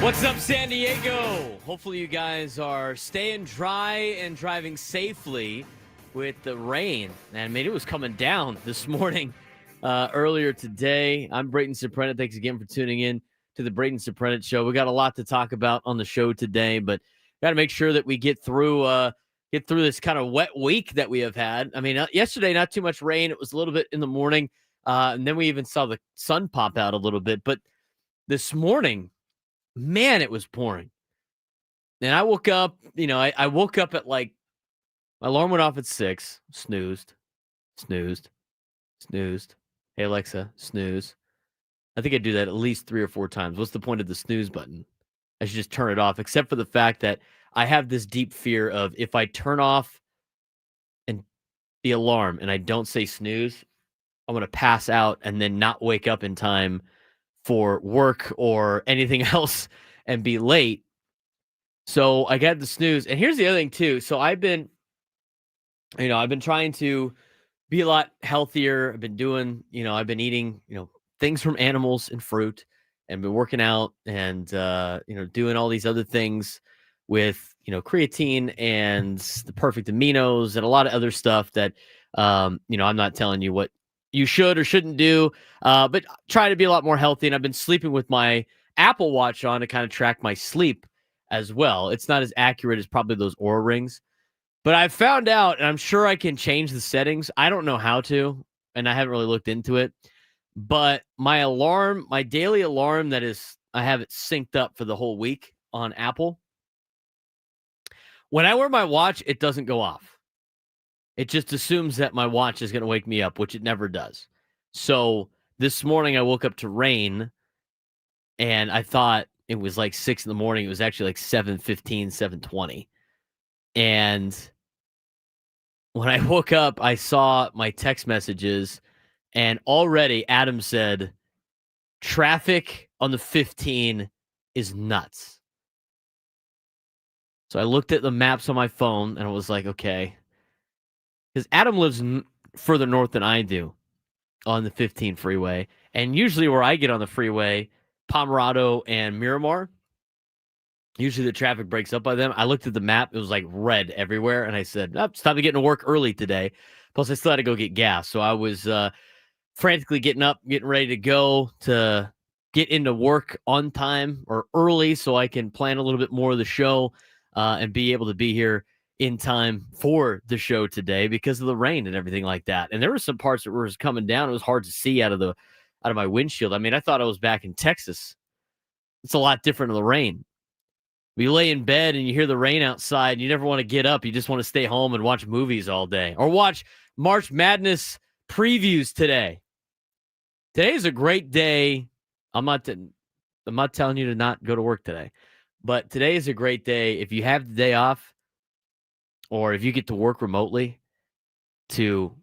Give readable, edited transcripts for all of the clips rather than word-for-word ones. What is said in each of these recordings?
What's up, San Diego? Hopefully you guys are staying dry and driving safely with the rain. And I mean, it was coming down this morning, earlier today. I'm Braden Surprenant. Thanks again for tuning in to the Braden Surprenant Show. We got a lot to talk about on the show today, but got to make sure that we get through this kind of wet week that we have had. I mean, yesterday, not too much rain. It was a little bit in the morning, and then we even saw the sun pop out a little bit. But this morning, man, it was pouring. And I woke up, I woke up at my alarm went off at 6, snoozed. Hey, Alexa, snooze. I think I do that at least 3 or 4 times. What's the point of the snooze button? I should just turn it off, except for the fact that I have this deep fear of if I turn off the alarm and I don't say snooze, I'm going to pass out and then not wake up in time for work or anything else and be late. So I got the snooze. And here's the other thing too. So I've been trying to be a lot healthier. I've been doing, I've been eating, things from animals and fruit, and been working out and, doing all these other things with, creatine and the perfect aminos and a lot of other stuff that, I'm not telling you what you should or shouldn't do, but try to be a lot more healthy. And I've been sleeping with my Apple Watch on to kind of track my sleep as well. It's not as accurate as probably those Oura rings, but I've found out, and I'm sure I can change the settings. I don't know how to, and I haven't really looked into it, but my daily alarm I have it synced up for the whole week on Apple. When I wear my watch, it doesn't go off. It just assumes that my watch is going to wake me up, which it never does. So this morning I woke up to rain, and I thought it was like 6 in the morning. It was actually like 7:15, 7:20. And when I woke up, I saw my text messages, and already Adam said, traffic on the 15 is nuts. So I looked at the maps on my phone, and I was like, okay. Because Adam lives further north than I do on the 15 freeway. And usually where I get on the freeway, Pomerado and Miramar, usually the traffic breaks up by them. I looked at the map. It was like red everywhere. And I said, nope, it's time to get to work early today. Plus, I still had to go get gas. So I was frantically getting up, getting ready to go to get into work on time or early so I can plan a little bit more of the show and be able to be here in time for the show today because of the rain and everything like that. And there were some parts that were coming down. It was hard to see out of my windshield. I mean, I thought I was back in Texas. It's a lot different in the rain. You lay in bed and you hear the rain outside and you never want to get up. You just want to stay home and watch movies all day or watch March Madness previews today. Today's a great day. I'm not telling you to not go to work today, but today is a great day. If you have the day off, or if you get to work remotely, to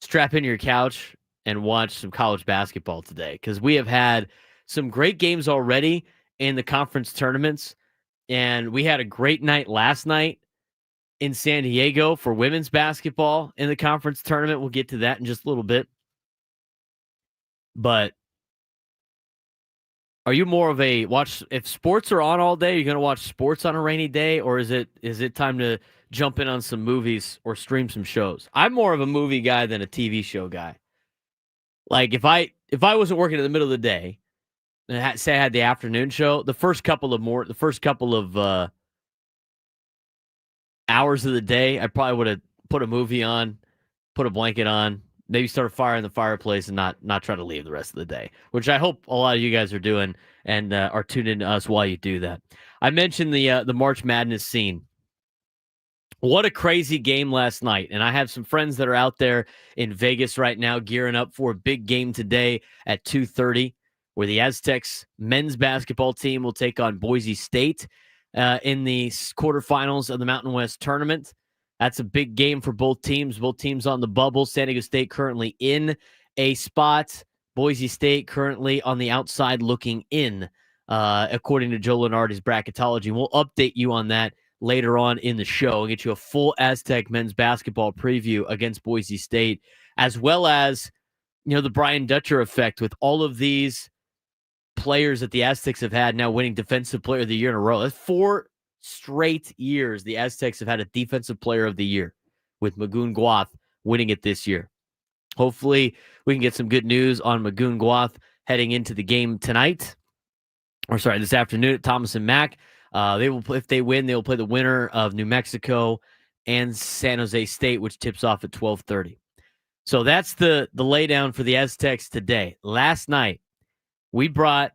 strap in your couch and watch some college basketball today, because we have had some great games already in the conference tournaments, and we had a great night last night in San Diego for women's basketball in the conference tournament. We'll get to that in just a little bit. But are you more of a watch, if sports are on all day, you're going to watch sports on a rainy day, or is it time to jump in on some movies or stream some shows? I'm more of a movie guy than a TV show guy. Like if I wasn't working in the middle of the day and say I had the afternoon show, the first couple of hours of the day, I probably would have put a movie on, put a blanket on, maybe start a fire in the fireplace and not try to leave the rest of the day, which I hope a lot of you guys are doing and are tuned into us while you do that. I mentioned the March Madness scene. What a crazy game last night. And I have some friends that are out there in Vegas right now gearing up for a big game today at 2:30, where the Aztecs men's basketball team will take on Boise State in the quarterfinals of the Mountain West tournament. That's a big game for both teams. Both teams on the bubble. San Diego State currently in a spot. Boise State currently on the outside looking in, according to Joe Lunardi's bracketology. We'll update you on that later on in the show and get you a full Aztec men's basketball preview against Boise State, as well as, the Brian Dutcher effect with all of these players that the Aztecs have had now winning Defensive Player of the Year in a row. That's 4 straight years the Aztecs have had a Defensive Player of the Year, with Magoon Guath winning it this year. Hopefully, we can get some good news on Magoon Guath heading into the game tonight. This afternoon at Thomas and Mack. They will, if they win, they will play the winner of New Mexico and San Jose State, which tips off at 12:30. So that's the laydown for the Aztecs today. Last night, we brought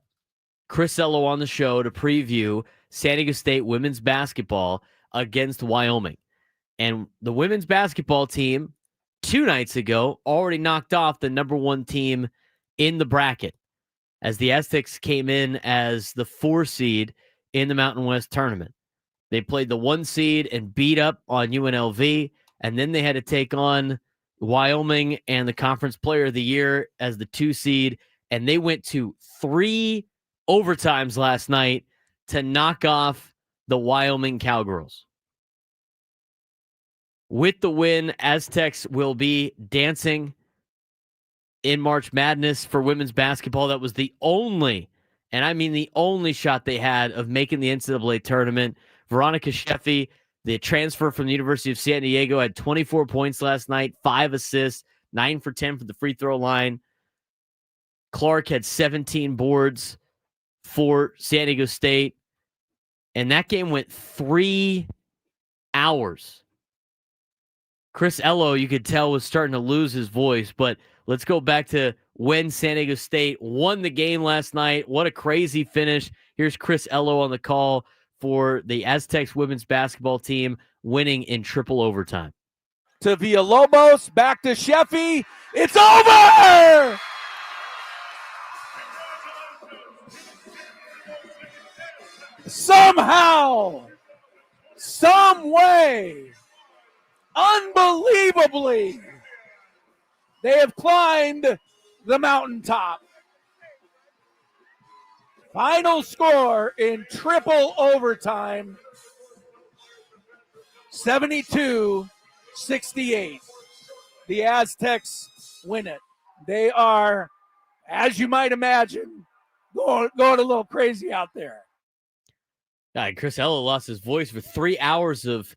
Chris Ello on the show to preview San Diego State women's basketball against Wyoming. And the women's basketball team 2 nights ago already knocked off the number 1 team in the bracket, as the Aztecs came in as the 4 seed in the Mountain West tournament. They played the 1 seed and beat up on UNLV, and then they had to take on Wyoming and the Conference Player of the Year as the 2 seed, and they went to 3 overtimes last night to knock off the Wyoming Cowgirls. With the win, Aztecs will be dancing in March Madness for women's basketball. That was the only, and I mean the only shot they had of making the NCAA tournament. Veronica Sheffy, the transfer from the University of San Diego, had 24 points last night, 5 assists, 9 for 10 from the free throw line. Clark had 17 boards for San Diego State. And that game went 3 hours. Chris Ello, you could tell, was starting to lose his voice, but let's go back to when San Diego State won the game last night. What a crazy finish. Here's Chris Ello on the call for the Aztecs women's basketball team winning in triple overtime. To Villalobos, back to Sheffy. It's over! Somehow, some way, unbelievably, they have climbed the mountaintop. Final score in triple overtime, 72-68. The Aztecs win it. They are, as you might imagine, going a little crazy out there. Chris Ello lost his voice for 3 hours of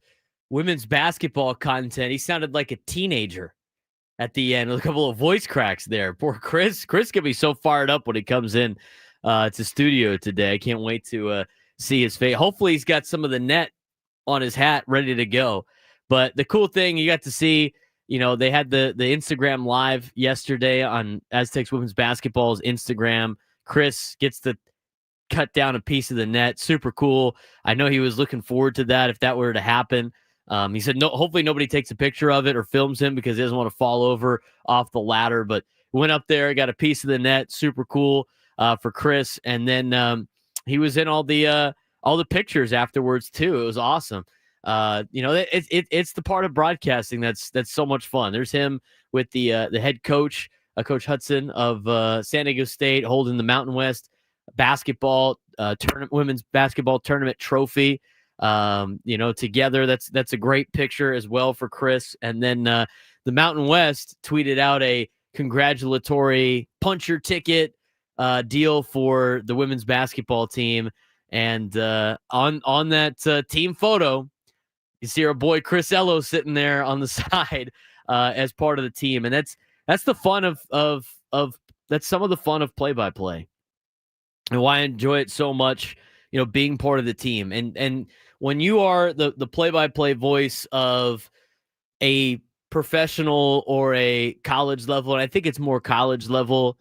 women's basketball content. He sounded like a teenager at the end with a couple of voice cracks there. Poor Chris. Chris can be so fired up when he comes in to studio today. I can't wait to see his face. Hopefully he's got some of the net on his hat ready to go. But the cool thing, you got to see, they had the Instagram live yesterday on Aztecs women's basketball's Instagram. Chris gets to cut down a piece of the net. Super cool. I know he was looking forward to that if that were to happen. He said, no, hopefully nobody takes a picture of it or films him because he doesn't want to fall over off the ladder. But went up there, got a piece of the net. Super cool for Chris. And then he was in all the pictures afterwards too. It was awesome. It's the part of broadcasting that's so much fun. There's him with the head coach, Coach Hudson of San Diego State, holding the Mountain West basketball women's basketball tournament trophy. Together. That's a great picture as well for Chris. And then the Mountain West tweeted out a congratulatory punch your ticket deal for the women's basketball team. And on that team photo, you see our boy Chris Ello sitting there on the side as part of the team. And that's the fun of that's some of the fun of play-by-play and why I enjoy it so much, being part of the team. And when you are the play-by-play voice of a professional or a college level, and I think it's more college level,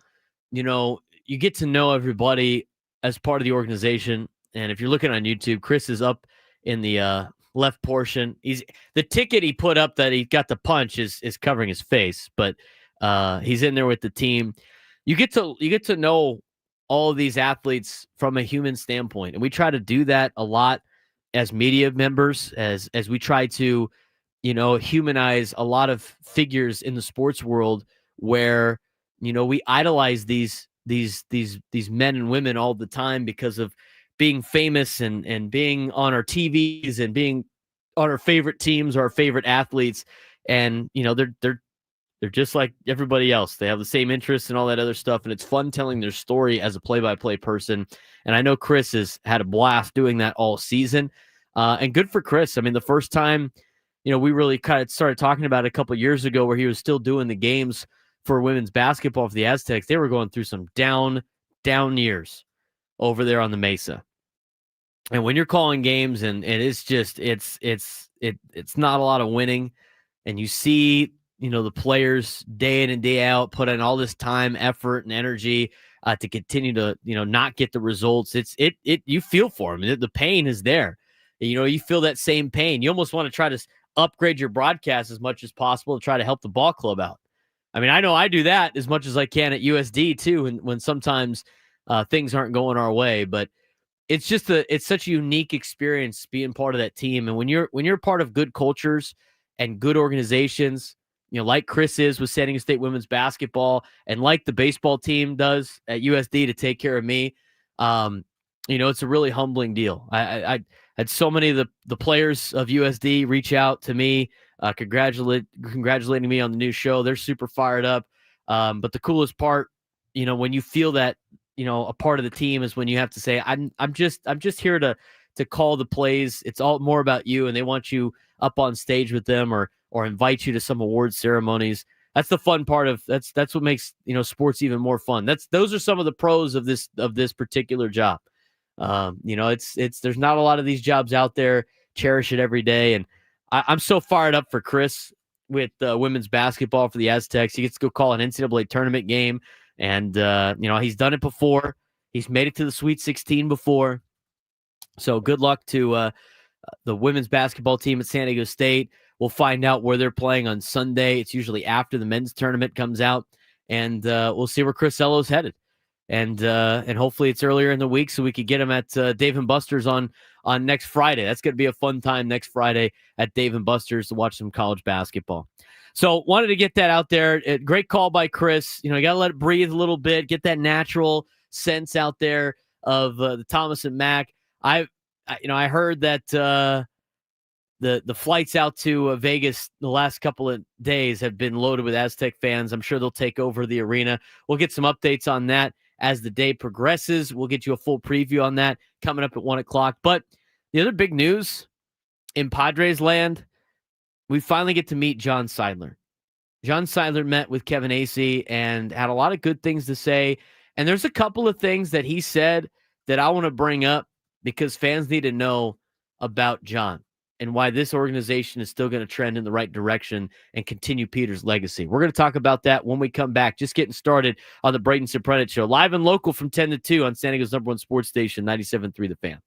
you get to know everybody as part of the organization. And if you're looking on YouTube, Chris is up in the left portion. The ticket he put up that he got the punch is covering his face, but he's in there with the team. You get to know all of these athletes from a human standpoint. And we try to do that a lot as media members, as we try to, humanize a lot of figures in the sports world where, we idolize these men and women all the time because of being famous and being on our TVs and being on our favorite teams or our favorite athletes. And, they're They're just like everybody else. They have the same interests and all that other stuff, and it's fun telling their story as a play-by-play person. And I know Chris has had a blast doing that all season. And good for Chris. I mean, the first time, we really kind of started talking about it a couple years ago where he was still doing the games for women's basketball for the Aztecs. They were going through some down years over there on the Mesa. And when you're calling games and it's just it's not a lot of winning, and you see the players day in and day out put in all this time, effort, and energy to continue to not get the results. You feel for them. The pain is there. You feel that same pain. You almost want to try to upgrade your broadcast as much as possible to try to help the ball club out. I mean, I know I do that as much as I can at USD too, and when sometimes things aren't going our way, but it's just it's such a unique experience being part of that team. And when you're part of good cultures and good organizations, like Chris is with San Diego State women's basketball, and like the baseball team does at USD to take care of me, it's a really humbling deal. I had so many of the players of USD reach out to me, congratulating me on the new show. They're super fired up. But the coolest part, when you feel that, a part of the team is when you have to say, I'm just here to call the plays. It's all more about you, and they want you up on stage with them or invite you to some award ceremonies. That's the fun part of that's what makes sports even more fun. Those are some of the pros of this particular job. There's not a lot of these jobs out there. Cherish it every day, and I'm so fired up for Chris with women's basketball for the Aztecs. He gets to go call an NCAA tournament game. And, he's done it before. He's made it to the Sweet 16 before. So good luck to the women's basketball team at San Diego State. We'll find out where they're playing on Sunday. It's usually after the men's tournament comes out. And we'll see where Chris Ello's headed. And hopefully it's earlier in the week so we could get him at Dave & Buster's on next Friday. That's going to be a fun time next Friday at Dave & Buster's to watch some college basketball. So wanted to get that out there. Great call by Chris. You got to let it breathe a little bit, get that natural sense out there of the Thomas and Mack. I heard that the flights out to Vegas the last couple of days have been loaded with Aztec fans. I'm sure they'll take over the arena. We'll get some updates on that as the day progresses. We'll get you a full preview on that coming up at 1:00. But the other big news in Padres land, we finally get to meet John Seidler. John Seidler met with Kevin Acee and had a lot of good things to say. And there's a couple of things that he said that I want to bring up because fans need to know about John and why this organization is still going to trend in the right direction and continue Peter's legacy. We're going to talk about that when we come back. Just getting started on the Braden Surprenant Show, live and local from 10 to 2 on San Diego's #1 sports station, 97.3 The Fan.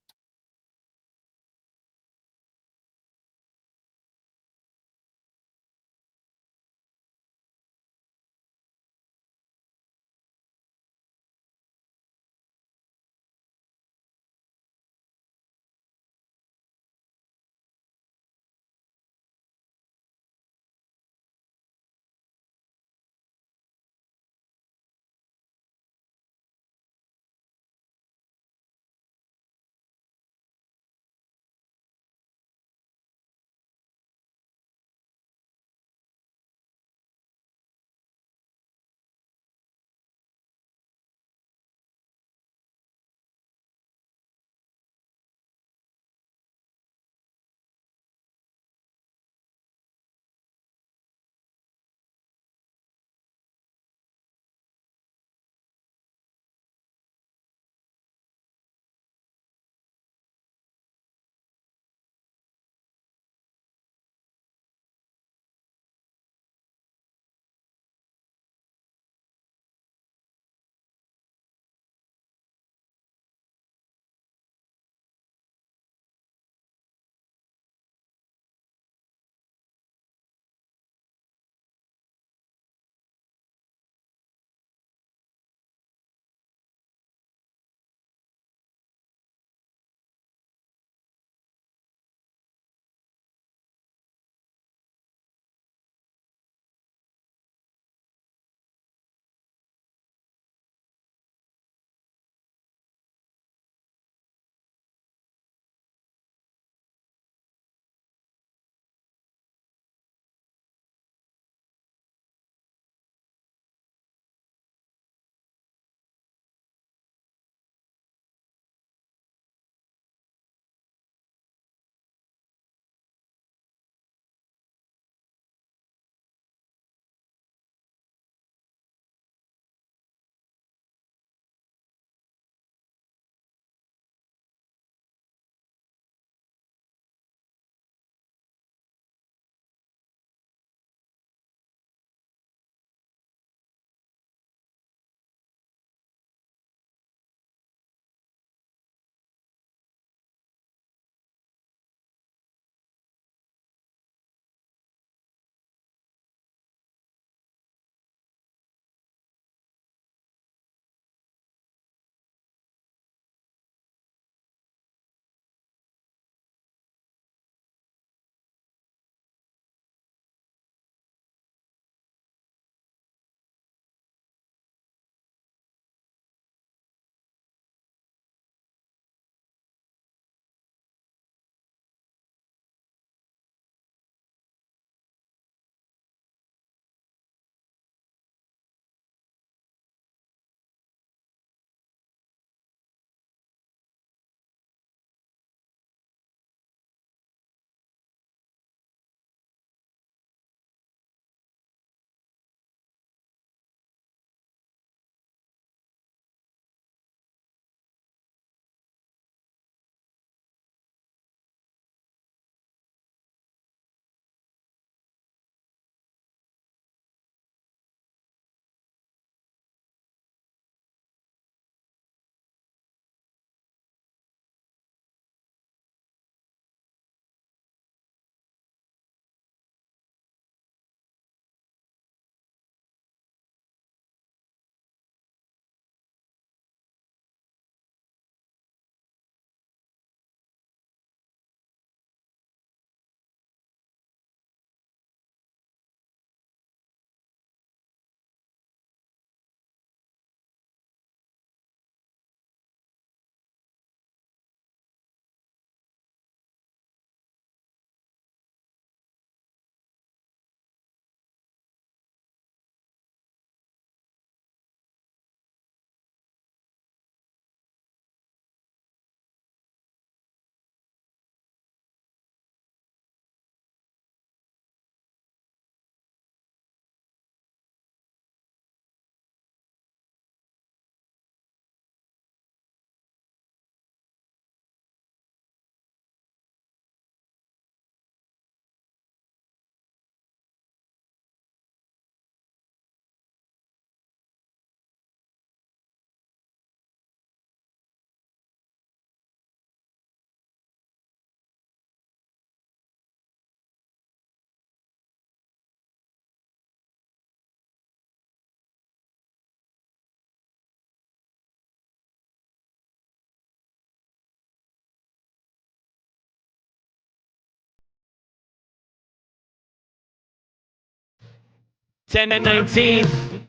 10:19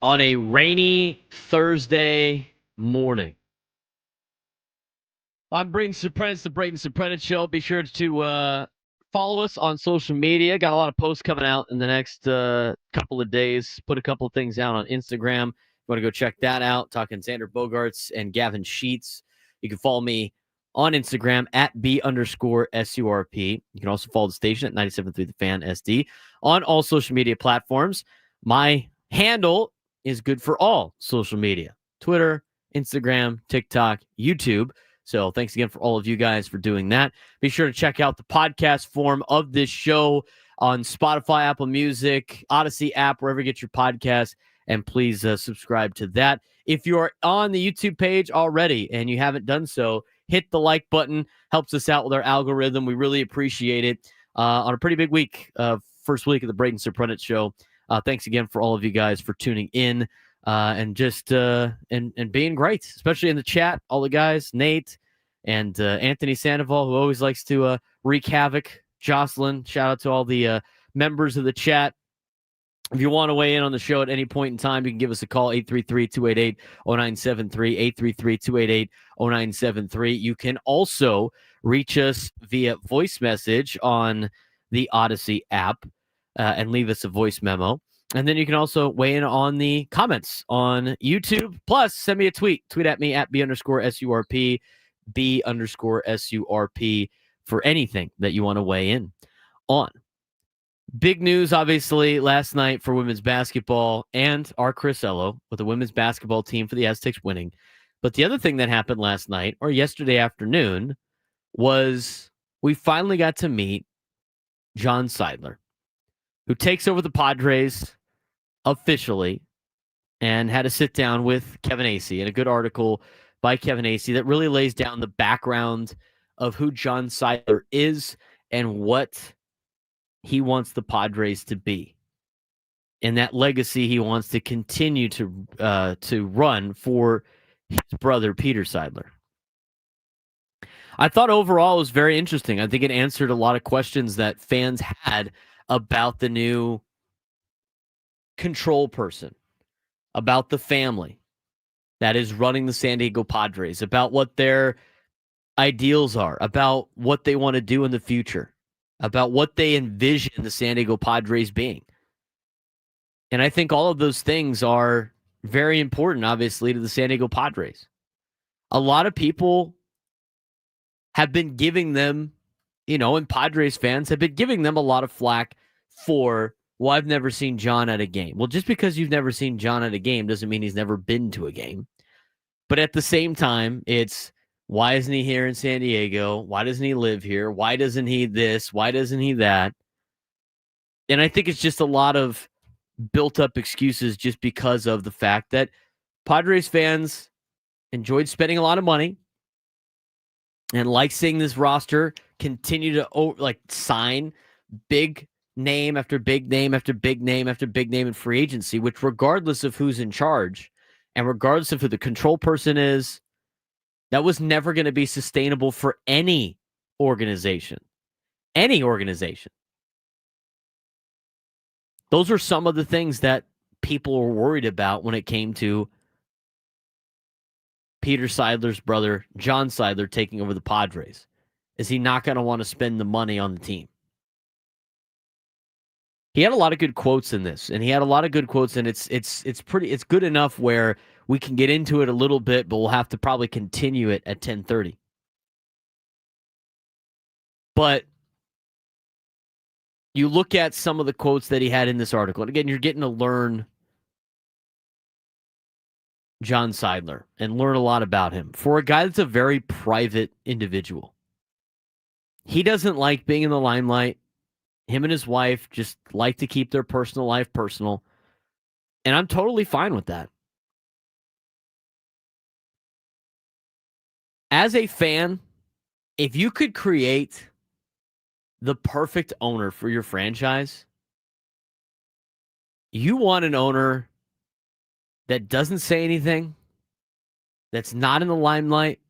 on a rainy Thursday morning. I'm Braden Surprenant. It's the Braden Surprenant Show. Be sure to follow us on social media. Got a lot of posts coming out in the next couple of days. Put a couple of things out on Instagram. You want to go check that out. Talking Xander Bogaerts and Gavin Sheets. You can follow me on Instagram at B_SURP. You can also follow the station at 97.3 The Fan SD on all social media platforms. My handle is good for all social media: Twitter, Instagram, TikTok, YouTube. So thanks again for all of you guys for doing that. Be sure to check out the podcast form of this show on Spotify, Apple Music, Odyssey app, wherever you get your podcasts, and please subscribe to that. If you're on the YouTube page already and you haven't done so, hit the like button. Helps us out with our algorithm. We really appreciate it. On a pretty big week, first week of the Braden Surprenant Show. Thanks again for all of you guys for tuning in and just and being great, especially in the chat. All the guys, Nate and Anthony Sandoval, who always likes to wreak havoc. Jocelyn, shout out to all the members of the chat. If you want to weigh in on the show at any point in time, you can give us a call, 833-288-0973, 833-288-0973. You can also reach us via voice message on the Odyssey app and leave us a voice memo. And then you can also weigh in on the comments on YouTube. Plus, send me a tweet. Tweet at me at B_SURP, B_SURP for anything that you want to weigh in on. Big news, obviously, last night for women's basketball and our Chris Ello with the women's basketball team for the Aztecs winning. But the other thing that happened last night or yesterday afternoon was we finally got to meet John Seidler, who takes over the Padres officially, and had a sit down with Kevin Acee, and a good article by Kevin Acee that really lays down the background of who John Seidler is and what he wants the Padres to be, and that legacy he wants to continue to run for his brother Peter Seidler. I thought overall it was very interesting. I think it answered a lot of questions that fans had about the new control person, about the family that is running the San Diego Padres, about what their ideals are, about what they want to do in the future, about what they envision the San Diego Padres being. And I think all of those things are very important, obviously, to the San Diego Padres. A lot of people have been giving them, and Padres fans have been giving them a lot of flack for, well, I've never seen John at a game. Well, just because you've never seen John at a game doesn't mean he's never been to a game. But at the same time, it's, why isn't he here in San Diego? Why doesn't he live here? Why doesn't he this? Why doesn't he that? And I think it's just a lot of built-up excuses just because of the fact that Padres fans enjoyed spending a lot of money and like seeing this roster continue to sign big name after big name after big name after big name in free agency, which regardless of who's in charge and regardless of who the control person is, that was never going to be sustainable for any organization. Any organization. Those are some of the things that people were worried about when it came to Peter Seidler's brother, John Seidler, taking over the Padres. Is he not going to want to spend the money on the team? He had a lot of good quotes in this, and it's good enough where we can get into it a little bit, but we'll have to probably continue it at 10:30. But you look at some of the quotes that he had in this article, and again, you're getting to learn John Seidler and learn a lot about him. For a guy that's a very private individual, he doesn't like being in the limelight. Him and his wife just like to keep their personal life personal. And I'm totally fine with that. As a fan, if you could create the perfect owner for your franchise, you want an owner that doesn't say anything, that's not in the limelight,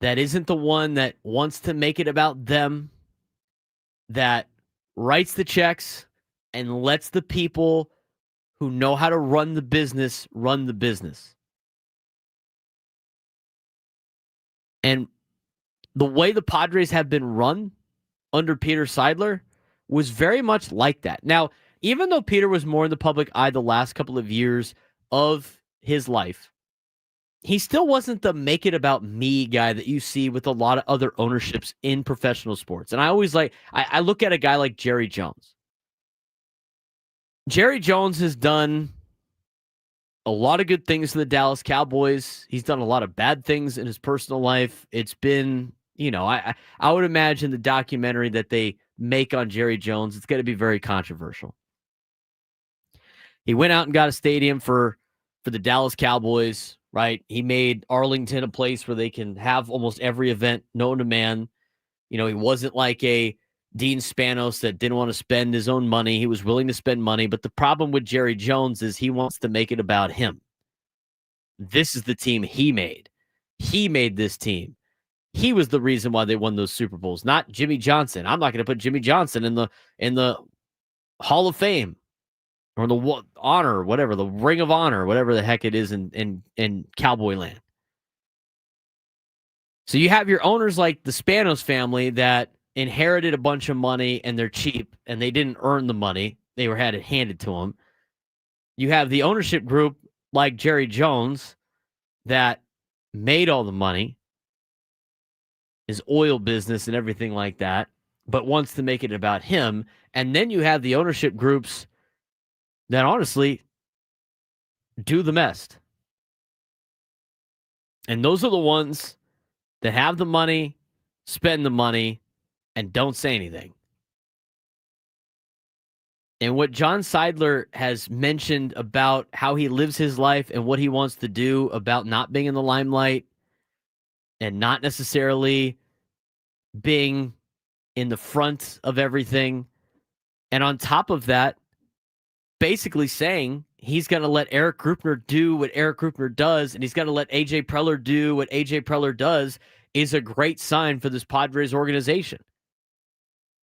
that isn't the one that wants to make it about them, that writes the checks, and lets the people who know how to run the business run the business. And the way the Padres have been run under Peter Seidler was very much like that. Now, even though Peter was more in the public eye the last couple of years of his life, he still wasn't the make it about me guy that you see with a lot of other ownerships in professional sports. And I always I look at a guy like Jerry Jones. Jerry Jones has done a lot of good things to the Dallas Cowboys. He's done a lot of bad things in his personal life. It's been, I would imagine the documentary that they make on Jerry Jones, it's going to be very controversial. He went out and got a stadium for the Dallas Cowboys, right? He made Arlington a place where they can have almost every event known to man. He wasn't like a Dean Spanos that didn't want to spend his own money. He was willing to spend money. But the problem with Jerry Jones is he wants to make it about him. This is the team he made. He made this team. He was the reason why they won those Super Bowls, not Jimmy Johnson. I'm not going to put Jimmy Johnson in the Hall of Fame or the honor, whatever, the Ring of Honor, whatever the heck it is in Cowboy land. So you have your owners like the Spanos family that inherited a bunch of money and they're cheap and they didn't earn the money. They had it handed to them. You have the ownership group like Jerry Jones that made all the money, his oil business and everything like that, but wants to make it about him. And then you have the ownership groups that honestly do the best. And those are the ones that have the money, spend the money, and don't say anything. And what John Seidler has mentioned about how he lives his life and what he wants to do about not being in the limelight and not necessarily being in the front of everything. And on top of that, basically saying he's going to let Eric Grupner do what Eric Grupner does, and he's going to let AJ Preller do what AJ Preller does, is a great sign for this Padres organization.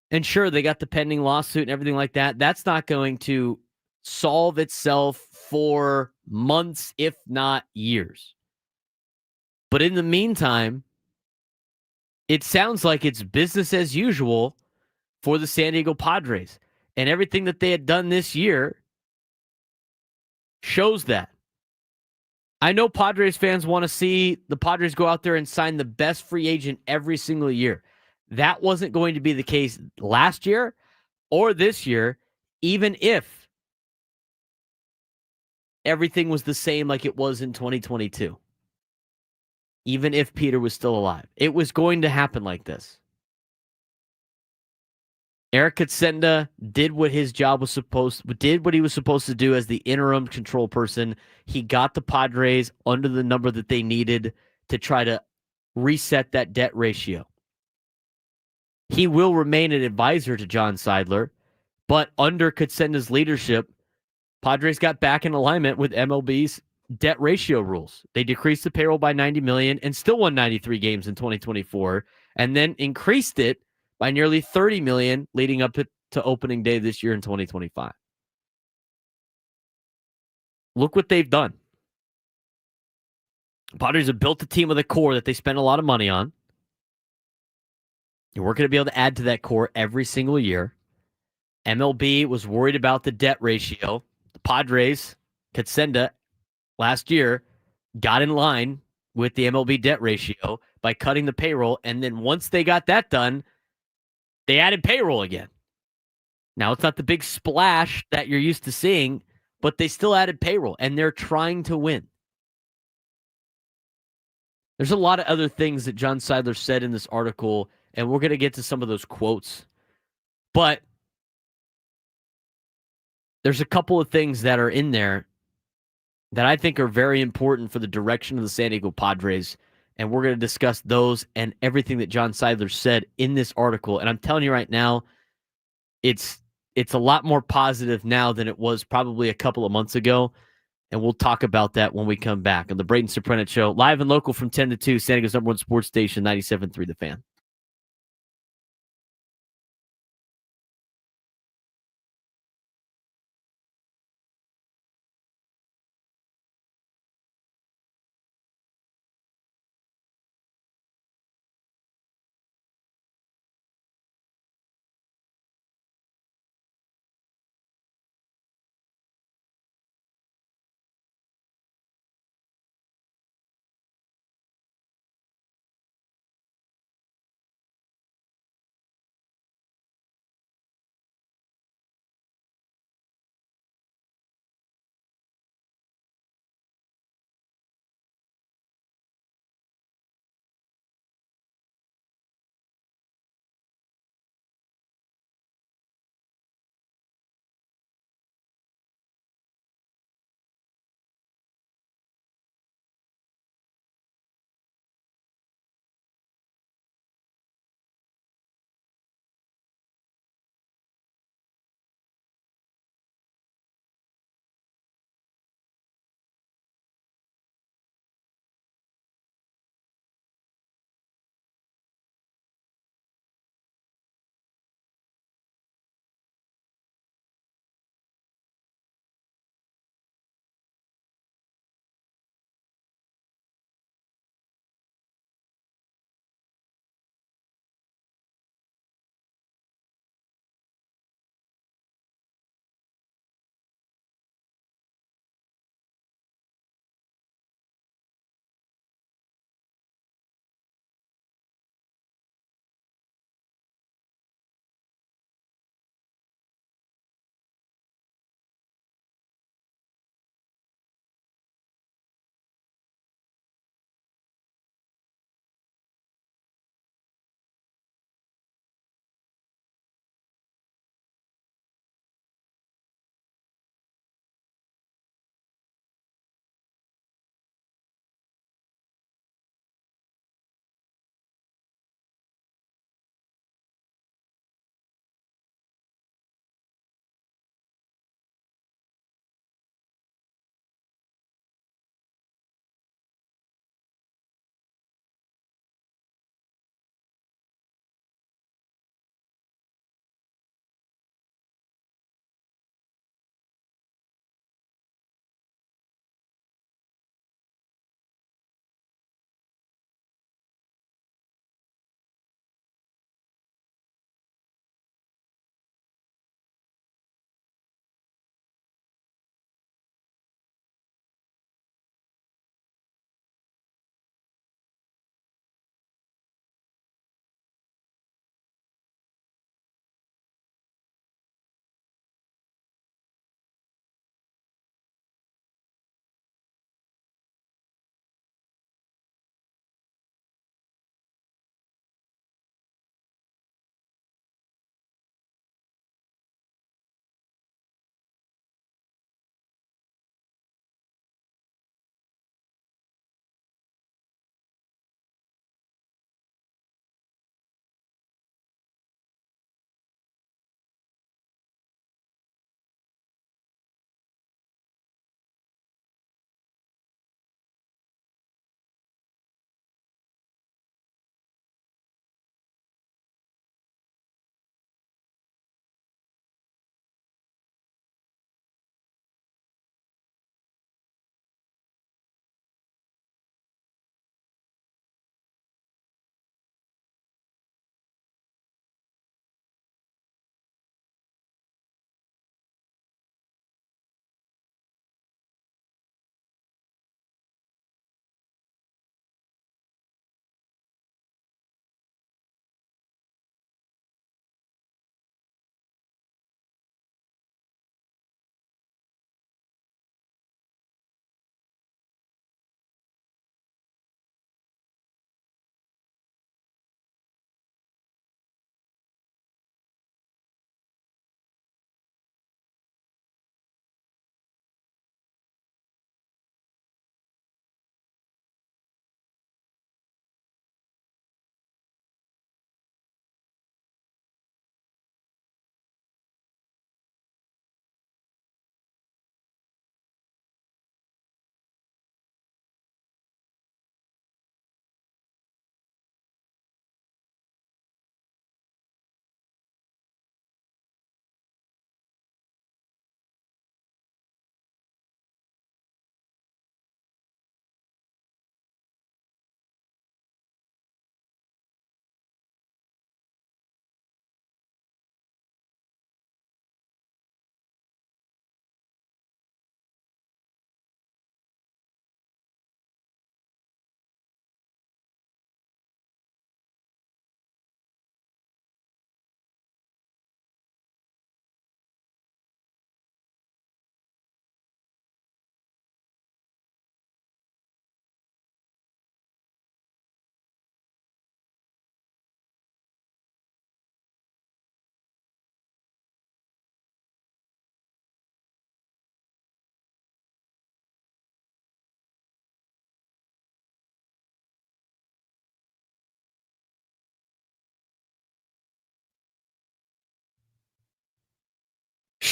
And sure, they got the pending lawsuit and everything like that. That's not going to solve itself for months, if not years. But in the meantime, it sounds like it's business as usual for the San Diego Padres. And everything that they had done this year shows that. I know Padres fans want to see the Padres go out there and sign the best free agent every single year. That wasn't going to be the case last year or this year, even if everything was the same like it was in 2022. Even if Peter was still alive. It was going to happen like this. Eric Katsenda did what he was supposed to do as the interim control person. He got the Padres under the number that they needed to try to reset that debt ratio. He will remain an advisor to John Seidler, but under Katsenda's leadership, Padres got back in alignment with MLB's debt ratio rules. They decreased the payroll by $90 million and still won 93 games in 2024, and then increased it by nearly $30 million leading up to opening day this year in 2025. Look what they've done. Padres have built a team with a core that they spent a lot of money on. And we're going to be able to add to that core every single year. MLB was worried about the debt ratio. The Padres, Katsenda, last year got in line with the MLB debt ratio by cutting the payroll. And then once they got that done, they added payroll again. Now, it's not the big splash that you're used to seeing, but they still added payroll, and they're trying to win. There's a lot of other things that John Seidler said in this article, and we're going to get to some of those quotes. But there's a couple of things that are in there that I think are very important for the direction of the San Diego Padres. And we're going to discuss those and everything that John Seidler said in this article. And I'm telling you right now, it's a lot more positive now than it was probably a couple of months ago. And we'll talk about that when we come back on the Braden Surprenant Show, live and local from 10 to 2, San Diego's #1 sports station, 97.3 The Fan.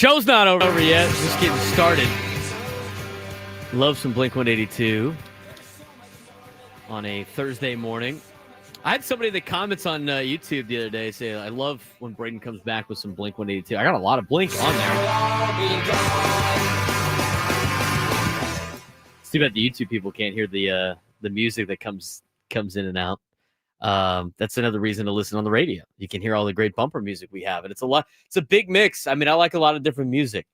Show's not over yet. Just getting started. Love some Blink-182 on a Thursday morning. I had somebody that comments on YouTube the other day say, I love when Braden comes back with some Blink-182. I got a lot of Blink on there. It's too bad the YouTube people can't hear the music that comes in and out. That's another reason to listen on the radio. You can hear all the great bumper music we have, and it's a big mix. I mean, I like a lot of different music.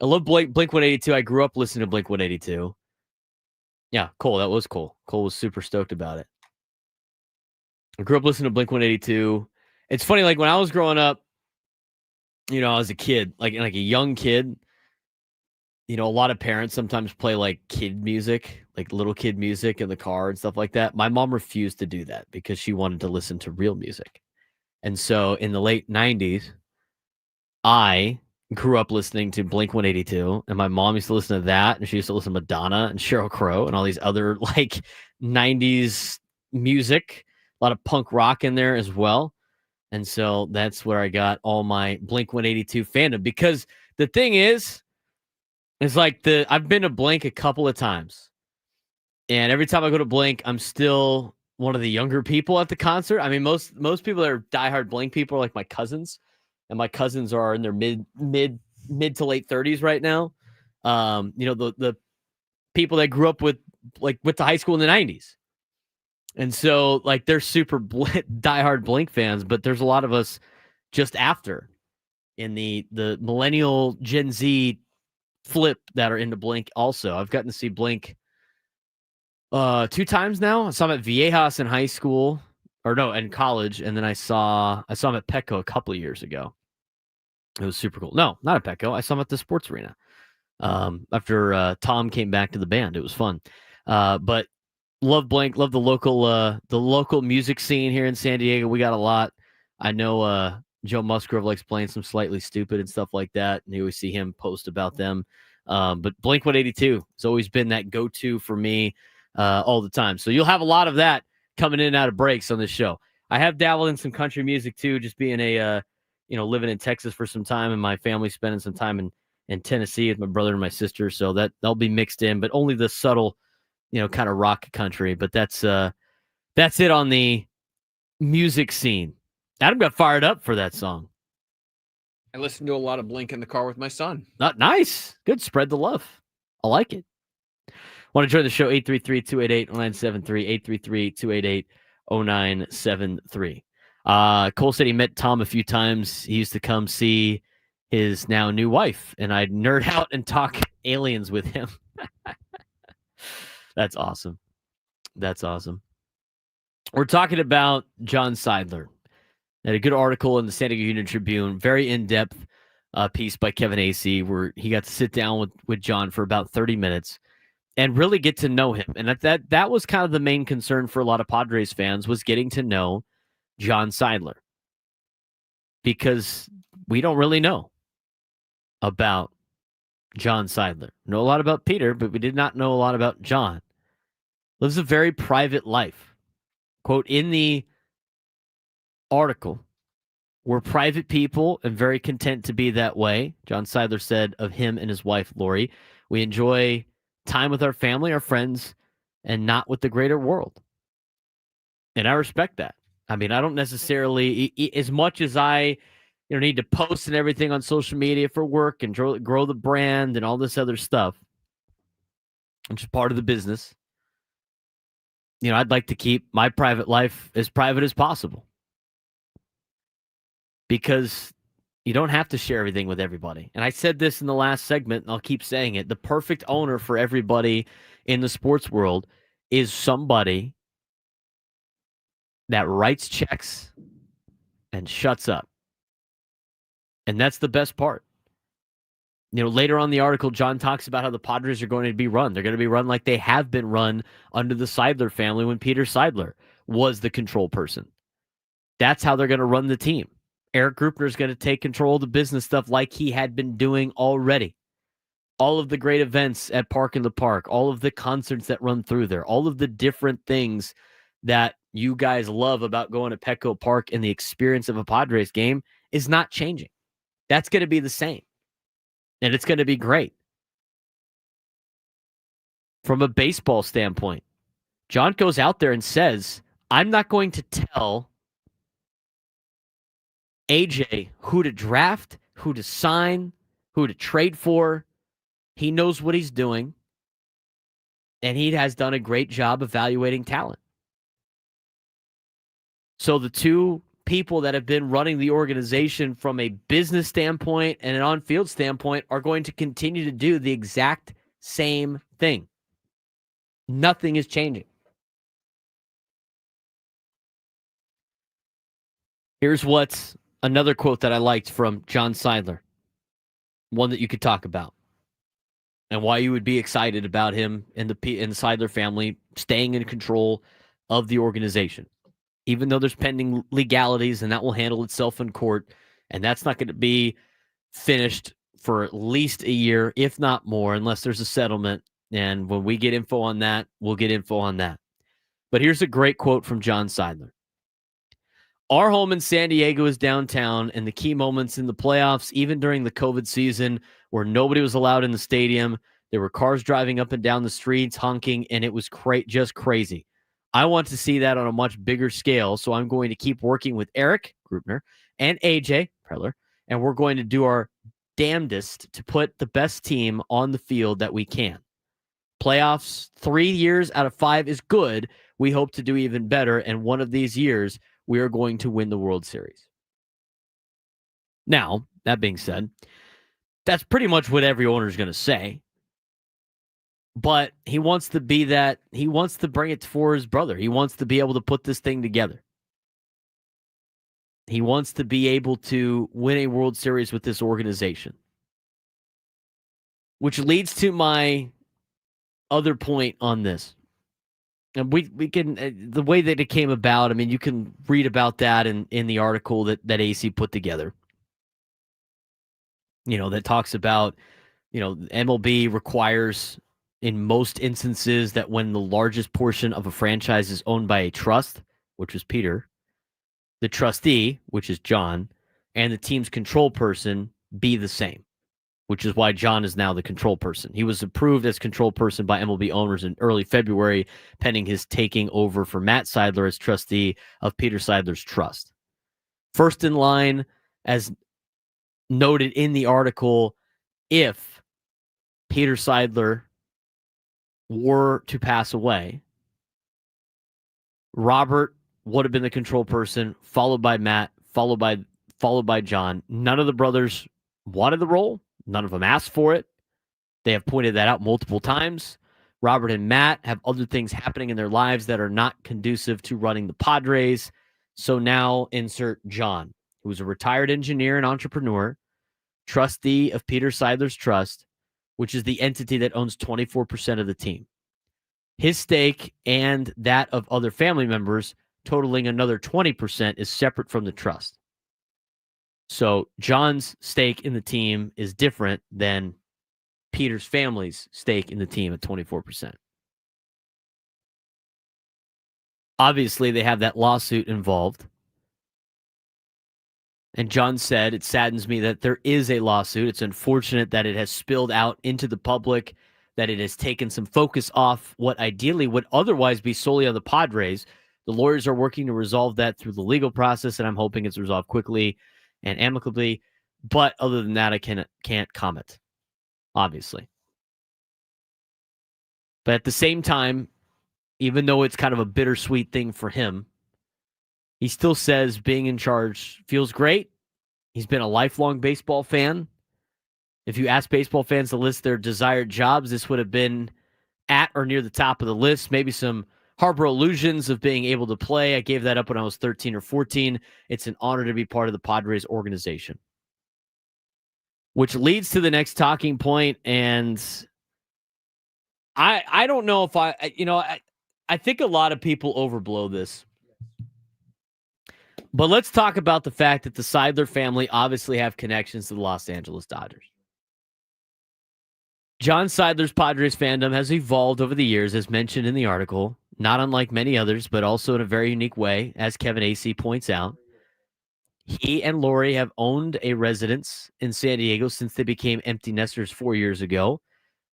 I love Blink-182. I grew up listening to Blink-182. Yeah, Cole, that was cool. Cole was super stoked about it. I grew up listening to Blink-182. It's funny, like when I was growing up, I was a kid, like a young kid. A lot of parents sometimes play like kid music, like little kid music in the car and stuff like that. My mom refused to do that because she wanted to listen to real music. And so in the late 90s, I grew up listening to Blink-182, and my mom used to listen to that, and she used to listen to Madonna and Sheryl Crow and all these other like 90s music, a lot of punk rock in there as well. And so that's where I got all my Blink-182 fandom, because the thing is, it's like I've been to Blink a couple of times, and every time I go to Blink, I'm still one of the younger people at the concert. I mean, most people that are diehard Blink people are like my cousins, and my cousins are in their mid to late 30s right now. The people that grew up with the high school in the 90s, and so like they're super diehard Blink fans. But there's a lot of us just after in the millennial Gen Z flip that are into Blink also. I've gotten to see Blink 2 times now. I saw them at Viejas in high school, in college, and then I saw them at Petco a couple of years ago. It was super cool. No, not at Petco. I saw them at the sports arena. After Tom came back to the band. It was fun. But love Blink, love the local music scene here in San Diego. We got a lot. I know Joe Musgrove likes playing some Slightly Stupid and stuff like that, and you always see him post about them. But Blink-182 has always been that go-to for me all the time. So you'll have a lot of that coming in and out of breaks on this show. I have dabbled in some country music too, just being living in Texas for some time, and my family spending some time in Tennessee with my brother and my sister. So that'll be mixed in, but only the subtle, kind of rock country. But that's it on the music scene. Adam got fired up for that song. I listen to a lot of Blink in the car with my son. Not nice. Good. Spread the love. I like it. Want to join the show? 833-288-0973. 833-288-0973. Cole said he met Tom a few times. He used to come see his now new wife, and I'd nerd out and talk aliens with him. That's awesome. That's awesome. We're talking about John Seidler. Had a good article in the San Diego Union Tribune, very in-depth piece by Kevin Acee, where he got to sit down with John for about 30 minutes and really get to know him. And that was kind of the main concern for a lot of Padres fans, was getting to know John Seidler, because we don't really know about John Seidler. We know a lot about Peter, but we did not know a lot about John. Lives a very private life. Quote, in the article, "We're private people and very content to be that way," John Seidler said of him and his wife, Lori. "We enjoy time with our family, our friends, and not with the greater world." And I respect that. I mean, I don't necessarily, as much as I need to post and everything on social media for work and grow the brand and all this other stuff, which is part of the business, I'd like to keep my private life as private as possible. Because you don't have to share everything with everybody. And I said this in the last segment, and I'll keep saying it. The perfect owner for everybody in the sports world is somebody that writes checks and shuts up. And that's the best part. Later on in the article, John talks about how the Padres are going to be run. They're going to be run like they have been run under the Seidler family when Peter Seidler was the control person. That's how they're going to run the team. Eric Grupner is going to take control of the business stuff like he had been doing already. All of the great events at Park in the Park, all of the concerts that run through there, all of the different things that you guys love about going to Petco Park and the experience of a Padres game is not changing. That's going to be the same. And it's going to be great. From a baseball standpoint, John goes out there and says, I'm not going to tell AJ who to draft, who to sign, who to trade for. He knows what he's doing, and he has done a great job evaluating talent. So the two people that have been running the organization from a business standpoint and an on-field standpoint are going to continue to do the exact same thing. Nothing is changing. Here's what's another quote that I liked from John Seidler, one that you could talk about, and why you would be excited about him and the Seidler family staying in control of the organization, even though there's pending legalities, and that will handle itself in court, and that's not going to be finished for at least a year, if not more, unless there's a settlement. And when we get info on that, we'll get info on that. But here's a great quote from John Seidler. Our home in San Diego is downtown, and the key moments in the playoffs, even during the COVID season where nobody was allowed in the stadium, there were cars driving up and down the streets, honking, and it was just crazy. I want to see that on a much bigger scale, so I'm going to keep working with Eric Grubner and AJ Preller, and we're going to do our damnedest to put the best team on the field that we can. Playoffs 3 years out of 5 is good. We hope to do even better, and one of these years, we are going to win the World Series. Now, that being said, that's pretty much what every owner is going to say. But he wants to be that. He wants to bring it for his brother. He wants to be able to put this thing together. He wants to be able to win a World Series with this organization. Which leads to my other point on this. And we can, the way that it came about, I mean, you can read about that in the article that Acee put together. You know, that talks about, you know, MLB requires in most instances that when the largest portion of a franchise is owned by a trust, which is Peter, the trustee, which is John, and the team's control person be the same, which is why John is now the control person. He was approved as control person by MLB owners in early February, pending his taking over for Matt Seidler as trustee of Peter Seidler's trust. First in line, as noted in the article, if Peter Seidler were to pass away, Robert would have been the control person, followed by Matt, followed by John. None of the brothers wanted the role. None of them asked for it. They have pointed that out multiple times. Robert and Matt have other things happening in their lives that are not conducive to running the Padres. So now insert John, who's a retired engineer and entrepreneur, trustee of Peter Seidler's trust, which is the entity that owns 24% of the team. His stake and that of other family members, totaling another 20%, is separate from the trust. So John's stake in the team is different than Peter's family's stake in the team at 24%. Obviously, they have that lawsuit involved. And John said, it saddens me that there is a lawsuit. It's unfortunate that it has spilled out into the public, that it has taken some focus off what ideally would otherwise be solely on the Padres. The lawyers are working to resolve that through the legal process, and I'm hoping it's resolved quickly and amicably. But other than that, I can't comment, obviously. But at the same time, even though it's kind of a bittersweet thing for him, he still says being in charge feels great. He's been a lifelong baseball fan. If you ask baseball fans to list their desired jobs, this would have been at or near the top of the list. Maybe some harbor illusions of being able to play. I gave that up when I was 13 or 14. It's an honor to be part of the Padres organization. Which leads to the next talking point, and I don't know if I think a lot of people overblow this. But let's talk about the fact that the Seidler family obviously have connections to the Los Angeles Dodgers. John Seidler's Padres fandom has evolved over the years, as mentioned in the article, not unlike many others, but also in a very unique way, as Kevin Acee points out. He and Lori have owned a residence in San Diego since they became empty nesters 4 years ago.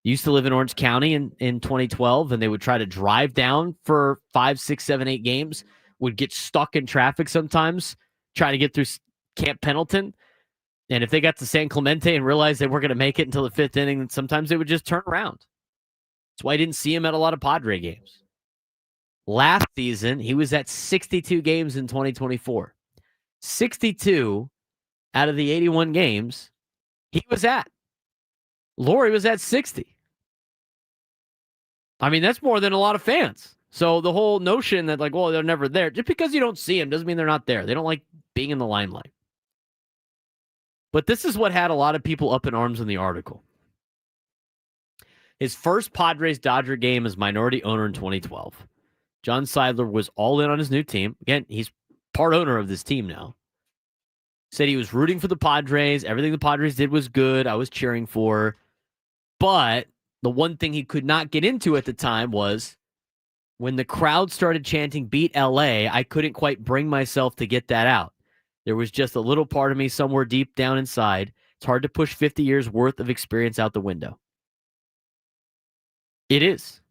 Used to live in Orange County in 2012, and they would try to drive down for 5, 6, 7, 8 games, would get stuck in traffic sometimes, trying to get through Camp Pendleton. And if they got to San Clemente and realized they weren't going to make it until the 5th inning, then sometimes they would just turn around. That's why I didn't see him at a lot of Padre games. Last season, he was at 62 games in 2024. 62 out of the 81 games he was at. Lori was at 60. I mean, that's more than a lot of fans. So the whole notion that, like, well, they're never there, just because you don't see them doesn't mean they're not there. They don't like being in the limelight. But this is what had a lot of people up in arms in the article. His first Padres-Dodger game as minority owner in 2012. John Seidler was all in on his new team. Again, he's part owner of this team now. Said he was rooting for the Padres. Everything the Padres did was good. I was cheering for. But the one thing he could not get into at the time was when the crowd started chanting, "Beat LA," I couldn't quite bring myself to get that out. There was just a little part of me somewhere deep down inside. It's hard to push 50 years worth of experience out the window. It is.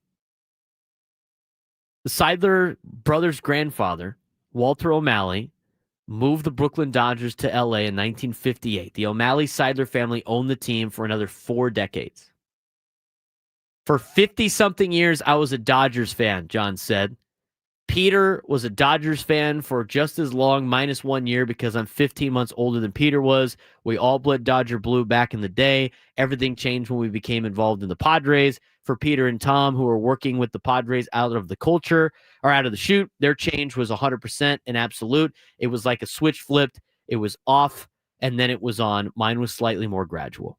The Seidler brothers' grandfather, Walter O'Malley, moved the Brooklyn Dodgers to LA in 1958. The O'Malley-Seidler family owned the team for another 4 decades. For 50-something years, I was a Dodgers fan, John said. Peter was a Dodgers fan for just as long, minus 1 year, because I'm 15 months older than Peter was. We all bled Dodger blue back in the day. Everything changed when we became involved in the Padres. For Peter and Tom, who were working with the Padres out of the culture or out of the chute, their change was 100% and absolute. It was like a switch flipped. It was off, and then it was on. Mine was slightly more gradual.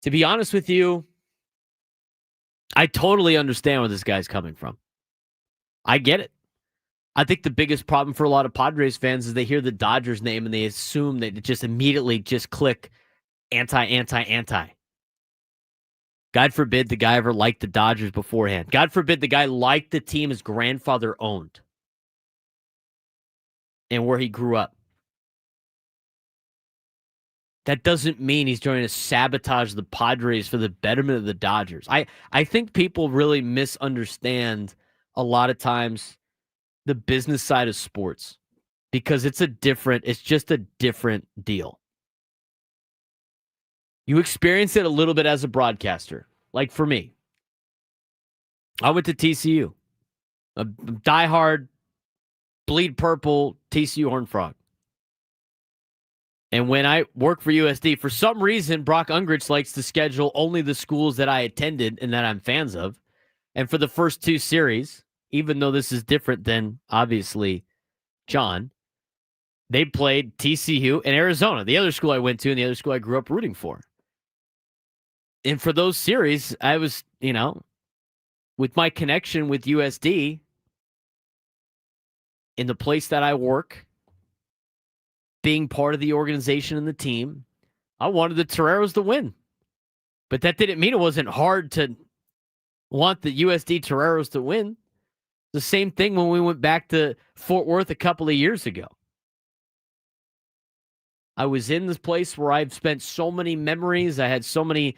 To be honest with you, I totally understand where this guy's coming from. I get it. I think the biggest problem for a lot of Padres fans is they hear the Dodgers name and they assume that it just immediately just click anti. God forbid the guy ever liked the Dodgers beforehand. God forbid the guy liked the team his grandfather owned and where he grew up. That doesn't mean he's trying to sabotage the Padres for the betterment of the Dodgers. I think people really misunderstand a lot of times the business side of sports because it's just a different deal. You experience it a little bit as a broadcaster. Like for me, I went to TCU, a diehard, bleed purple TCU Horned Frog. And when I work for USD, for some reason, Brock Ungrich likes to schedule only the schools that I attended and that I'm fans of. And for the first 2 series, even though this is different than, obviously, John, they played TCU and Arizona, the other school I went to and the other school I grew up rooting for. And for those series, I was, with my connection with USD, in the place that I work, being part of the organization and the team, I wanted the Toreros to win. But that didn't mean it wasn't hard to want the USD Toreros to win. The same thing when we went back to Fort Worth a couple of years ago. I was in this place where I've spent so many memories. I had so many,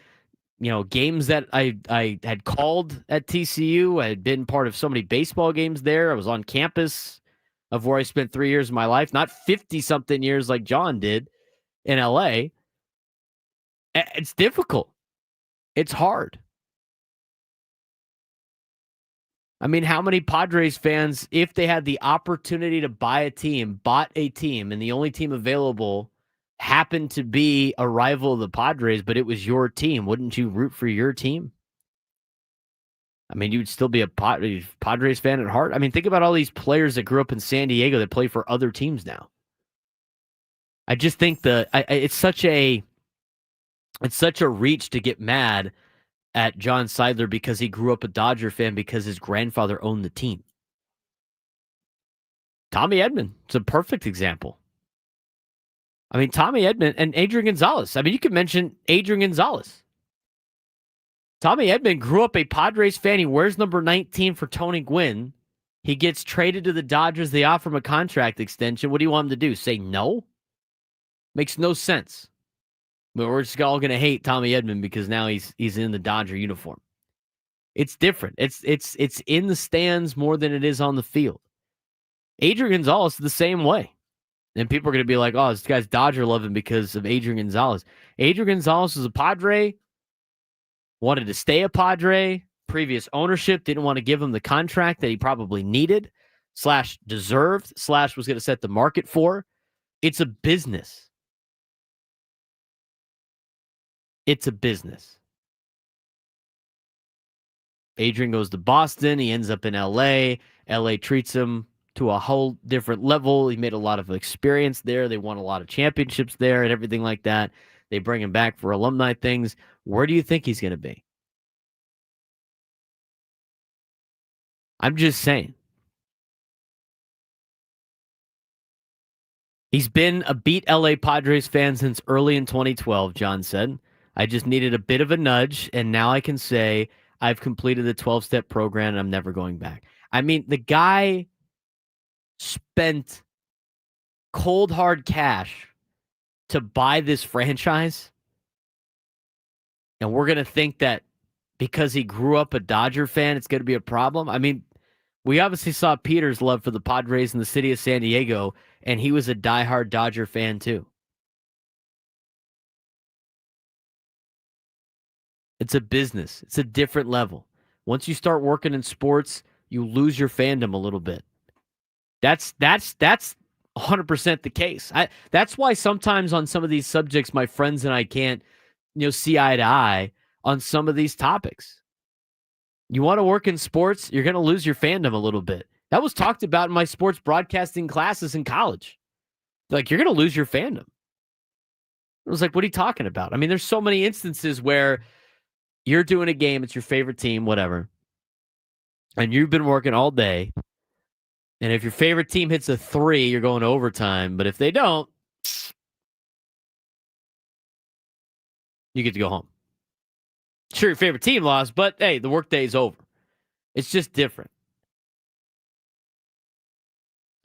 games that I had called at TCU. I had been part of so many baseball games there. I was on campus of where I spent 3 years of my life, not 50-something years like John did in LA. It's difficult. It's hard. I mean, how many Padres fans, if they had the opportunity to buy a team, bought a team, and the only team available happened to be a rival of the Padres, but it was your team, wouldn't you root for your team? I mean, you'd still be a Padres fan at heart. I mean, think about all these players that grew up in San Diego that play for other teams now. I just think it's such a reach to get mad at John Seidler because he grew up a Dodger fan because his grandfather owned the team. Tommy Edman, it's a perfect example. I mean, Tommy Edman and Adrian Gonzalez. I mean, you could mention Adrian Gonzalez. Tommy Edman grew up a Padres fan. He wears number 19 for Tony Gwynn. He gets traded to the Dodgers. They offer him a contract extension. What do you want him to do? Say no? Makes no sense. But we're just all going to hate Tommy Edman because now he's in the Dodger uniform. It's different. It's in the stands more than it is on the field. Adrian Gonzalez is the same way. And people are going to be like, oh, this guy's Dodger loving because of Adrian Gonzalez. Adrian Gonzalez was a Padre, wanted to stay a Padre. Previous ownership didn't want to give him the contract that he probably needed, / deserved, / was going to set the market for. It's a business. It's a business. Adrian goes to Boston. He ends up in L.A. L.A. treats him to a whole different level. He made a lot of experience there. They won a lot of championships there and everything like that. They bring him back for alumni things. Where do you think he's going to be? I'm just saying. He's been a beat LA Padres fan since early in 2012, John said. I just needed a bit of a nudge, and now I can say I've completed the 12-step program and I'm never going back. I mean, the guy spent cold, hard cash to buy this franchise, and we're going to think that because he grew up a Dodger fan, it's going to be a problem? I mean, we obviously saw Peter's love for the Padres in the city of San Diego, and he was a diehard Dodger fan too. It's a business. It's a different level. Once you start working in sports, you lose your fandom a little bit. That's 100% the case. That's why sometimes on some of these subjects, my friends and I can't, see eye to eye on some of these topics. You want to work in sports, you're going to lose your fandom a little bit. That was talked about in my sports broadcasting classes in college. Like, you're going to lose your fandom. I was like, what are you talking about? I mean, there's so many instances where you're doing a game, it's your favorite team, whatever, and you've been working all day, and if your favorite team hits a 3, you're going to overtime, but if they don't, you get to go home. Sure, your favorite team lost, but hey, the workday is over. It's just different.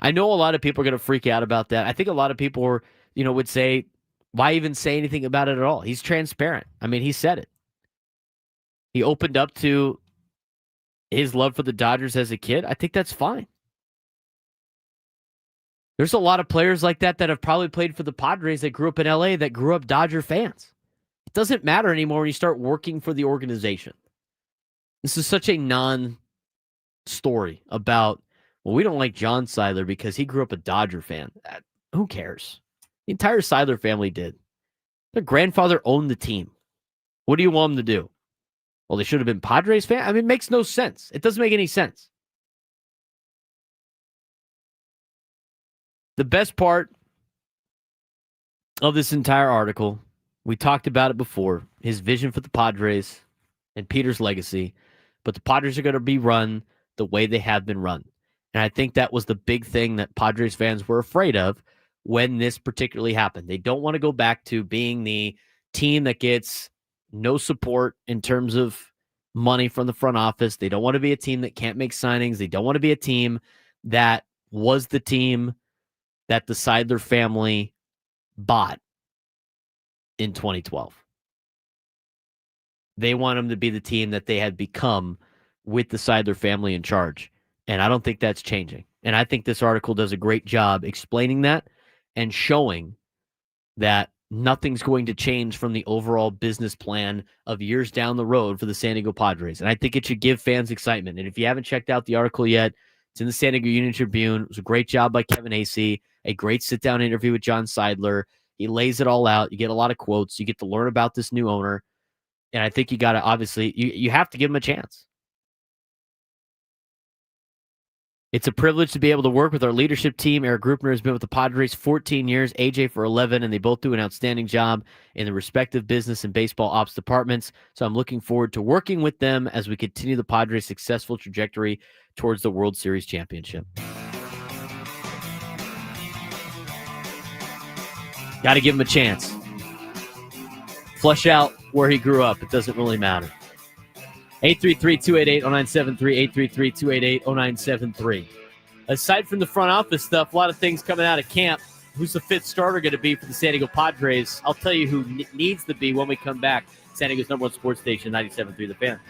I know a lot of people are going to freak out about that. I think a lot of people would say, why even say anything about it at all? He's transparent. I mean, he said it. He opened up to his love for the Dodgers as a kid. I think that's fine. There's a lot of players like that have probably played for the Padres that grew up in LA that grew up Dodger fans. It doesn't matter anymore when you start working for the organization. This is such a non-story about, well, we don't like John Seidler because he grew up a Dodger fan. Who cares? The entire Seidler family did. Their grandfather owned the team. What do you want them to do? Well, they should have been Padres fans? I mean, it makes no sense. It doesn't make any sense. The best part of this entire article, we talked about it before, his vision for the Padres and Peter's legacy, but the Padres are going to be run the way they have been run. And I think that was the big thing that Padres fans were afraid of when this particularly happened. They don't want to go back to being the team that gets no support in terms of money from the front office. They don't want to be a team that can't make signings. They don't want to be a team that was the team that the Seidler family bought in 2012. They want them to be the team that they had become with the Seidler family in charge. And I don't think that's changing. And I think this article does a great job explaining that and showing that nothing's going to change from the overall business plan of years down the road for the San Diego Padres. And I think it should give fans excitement. And if you haven't checked out the article yet, it's in the San Diego Union Tribune. It was a great job by Kevin Acee, a great sit-down interview with John Seidler. He lays it all out. You get a lot of quotes. You get to learn about this new owner. And I think you got to, obviously, you have to give him a chance. It's a privilege to be able to work with our leadership team. Eric Grupner has been with the Padres 14 years, AJ for 11, and they both do an outstanding job in the respective business and baseball ops departments. So I'm looking forward to working with them as we continue the Padres' successful trajectory towards the World Series championship. Got to give him a chance. Flush out where he grew up. It doesn't really matter. 833-288-0973, 833-288-0973. Aside from the front office stuff, a lot of things coming out of camp. Who's the fifth starter going to be for the San Diego Padres? I'll tell you who needs to be when we come back. San Diego's number one sports station, 97.3 The Fan.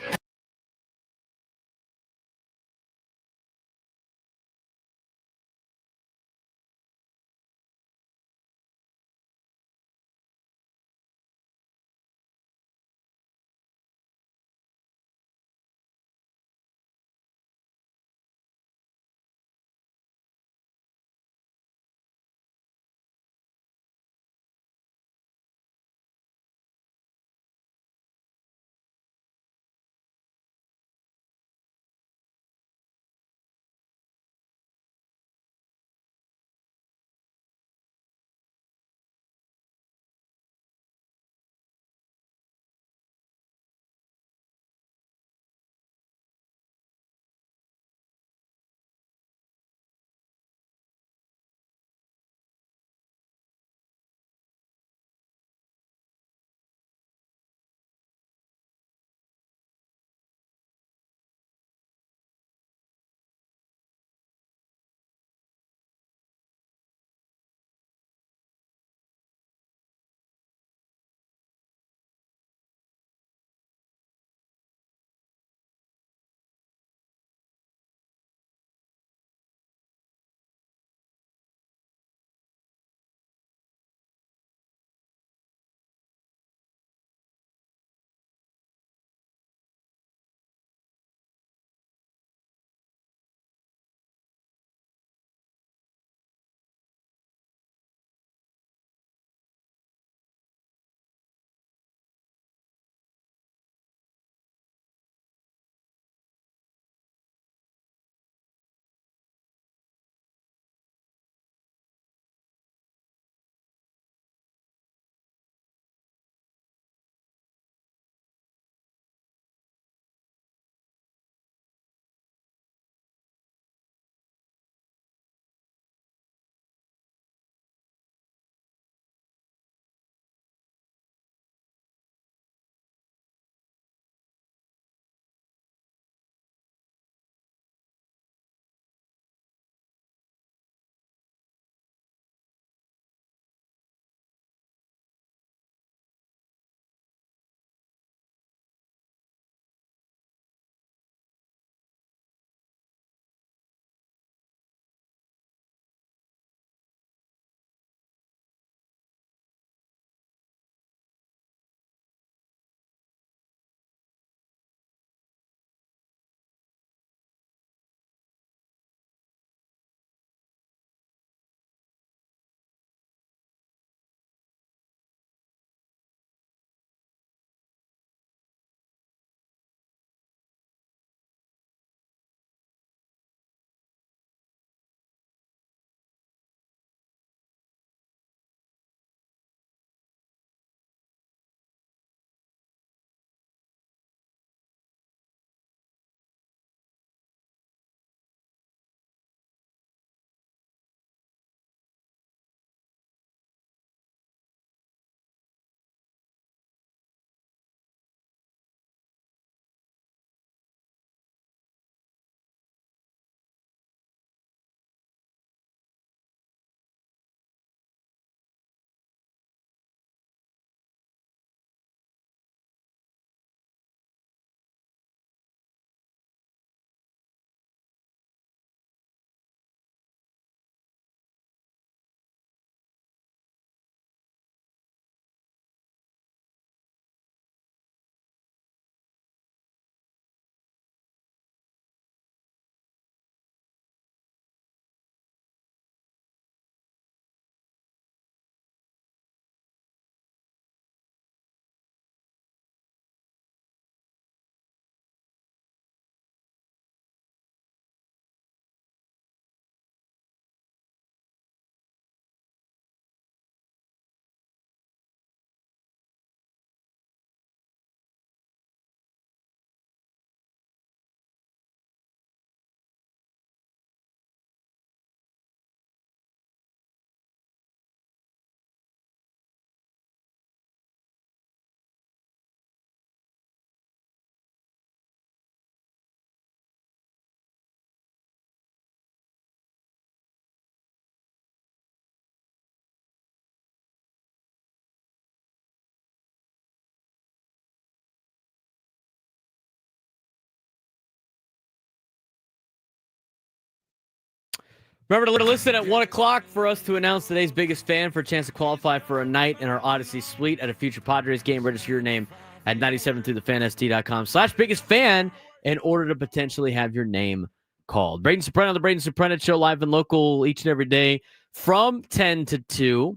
Remember to listen at 1 o'clock for us to announce today's biggest fan for a chance to qualify for a night in our Odyssey suite at a future Padres game. Register your name at 97throughthefanst.com/biggest fan in order to potentially have your name called. Braden Surprenant on the Braden Surprenant Show, live and local each and every day from 10 to 2.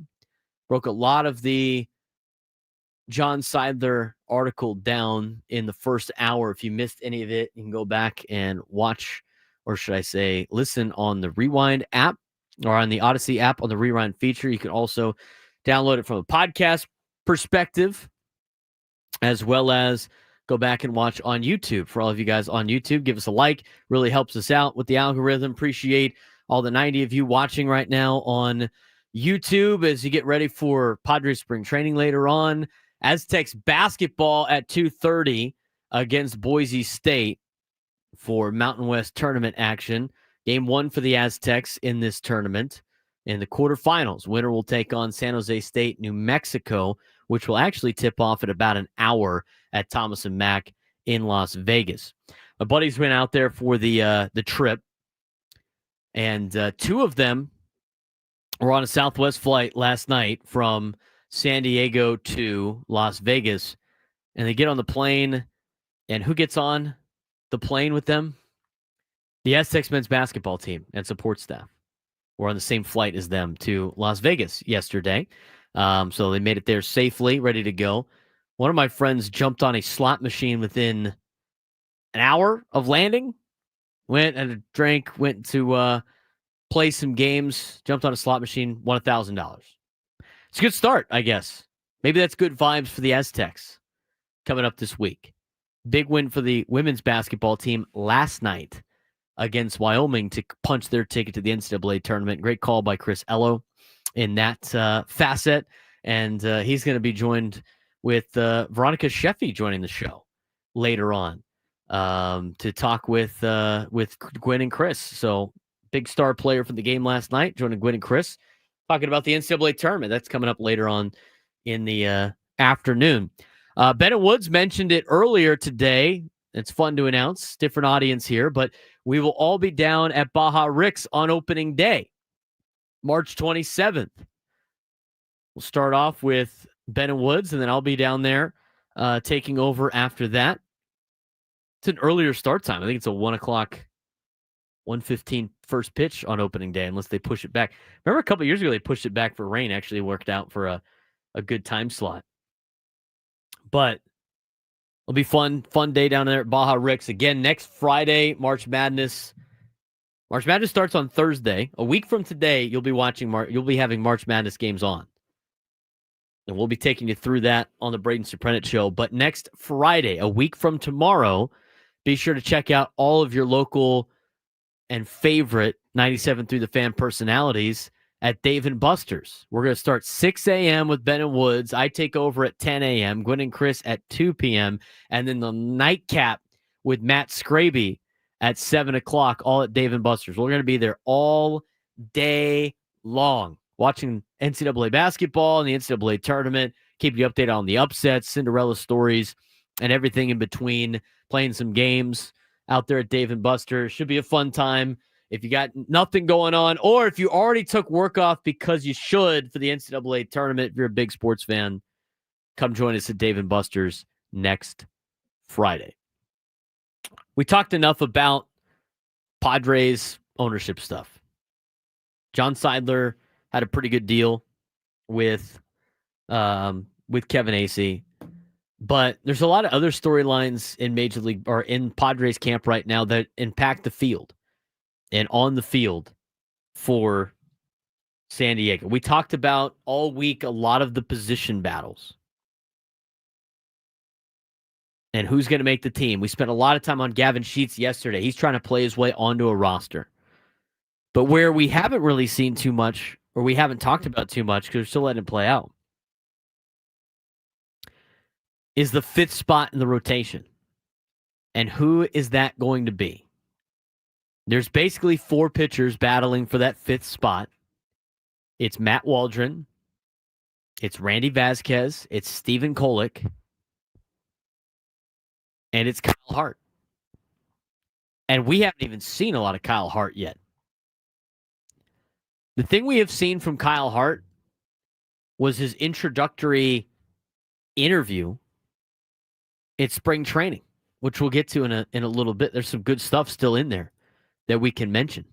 Broke a lot of the John Seidler article down in the first hour. If you missed any of it, you can go back and watch, or should I say, listen on the Rewind app or on the Odyssey app on the Rewind feature. You can also download it from a podcast perspective, as well as go back and watch on YouTube. For all of you guys on YouTube, give us a like. Really helps us out with the algorithm. Appreciate all the 90 of you watching right now on YouTube as you get ready for Padres spring training later on. Aztecs basketball at 2:30 against Boise State for Mountain West tournament action. Game 1 for the Aztecs in this tournament. In the quarterfinals, winner will take on San Jose State, New Mexico, which will actually tip off at about an hour at Thomas and Mack in Las Vegas. My buddies went out there for the trip, and two of them were on a Southwest flight last night from San Diego to Las Vegas, and they get on the plane, and who gets on the plane with them? The Aztecs men's basketball team and support staff were on the same flight as them to Las Vegas yesterday. So they made it there safely, ready to go. One of my friends jumped on a slot machine within an hour of landing, went and drank, went to play some games, jumped on a slot machine, won $1,000. It's a good start, I guess. Maybe that's good vibes for the Aztecs coming up this week. Big win for the women's basketball team last night against Wyoming to punch their ticket to the NCAA tournament. Great call by Chris Ello in that facet. And he's going to be joined with Veronica Sheffy joining the show later on to talk with Gwen and Chris. So big star player for the game last night, joining Gwen and Chris, talking about the NCAA tournament. That's coming up later on in the afternoon. Bennett Woods mentioned it earlier today. It's fun to announce, different audience here, but we will all be down at Baja Ricks on opening day, March 27th. We'll start off with Bennett Woods, and then I'll be down there taking over after that. It's an earlier start time. I think it's a 1 o'clock, 1:15 first pitch on opening day, unless they push it back. Remember a couple of years ago, they pushed it back for rain. Actually worked out for a good time slot. But it'll be fun day down there at Baja Ricks. Again, next Friday, March Madness. March Madness starts on Thursday. A week from today, you'll be having March Madness games on. And we'll be taking you through that on the Braden Surprenant Show. But next Friday, a week from tomorrow, be sure to check out all of your local and favorite 97 Through the Fan personalities at Dave & Buster's. We're going to start 6 a.m. with Ben and Woods. I take over at 10 a.m., Gwen and Chris at 2 p.m., and then the nightcap with Matt Scraby at 7 o'clock, all at Dave & Buster's. We're going to be there all day long, watching NCAA basketball and the NCAA tournament, keep you updated on the upsets, Cinderella stories, and everything in between, playing some games out there at Dave & Buster's. Should be a fun time. If you got nothing going on, or if you already took work off because you should for the NCAA tournament, if you're a big sports fan, come join us at Dave & Buster's next Friday. We talked enough about Padres ownership stuff. John Seidler had a pretty good deal with Kevin Acee, but there's a lot of other storylines in Major League or in Padres camp right now that impact the field and on the field for San Diego. We talked about all week a lot of the position battles and who's going to make the team. We spent a lot of time on Gavin Sheets yesterday. He's trying to play his way onto a roster. But where we haven't really seen too much, or we haven't talked about too much because we're still letting it play out, is the fifth spot in the rotation. And who is that going to be? There's basically four pitchers battling for that fifth spot. It's Matt Waldron. It's Randy Vasquez. It's Steven Kolick. And it's Kyle Hart. And we haven't even seen a lot of Kyle Hart yet. The thing we have seen from Kyle Hart was his introductory interview at spring training, which we'll get to in a little bit. There's some good stuff still in there that we can mention.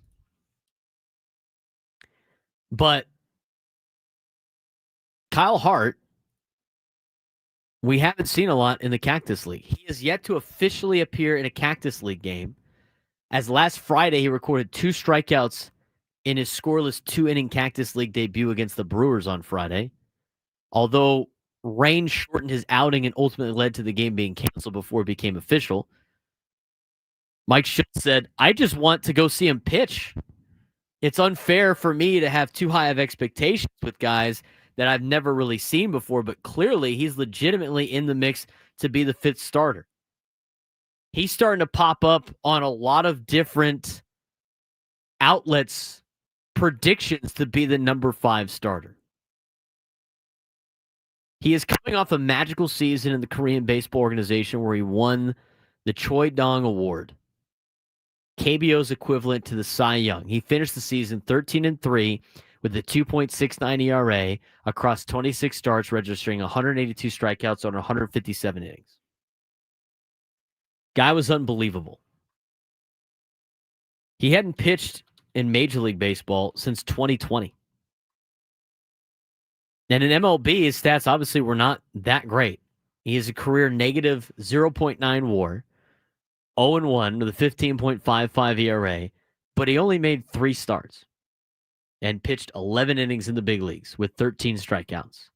But Kyle Hart, we haven't seen a lot in the Cactus League. He has yet to officially appear in a Cactus League game, as last Friday he recorded 2 strikeouts in his scoreless 2-inning Cactus League debut against the Brewers on Friday. Although rain shortened his outing and ultimately led to the game being canceled before it became official, Mike Schultz said, "I just want to go see him pitch. It's unfair for me to have too high of expectations with guys that I've never really seen before, but clearly he's legitimately in the mix to be the 5th starter." He's starting to pop up on a lot of different outlets' predictions to be the number 5 starter. He is coming off a magical season in the Korean Baseball Organization where he won the Choi Dong Award, KBO's equivalent to the Cy Young. He finished the season 13-3 with a 2.69 ERA across 26 starts, registering 182 strikeouts on 157 innings. Guy was unbelievable. He hadn't pitched in Major League Baseball since 2020. And in MLB, his stats obviously were not that great. He has a career negative 0.9 WAR, 0-1 with a 15.55 ERA, but he only made 3 starts and pitched 11 innings in the big leagues with 13 strikeouts.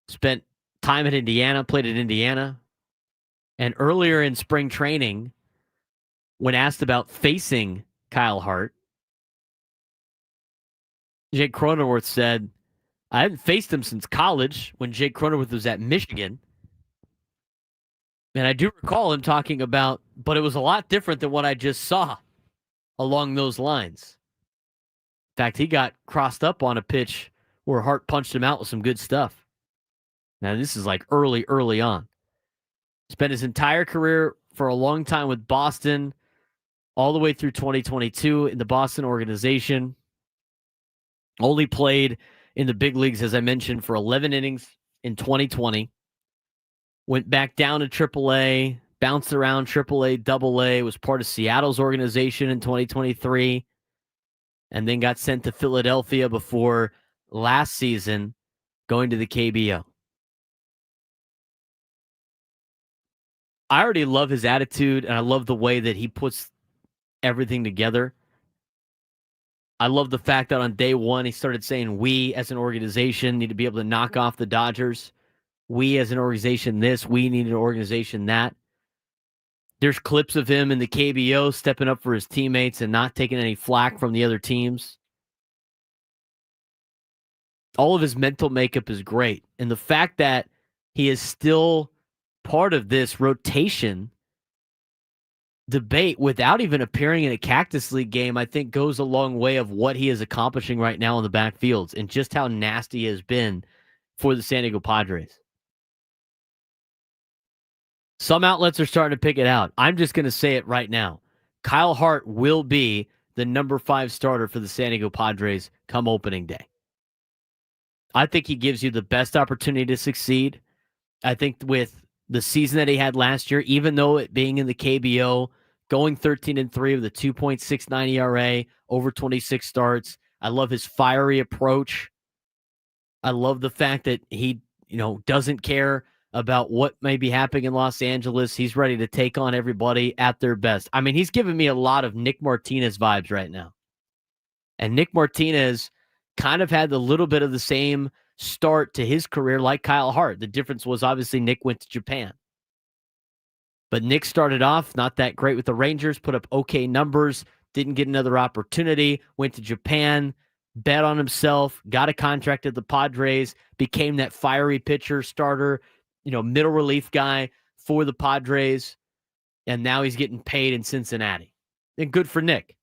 Spent time at Indiana, played at Indiana, and earlier in spring training, when asked about facing Kyle Hart, Jake Cronenworth said, "I hadn't faced him since college when Jake Cronenworth was at Michigan." And I do recall him talking about, but it was a lot different than what I just saw along those lines. In fact, he got crossed up on a pitch where Hart punched him out with some good stuff. Now, this is like early on. Spent his entire career for a long time with Boston, all the way through 2022 in the Boston organization. Only played in the big leagues, as I mentioned, for 11 innings in 2020. Went back down to AAA, bounced around AAA, AA, was part of Seattle's organization in 2023, and then got sent to Philadelphia before last season going to the KBO. I already love his attitude, and I love the way that he puts everything together. I love the fact that on day one, he started saying we as an organization need to be able to knock off the Dodgers. We as an organization this, we need an organization that. There's clips of him in the KBO stepping up for his teammates and not taking any flack from the other teams. All of his mental makeup is great. And the fact that he is still part of this rotation debate without even appearing in a Cactus League game, I think goes a long way of what he is accomplishing right now in the backfields and just how nasty he has been for the San Diego Padres. Some outlets are starting to pick it out. I'm just going to say it right now. Kyle Hart will be the number 5 starter for the San Diego Padres come opening day. I think he gives you the best opportunity to succeed. I think with the season that he had last year, even though it being in the KBO, going 13-3 with a 2.69 ERA, over 26 starts. I love his fiery approach. I love the fact that he, doesn't care about what may be happening in Los Angeles. He's ready to take on everybody at their best. I mean, he's giving me a lot of Nick Martinez vibes right now. And Nick Martinez kind of had a little bit of the same start to his career like Kyle Hart. The difference was obviously Nick went to Japan. But Nick started off not that great with the Rangers, put up okay numbers, didn't get another opportunity, went to Japan, bet on himself, got a contract at the Padres, became that fiery pitcher, starter, middle relief guy for the Padres, and now he's getting paid in Cincinnati. And good for Nick.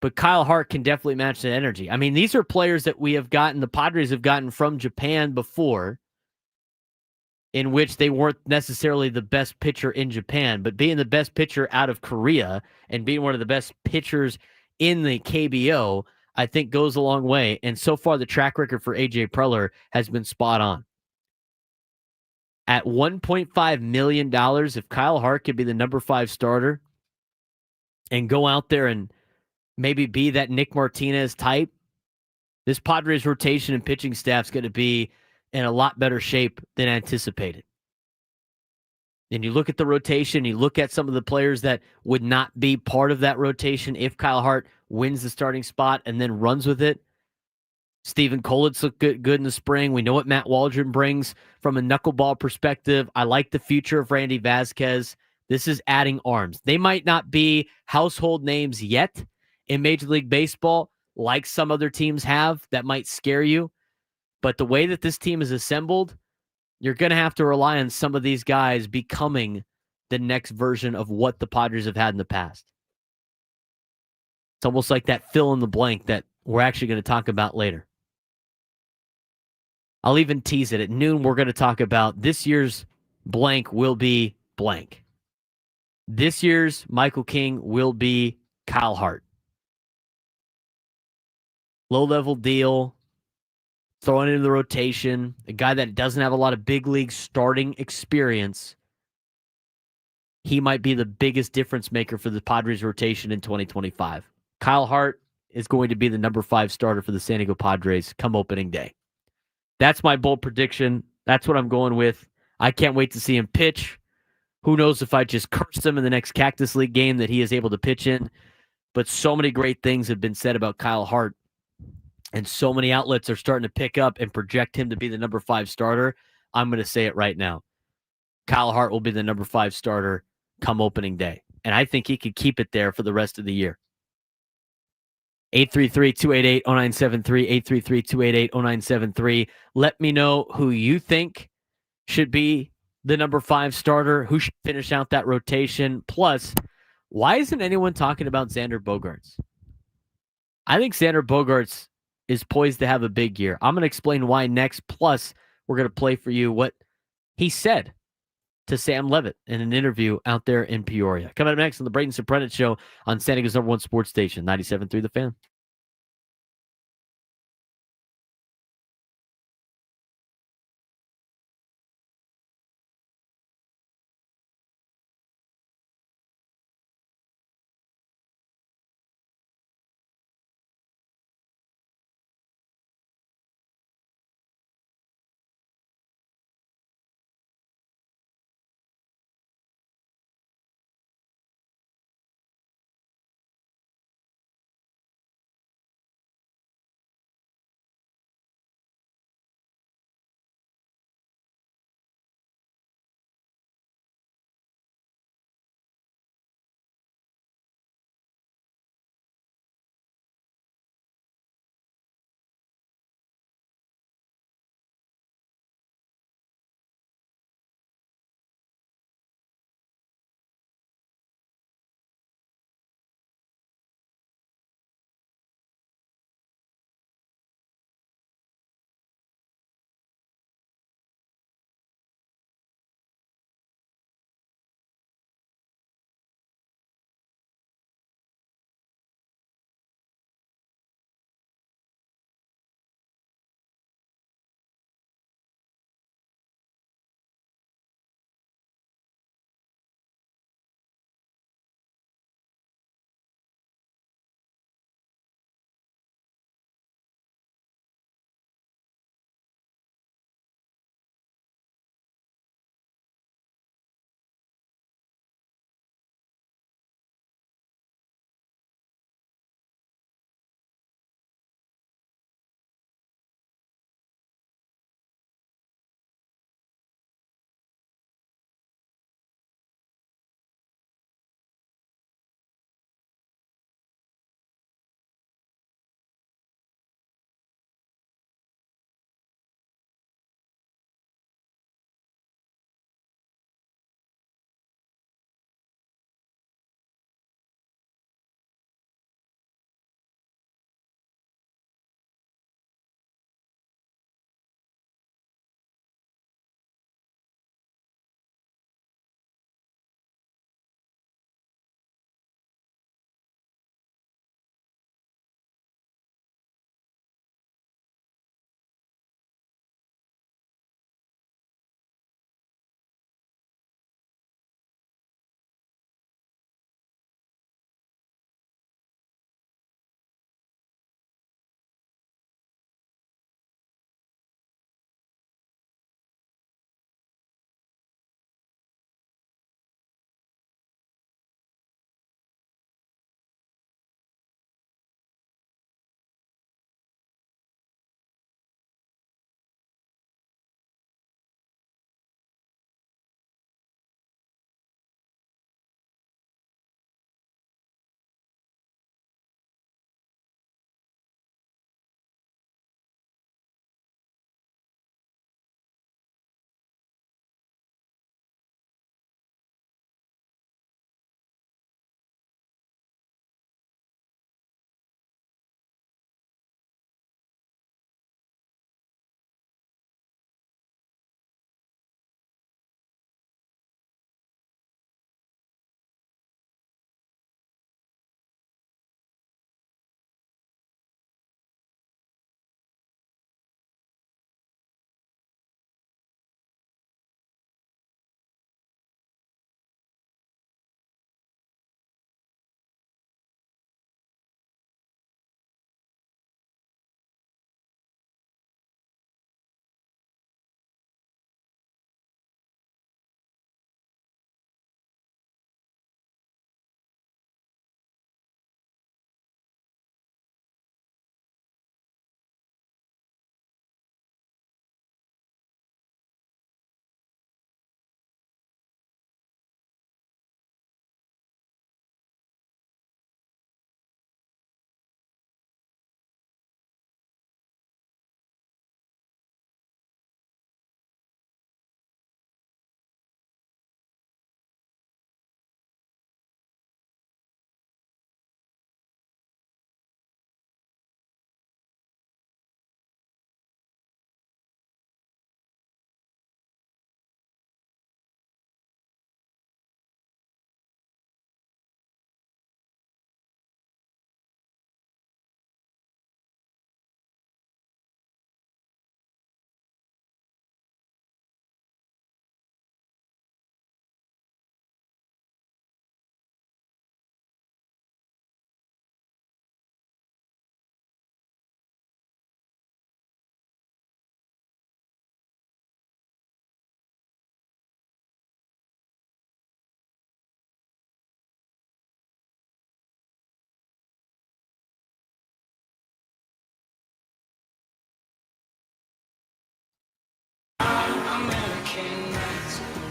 But Kyle Hart can definitely match that energy. I mean, these are players that the Padres have gotten from Japan before, in which they weren't necessarily the best pitcher in Japan, but being the best pitcher out of Korea and being one of the best pitchers in the KBO, I think goes a long way. And so far, the track record for A.J. Preller has been spot on. At $1.5 million, if Kyle Hart could be the number 5 starter and go out there and maybe be that Nick Martinez type, this Padres rotation and pitching staff is going to be in a lot better shape than anticipated. And you look at the rotation, you look at some of the players that would not be part of that rotation if Kyle Hart wins the starting spot and then runs with it. Steven Kolitz looked good in the spring. We know what Matt Waldron brings from a knuckleball perspective. I like the future of Randy Vasquez. This is adding arms. They might not be household names yet in Major League Baseball like some other teams have that might scare you. But the way that this team is assembled, you're going to have to rely on some of these guys becoming the next version of what the Padres have had in the past. It's almost like that fill in the blank that we're actually going to talk about later. I'll even tease it. At noon, we're going to talk about this year's blank will be blank. This year's Michael King will be Kyle Hart. Low-level deal, throwing into the rotation, a guy that doesn't have a lot of big league starting experience. He might be the biggest difference maker for the Padres rotation in 2025. Kyle Hart is going to be the number 5 starter for the San Diego Padres come opening day. That's my bold prediction. That's what I'm going with. I can't wait to see him pitch. Who knows if I just curse him in the next Cactus League game that he is able to pitch in. But so many great things have been said about Kyle Hart. And so many outlets are starting to pick up and project him to be the number 5 starter. I'm going to say it right now. Kyle Hart will be the number 5 starter come opening day. And I think he could keep it there for the rest of the year. 833-288-0973, 833-288-0973. Let me know who you think should be the number 5 starter, who should finish out that rotation. Plus, why isn't anyone talking about Xander Bogaerts? I think Xander Bogaerts is poised to have a big year. I'm going to explain why next. Plus, we're going to play for you what he said to Sam Levitt in an interview out there in Peoria. Coming up next on the Braden Surprenant Show on San Diego's #1 sports station, 97.3 The Fan.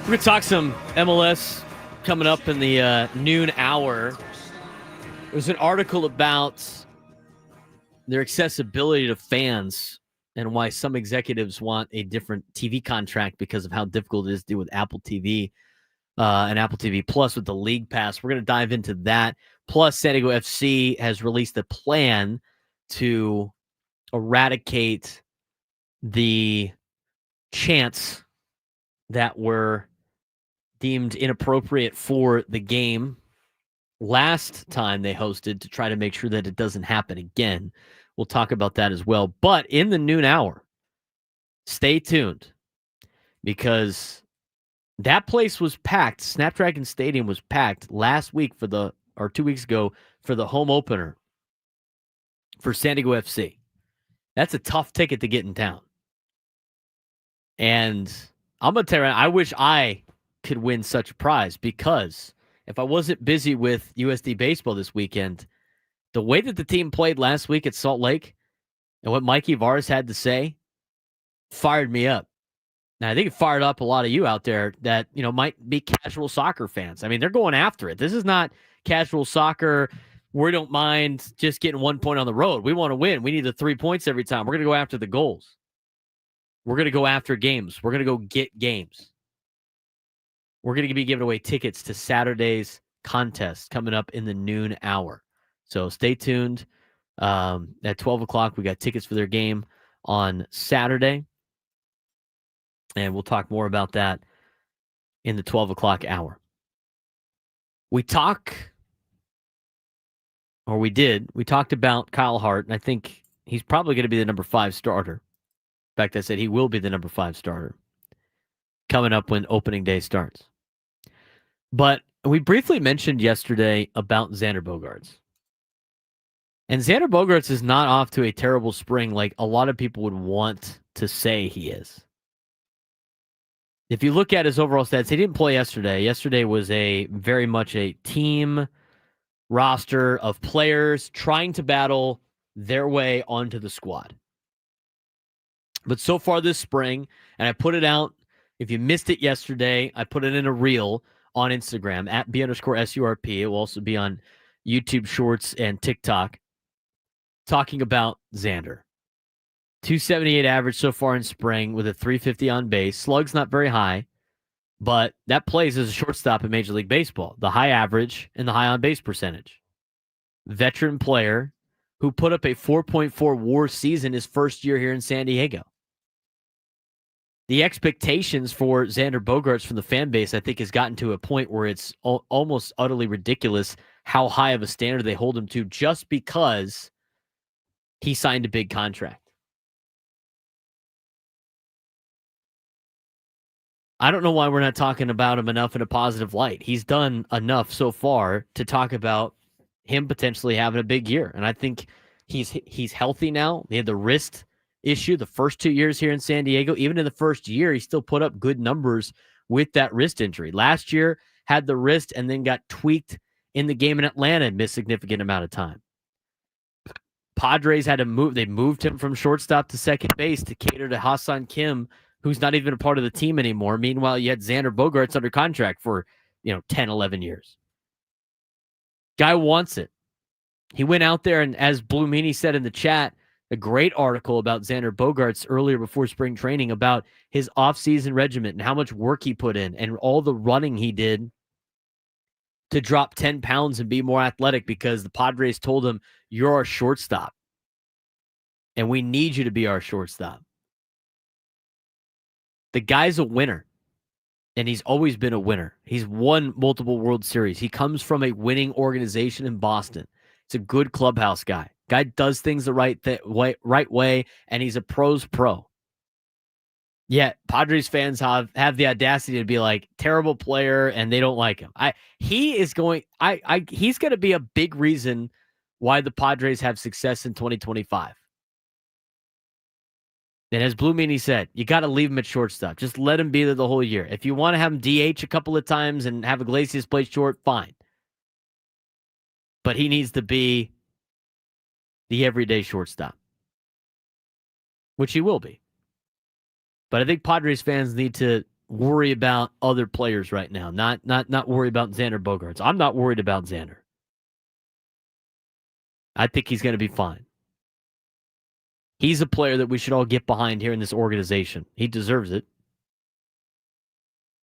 We're going to talk some MLS coming up in the noon hour. There's an article about their accessibility to fans and why some executives want a different TV contract because of how difficult it is to do with Apple TV and Apple TV Plus with the League Pass. We're going to dive into that. Plus, San Diego FC has released a plan to eradicate the chants that were deemed inappropriate for the game last time they hosted to try to make sure that it doesn't happen again. We'll talk about that as well. But in the noon hour, stay tuned because that place was packed. Snapdragon Stadium was packed last week or 2 weeks ago for the home opener for San Diego FC. That's a tough ticket to get in town. And I'm going to tell you, I wish I could win such a prize because if I wasn't busy with USD baseball this weekend, the way that the team played last week at Salt Lake and what Mikey Vars had to say fired me up. Now, I think it fired up a lot of you out there that, might be casual soccer fans. I mean, they're going after it. This is not casual soccer. We don't mind just getting 1 point on the road. We want to win. We need the 3 points every time. We're going to go after the goals. We're going to go after games. We're going to go get games. We're going to be giving away tickets to Saturday's contest coming up in the noon hour. So stay tuned. At 12 o'clock, we got tickets for their game on Saturday. And we'll talk more about that in the 12 o'clock hour. We talked about Kyle Hart, and I think he's probably going to be the number 5 starter. In fact, I said he will be the number 5 starter coming up when opening day starts. But we briefly mentioned yesterday about Xander Bogaerts. And Xander Bogaerts is not off to a terrible spring like a lot of people would want to say he is. If you look at his overall stats, he didn't play yesterday. Yesterday was very much a team roster of players trying to battle their way onto the squad. But so far this spring, and I put it out, if you missed it yesterday, I put it in a reel on Instagram at @B_SURP. It will also be on YouTube Shorts and TikTok talking about Xander. 278 average so far in spring with a 350 on base. Slug's not very high, but that plays as a shortstop in Major League Baseball. The high average and the high on base percentage. Veteran player who put up a 4.4 WAR season his first year here in San Diego. The expectations for Xander Bogaerts from the fan base, I think, has gotten to a point where it's almost utterly ridiculous how high of a standard they hold him to just because he signed a big contract. I don't know why we're not talking about him enough in a positive light. He's done enough so far to talk about him potentially having a big year. And I think he's healthy now. He had the wrist issue the first 2 years here in San Diego. Even in the first year, he still put up good numbers with that wrist injury. Last year, had the wrist and then got tweaked in the game in Atlanta and missed a significant amount of time. Padres had to move. They moved him from shortstop to second base to cater to Hassan Kim, who's not even a part of the team anymore. Meanwhile, you had Xander Bogaerts under contract for 10, 11 years. Guy wants it. He went out there, and as Blue Meanie said in the chat, a great article about Xander Bogaerts earlier before spring training about his offseason regimen and how much work he put in and all the running he did to drop 10 pounds and be more athletic because the Padres told him, you're our shortstop, and we need you to be our shortstop. The guy's a winner, and he's always been a winner. He's won multiple World Series. He comes from a winning organization in Boston. He's a good clubhouse guy. Guy does things the right way, and he's a pro's pro. Yet Padres fans have the audacity to be like, terrible player, and they don't like him. He's going to be a big reason why the Padres have success in 2025. And as Blue Meanie said, you got to leave him at shortstop. Just let him be there the whole year. If you want to have him DH a couple of times and have Iglesias play short, fine. But he needs to be the everyday shortstop, which he will be. But I think Padres fans need to worry about other players right now. Not worry about Xander Bogaerts. I'm not worried about Xander. I think he's going to be fine. He's a player that we should all get behind here in this organization. He deserves it.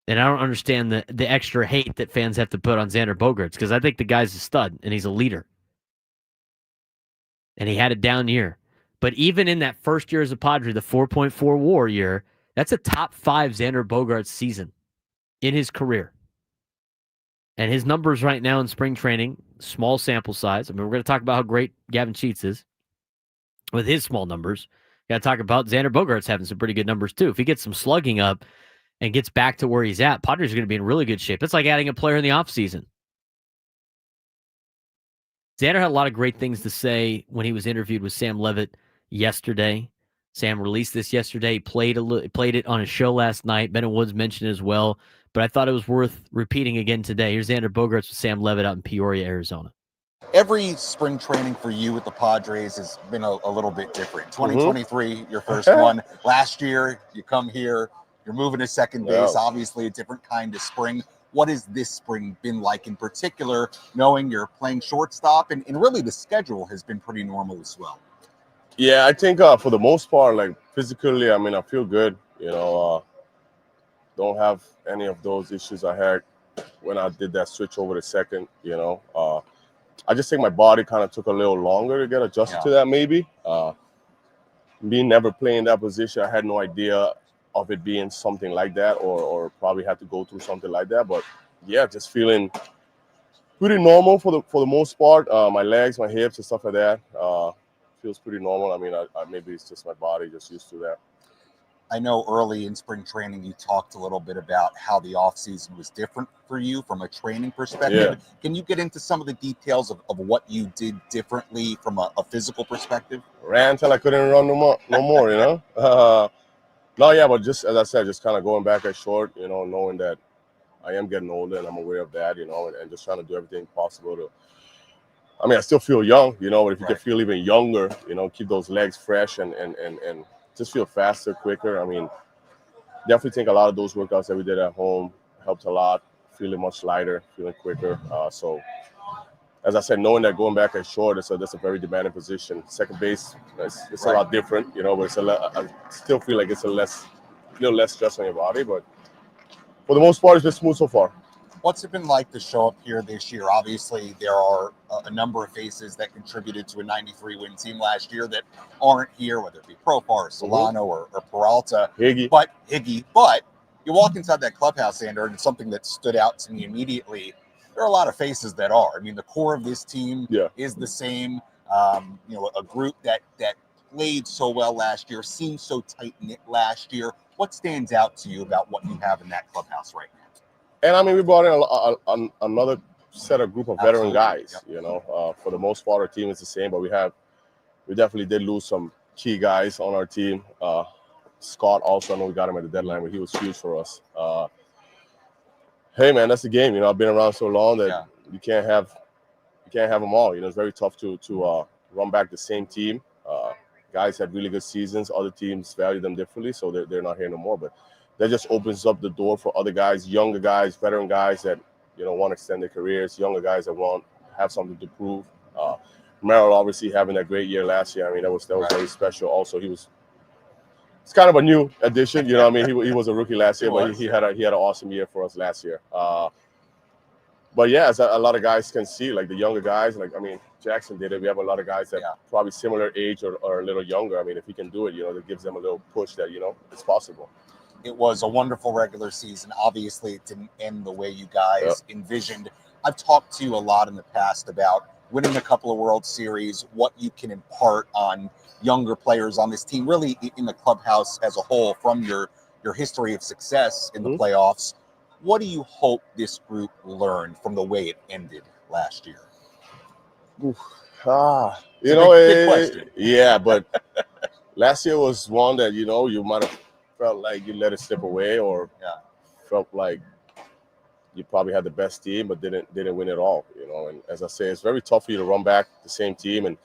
And I don't understand the extra hate that fans have to put on Xander Bogaerts, because I think the guy's a stud and he's a leader. And he had a down year. But even in that first year as a Padre, the 4.4 WAR year, that's a top 5 Xander Bogaerts season in his career. And his numbers right now in spring training, small sample size. I mean, we're going to talk about how great Gavin Sheets is with his small numbers. Got to talk about Xander Bogaerts having some pretty good numbers too. If he gets some slugging up and gets back to where he's at, Padres are going to be in really good shape. It's like adding a player in the offseason. Xander had a lot of great things to say when he was interviewed with Sam Levitt yesterday. Sam released this yesterday. He played it on his show last night. Ben and Woods mentioned it as well, but I thought it was worth repeating again today. Here's Xander Bogaerts with Sam Levitt out in Peoria, Arizona. Every spring training for you with the Padres has been a little bit different. 2023, your first one. Last year, you come here, you're moving to second base, obviously a different kind of spring. What has this spring been like in particular, knowing you're playing shortstop and really the schedule has been pretty normal as well? Yeah, I think for the most part, like physically, I mean, I feel good. Don't have any of those issues I had when I did that switch over to second. I just think my body kind of took a little longer to get adjusted to that. Maybe me never playing that position, I had no idea of it being something like that, or probably had to go through something like that. But yeah, just feeling pretty normal for the most part. My legs, my hips, and stuff like that feels pretty normal. I mean, I maybe it's just my body just used to that. I know early in spring training, you talked a little bit about how the offseason was different for you from a training perspective. Yeah. Can you get into some of the details of what you did differently from a physical perspective? Ran until I couldn't run no more, No, yeah, but just as I said, just kind of going back at short, knowing that I am getting older and I'm aware of that, and just trying to do everything possible to. I mean, I still feel young, but if you can feel even younger, keep those legs fresh and just feel faster, quicker. I mean, definitely think a lot of those workouts that we did at home helped a lot, feeling much lighter, feeling quicker. So, as I said, knowing that going back at short, that's a very demanding position. Second base, it's a lot different, but I still feel like it's a little less stress on your body. But for the most part, it's been smooth so far. What's it been like to show up here this year? Obviously, there are a number of faces that contributed to a 93-win team last year that aren't here, whether it be Profar, Solano, or Peralta. Higgy. But you walk inside that clubhouse, Xander, and something that stood out to me immediately, there are a lot of faces that are. I mean, the core of this team is the same. A group that played so well last year, seemed so tight-knit last year. What stands out to you about what you have in that clubhouse right now? And I mean, we brought in another set of group of veteran guys. For the most part, our team is the same, but we definitely did lose some key guys on our team. Scott also, I know we got him at the deadline, but he was huge for us. Hey man, that's the game. I've been around so long that you can't have them all. It's very tough to run back the same team. Guys had really good seasons. Other teams value them differently, so they're not here no more. But that just opens up the door for other guys, younger guys, veteran guys that want to extend their careers, younger guys that want to have something to prove. Merrill obviously having a great year last year. I mean, that was very special. Also, it's kind of a new addition. He was a rookie last year, but he had an awesome year for us last year. But yeah, as a lot of guys can see, like the younger guys, Jackson did it. We have a lot of guys that probably similar age or a little younger. I mean, if he can do it, that gives them a little push that it's possible. It was a wonderful regular season. Obviously, it didn't end the way you guys envisioned. I've talked to you a lot in the past about winning a couple of World Series, what you can impart on younger players on this team, really in the clubhouse as a whole, from your history of success in the playoffs. What do you hope this group learned from the way it ended last year? Big question. Yeah, but last year was one that, you might have felt like you let it slip away, or felt like you probably had the best team but didn't win it all. And as I say, it's very tough for you to run back the same team. And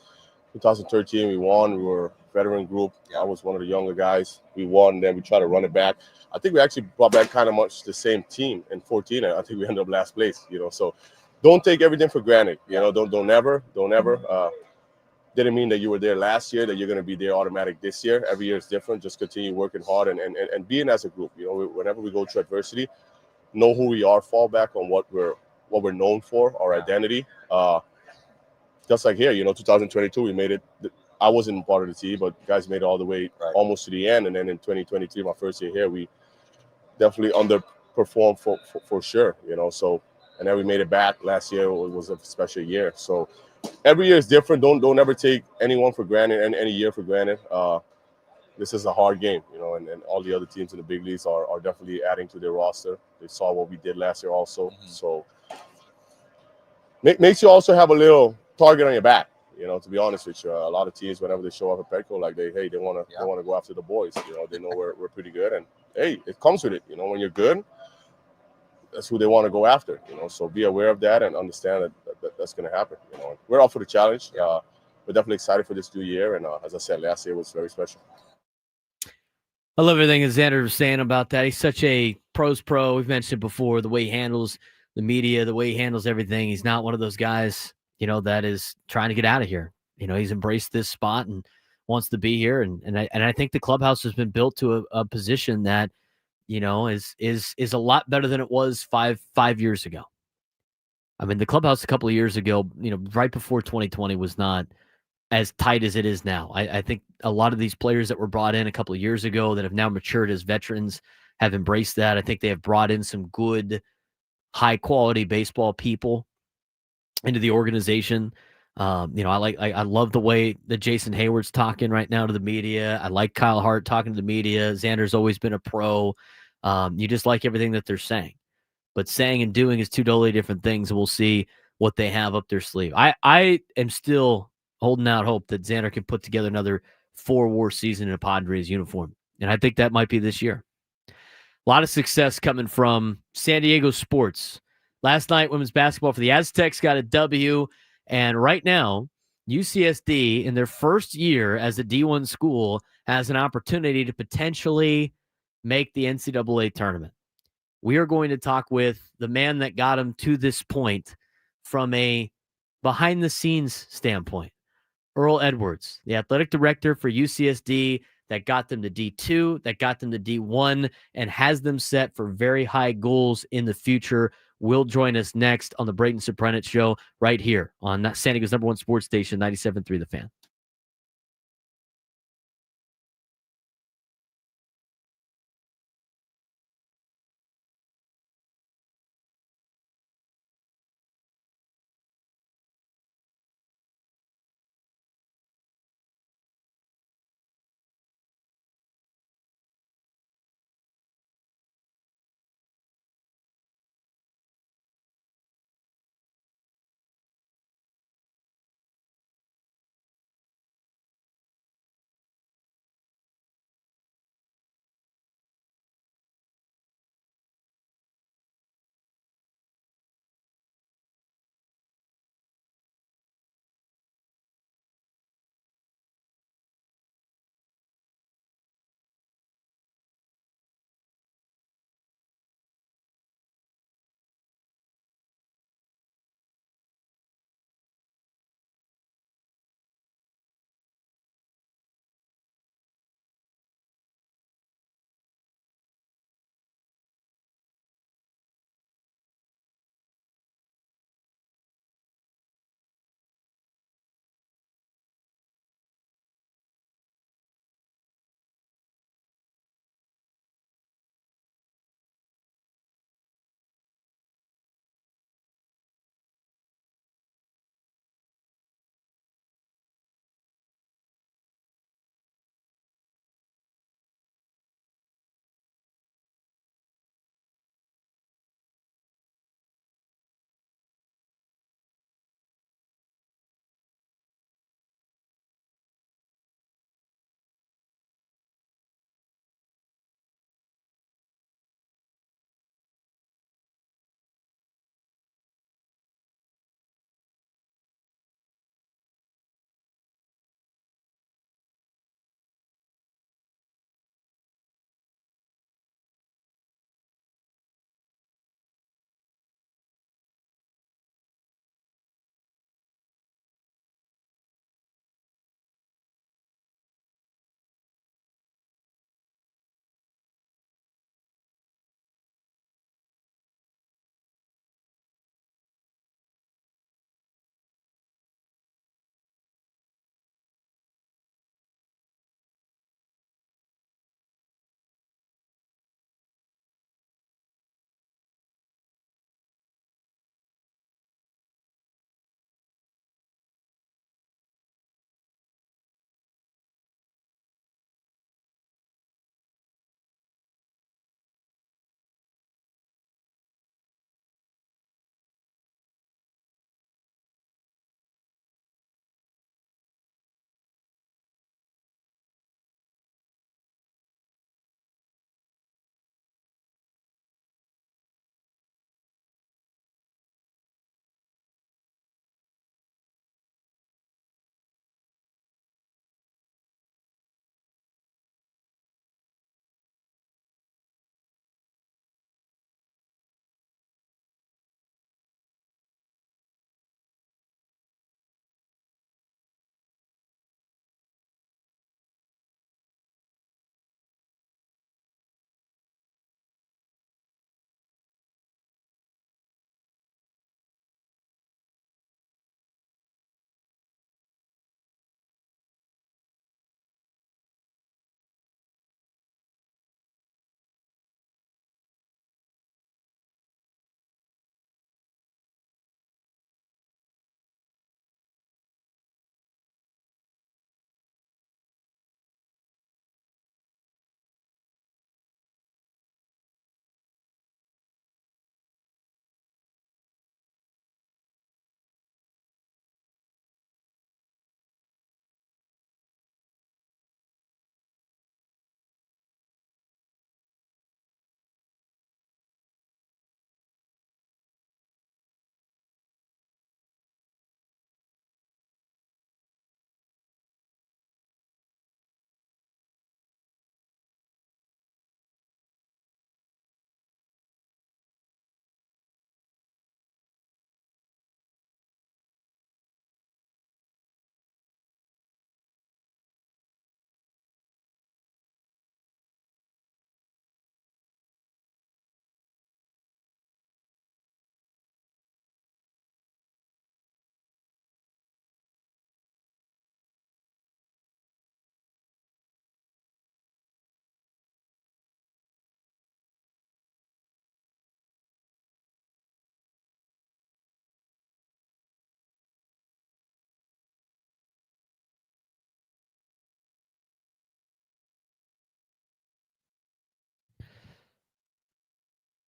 2013 we won. We were veteran group. I was one of the younger guys. We won, then we tried to run it back. I think we actually brought back kind of much the same team in 14, and I think we ended up last place. So don't take everything for granted. Don't ever. Didn't mean that you were there last year that you're going to be there automatic this year. Every year is different. Just continue working hard and being as a group. Whenever we go through adversity, know who we are, fall back on what we're known for, our identity. Just like here, 2022, we made it. I wasn't part of the team, but guys made it all the way almost to the end. And then in 2023, my first year here, we definitely underperformed for sure. So, and then we made it back. Last year was a special year. So every year is different. Don't ever take anyone for granted and any year for granted. This is a hard game, and all the other teams in the big leagues are definitely adding to their roster. They saw what we did last year also. So makes you also have a little target on your back. To be honest with you, a lot of teams, whenever they show up at Petco, like they want to go after the boys. They know we're pretty good, and hey, it comes with it. When you're good, that's who they want to go after. So be aware of that and understand that's going to happen. We're up for the challenge. We're definitely excited for this new year, and as I said, last year was very special. I love everything that Xander was saying about that. He's such a pros pro. We've mentioned it before, the way he handles the media, the way he handles everything. He's not one of those guys, that is trying to get out of here. He's embraced this spot and wants to be here. And I think the clubhouse has been built to a position that, is a lot better than it was five years ago. I mean, the clubhouse a couple of years ago, right before 2020 was not as tight as it is now. I think a lot of these players that were brought in a couple of years ago that have now matured as veterans have embraced that. I think they have brought in some good, high-quality baseball people into the organization. I love the way that Jason Hayward's talking right now to the media. I like Kyle Hart talking to the media. Xander's always been a pro. You just like everything that they're saying. But saying and doing is two totally different things, and we'll see what they have up their sleeve. I am still holding out hope that Xander can put together another 4-war season in a Padres uniform. And I think that might be this year. A lot of success coming from San Diego sports. Last night, women's basketball for the Aztecs got a W. And right now, UCSD, in their first year as a D1 school, has an opportunity to potentially make the NCAA tournament. We are going to talk with the man that got them to this point from a behind-the-scenes standpoint. Earl Edwards, the athletic director for UCSD that got them to D2, that got them to D1, and has them set for very high goals in the future, will join us next on the Braden Surprenant Show right here on San Diego's #1 sports station, 97.3 The Fan.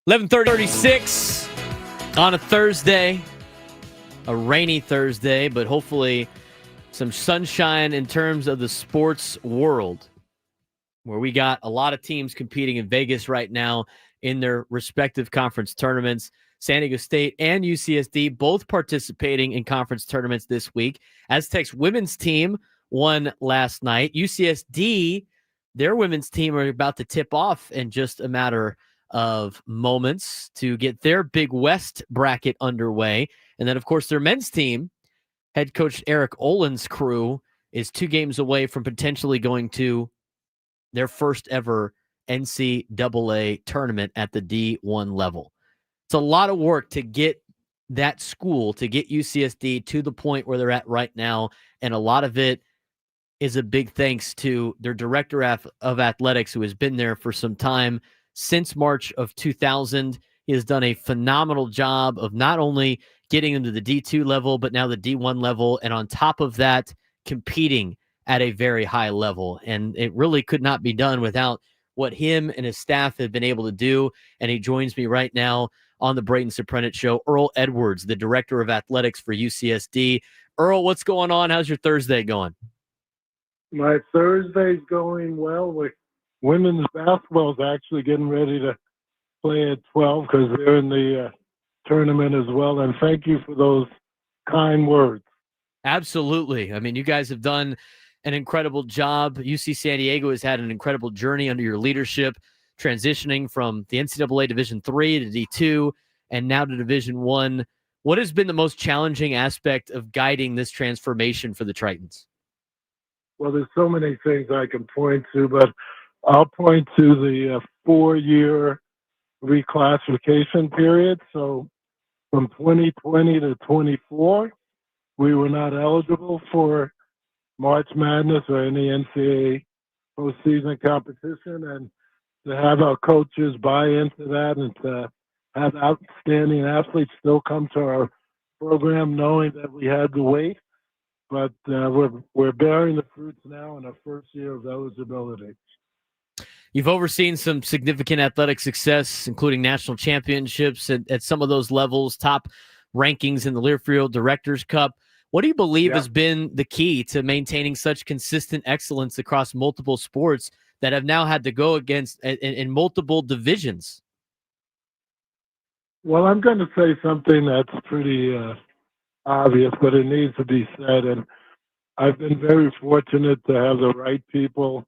11:36 on a Thursday, a rainy Thursday, but hopefully some sunshine in terms of the sports world, where we got a lot of teams competing in Vegas right now in their respective conference tournaments. San Diego State and UCSD both participating in conference tournaments this week. Aztecs women's team won last night. UCSD, their women's team, are about to tip off in just a matter of moments to get their Big West bracket underway. And then, of course, their men's team, head coach Eric Olin's crew, is 2 games away from potentially going to their first ever NCAA tournament at the D1 level. It's a lot of work to get that school, to get UCSD to the point where they're at right now. And a lot of it is a big thanks to their director of athletics, who has been there for some time, since March of 2000. He has done a phenomenal job of not only getting them to the D2 level, but now the D1 level. And on top of that, competing at a very high level. And it really could not be done without what him and his staff have been able to do. And he joins me right now on the Braden Surprenant Show, Earl Edwards, the director of athletics for UCSD. Earl, what's going on? How's your Thursday going? My Thursday's going well. With women's basketball is actually getting ready to play at 12 because they're in the tournament as well. And thank you for those kind words. Absolutely. I mean, you guys have done an incredible job. UC San Diego has had an incredible journey under your leadership, transitioning from the NCAA Division III to D2 and now to Division I. What has been the most challenging aspect of guiding this transformation for the Tritons? Well, there's so many things I can point to, but I'll point to the 4-year reclassification period. So from 2020 to 24, we were not eligible for March Madness or any NCAA postseason competition. And to have our coaches buy into that and to have outstanding athletes still come to our program knowing that we had to wait. But we're bearing the fruits now in our first year of eligibility. You've overseen some significant athletic success, including national championships at some of those levels, top rankings in the Learfield Directors Cup. What do you believe has been the key to maintaining such consistent excellence across multiple sports that have now had to go against in multiple divisions? Well, I'm going to say something that's pretty obvious, but it needs to be said. And I've been very fortunate to have the right people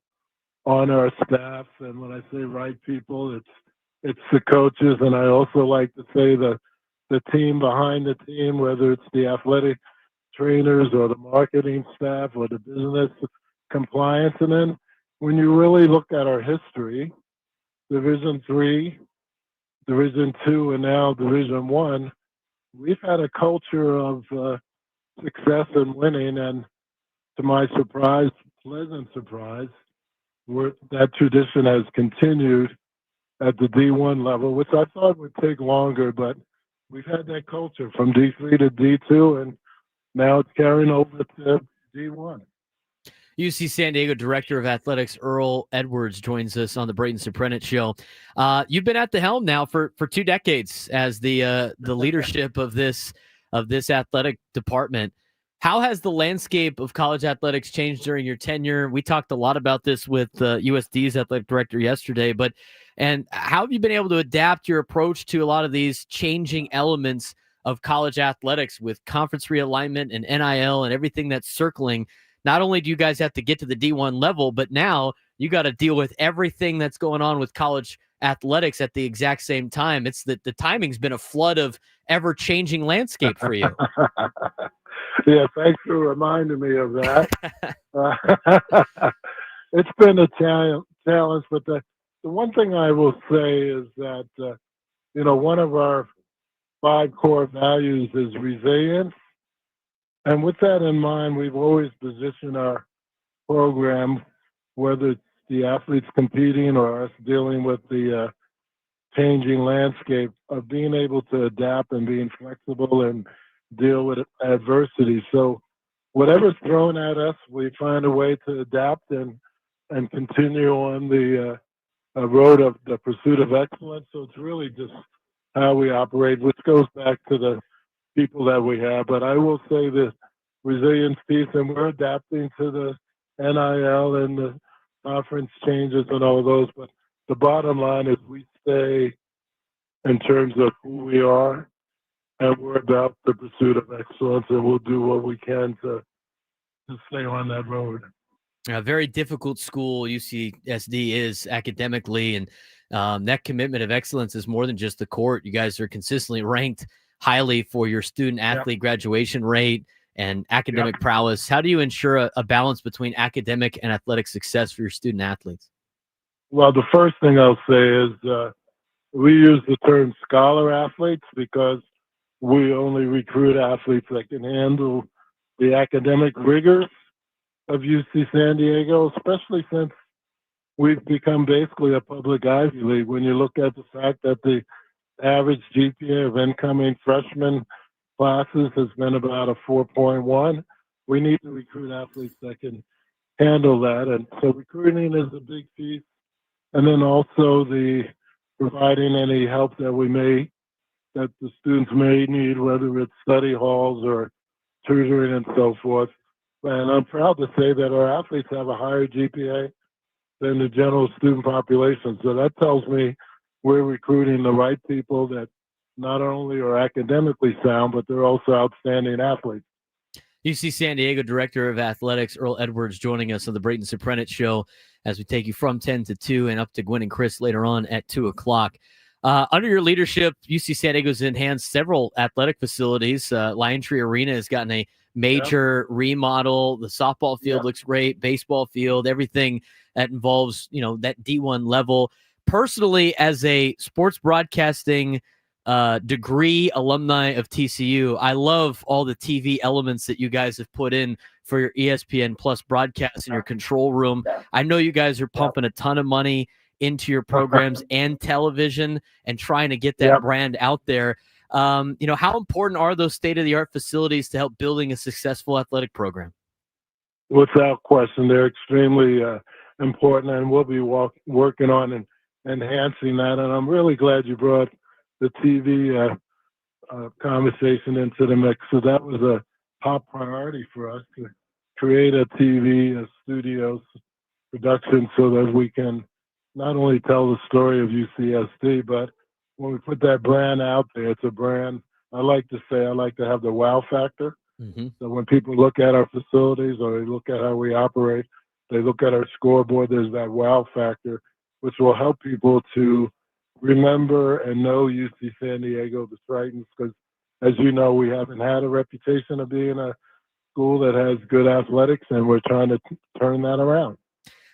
on our staff. And when I say right people, it's the coaches. And I also like to say the team behind the team, whether it's the athletic trainers or the marketing staff or the business compliance. And then when you really look at our history, Division III, Division II, and now Division I, we've had a culture of success and winning. And to my surprise, pleasant surprise, that tradition has continued at the D1 level, which I thought would take longer, but we've had that culture from D3 to D2, and now it's carrying over to D1. UC San Diego Director of Athletics Earl Edwards joins us on the Braden Surprenant Show. You've been at the helm now for 2 decades as the leadership of this athletic department. How has the landscape of college athletics changed during your tenure? We talked a lot about this with USD's athletic director yesterday, and how have you been able to adapt your approach to a lot of these changing elements of college athletics with conference realignment and NIL and everything that's circling? Not only do you guys have to get to the D1 level, but now you got to deal with everything that's going on with college athletics at the exact same time. It's the timing's been a flood of ever-changing landscape for you. Yeah, thanks for reminding me of that. It's been a challenge, but the one thing I will say is that, one of our 5 core values is resilience. And with that in mind, we've always positioned our program, whether it's the athletes competing or us dealing with the changing landscape, of being able to adapt and being flexible and deal with adversity. So whatever's thrown at us, we find a way to adapt and continue on the road of the pursuit of excellence. So it's really just how we operate, which goes back to the people that we have. But I will say this resilience piece, and we're adapting to the NIL and the conference changes and all those. But the bottom line is we stay in terms of who we are, and we're about the pursuit of excellence, and we'll do what we can to stay on that road. A very difficult school UCSD is academically, and that commitment of excellence is more than just the court. You guys are consistently ranked highly for your student athlete graduation rate and academic prowess. How do you ensure a balance between academic and athletic success for your student athletes? Well, the first thing I'll say is we use the term scholar athletes because we only recruit athletes that can handle the academic rigors of UC San Diego, especially since we've become basically a public Ivy League. When you look at the fact that the average GPA of incoming freshman classes has been about a 4.1, we need to recruit athletes that can handle that. And so recruiting is a big piece. And then also the providing any help that the students may need, whether it's study halls or tutoring and so forth. And I'm proud to say that our athletes have a higher GPA than the general student population. So that tells me we're recruiting the right people that not only are academically sound, but they're also outstanding athletes. UC San Diego Director of Athletics, Earl Edwards, joining us on the Braden Surprenant Show as we take you from 10 to 2 and up to Gwen and Chris later on at 2 o'clock. Under your leadership, UC San Diego's enhanced several athletic facilities. Lion Tree Arena has gotten a major remodel. The softball field looks great, baseball field, everything that involves, that D1 level. Personally, as a sports broadcasting degree alumni of TCU, I love all the TV elements that you guys have put in for your ESPN Plus broadcast in your control room. I know you guys are pumping a ton of money into your programs and television and trying to get that brand out there. How important are those state-of-the-art facilities to help building a successful athletic program? Without question, they're extremely important, and we'll be working on enhancing that. And I'm really glad you brought the TV conversation into the mix. So that was a top priority for us to create a TV studio production so that we can not only tell the story of UCSD, but when we put that brand out there, it's a brand. I like to have the wow factor. Mm-hmm. So when people look at our facilities or they look at how we operate, they look at our scoreboard, there's that wow factor, which will help people to remember and know UC San Diego, the Tritons, because as you know, we haven't had a reputation of being a school that has good athletics, and we're trying to turn that around.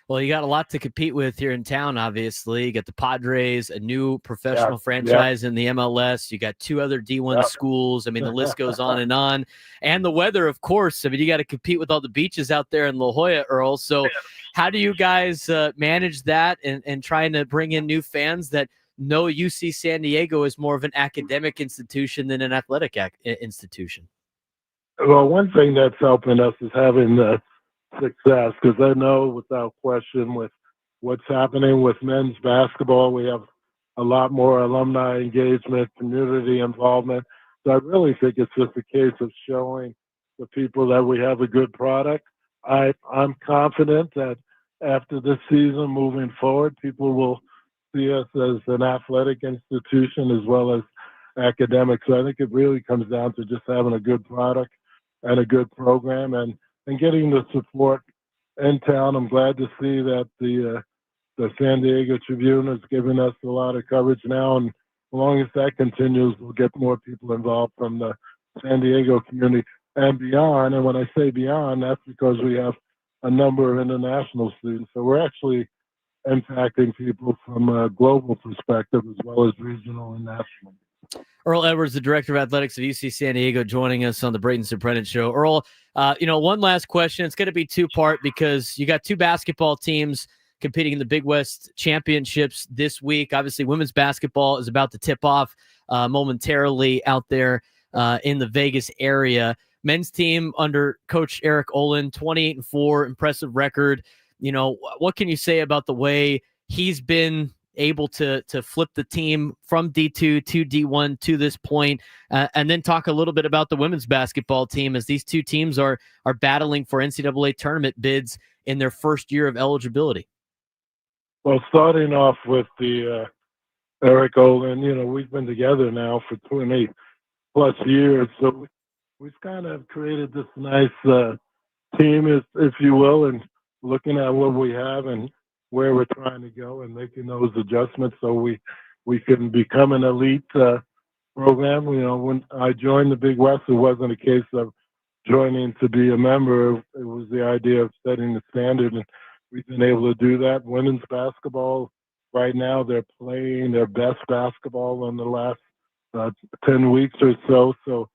Well, you got a lot to compete with here in town, obviously. You got the Padres, a new professional franchise in the MLS. You got 2 other D1 schools. I mean, the list goes on. And the weather, of course. I mean, you got to compete with all the beaches out there in La Jolla, Earl. So how do you guys manage that and trying to bring in new fans that know UC San Diego is more of an academic institution than an athletic institution? Well, one thing that's helping us is having the success, because I know without question with what's happening with men's basketball, we have a lot more alumni engagement, community involvement. So I really think it's just a case of showing the people that we have a good product. I'm confident that after this season moving forward, people will see us as an athletic institution as well as academic. So I think it really comes down to just having a good product and a good program and getting the support in town. I'm glad to see that the San Diego Tribune has given us a lot of coverage now, and as long as that continues, we'll get more people involved from the San Diego community and beyond. And when I say beyond, that's because we have a number of international students. So we're actually impacting people from a global perspective as well as regional and national. Earl Edwards, the Director of Athletics of UC San Diego, joining us on the Braden Surprenant Show. Earl, one last question. It's going to be 2-part because you got 2 basketball teams competing in the Big West Championships this week. Obviously, women's basketball is about to tip off momentarily out there in the Vegas area. Men's team under Coach Eric Olin, 28-4, impressive record. What can you say about the way he's been able to flip the team from D2 to D1 to this point, and then talk a little bit about the women's basketball team, as these two teams are battling for NCAA tournament bids in their first year of eligibility. Well, starting off with the Eric Olin, we've been together now for 20 plus years, so we've kind of created this nice team, if you will, and looking at what we have and where we're trying to go and making those adjustments so we can become an elite program. When I joined the Big West, it wasn't a case of joining to be a member. It was the idea of setting the standard, and we've been able to do that. Women's basketball, right now, they're playing their best basketball in the last 10 weeks or so. So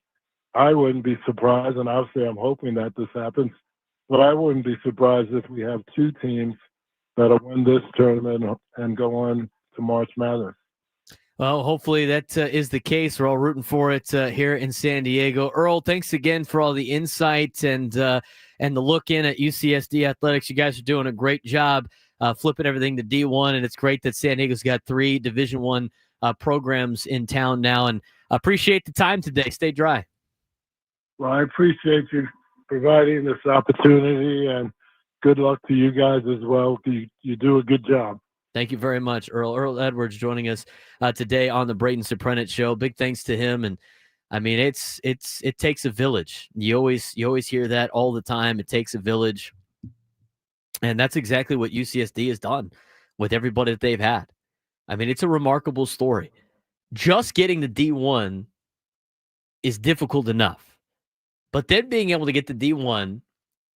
I wouldn't be surprised, and obviously I'm hoping that this happens, but I wouldn't be surprised if we have two teams that'll win this tournament and go on to March Madness. Well, hopefully that is the case. We're all rooting for it here in San Diego. Earl, thanks again for all the insight and the look in at UCSD athletics. You guys are doing a great job flipping everything to D1, and it's great that San Diego's got 3 Division I programs in town now. And appreciate the time today. Stay dry. Well, I appreciate you providing this opportunity, and good luck to you guys as well. You do a good job. Thank you very much, Earl. Earl Edwards joining us today on the Braden Surprenant Show. Big thanks to him. And I mean, it takes a village. You always hear that all the time. It takes a village, and that's exactly what UCSD has done with everybody that they've had. I mean, it's a remarkable story. Just getting the D1 is difficult enough, but then being able to get the D1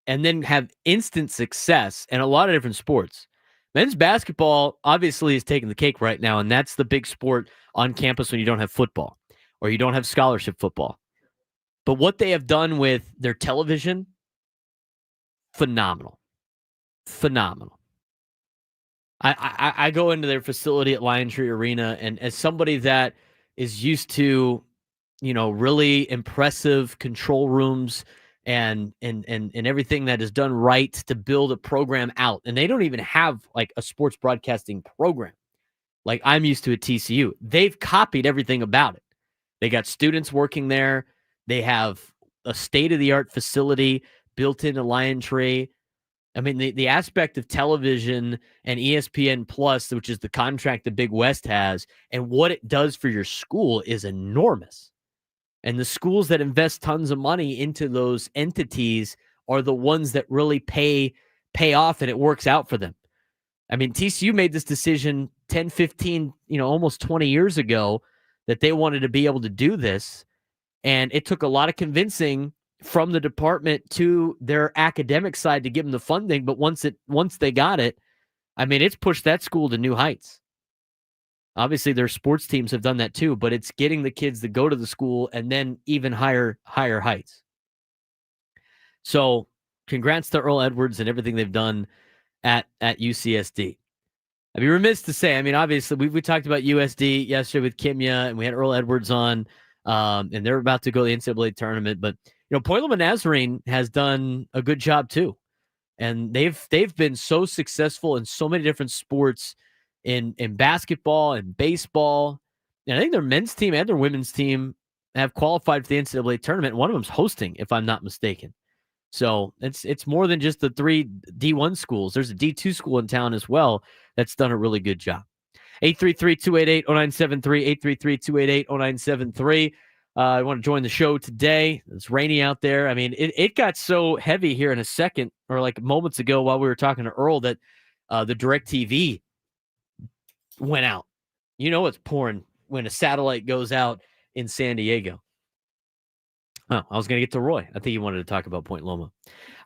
and then have instant success in a lot of different sports. Men's basketball obviously is taking the cake right now, and that's the big sport on campus when you don't have football or you don't have scholarship football. But what they have done with their television, phenomenal. Phenomenal. I go into their facility at Lion Tree Arena, and as somebody that is used to, really impressive control rooms and everything that is done right to build a program out. And they don't even have like a sports broadcasting program like I'm used to at TCU. They've copied everything about it. They got students working there. They have a state-of-the-art facility built into Lion Tree. I mean, the aspect of television and ESPN Plus, which is the contract the Big West has, and what it does for your school is enormous. And the schools that invest tons of money into those entities are the ones that really pay off, and it works out for them. I mean, TCU made this decision 10, 15, almost 20 years ago that they wanted to be able to do this. And it took a lot of convincing from the department to their academic side to give them the funding. But once they got it, I mean, it's pushed that school to new heights. Obviously, their sports teams have done that too, but it's getting the kids to go to the school and then even higher heights. So congrats to Earl Edwards and everything they've done at UCSD. I'd be remiss to say, I mean, obviously, we talked about USD yesterday with Kimya, and we had Earl Edwards on, and they're about to go to the NCAA tournament. But, Point Loma Nazarene has done a good job too. And they've been so successful in so many different sports, in basketball and baseball. And I think their men's team and their women's team have qualified for the NCAA tournament. One of them's hosting, if I'm not mistaken. So it's more than just the 3 D1 schools. There's a D2 school in town as well that's done a really good job. 833-288-0973, 833-288-0973. I want to join the show today. It's rainy out there. I mean, it got so heavy here in a second, or like moments ago while we were talking to Earl, that the DirecTV went out. It's pouring when a satellite goes out in San Diego. Oh, I was going to get to Roy. I think he wanted to talk about Point Loma.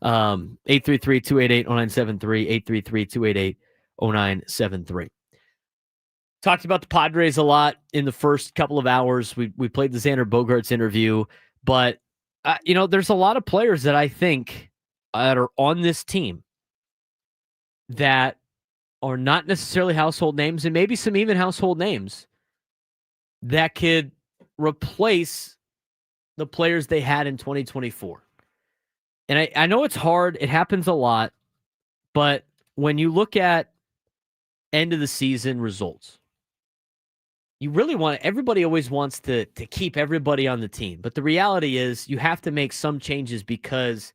833-288-0973, 833-288-0973. Talked about the Padres a lot in the first couple of hours. We played the Xander Bogaerts interview, but there's a lot of players that I think that are on this team that are not necessarily household names, and maybe some even household names that could replace the players they had in 2024. And I know it's hard. It happens a lot. But when you look at end of the season results. You really everybody always wants to keep everybody on the team. But the reality is you have to make some changes because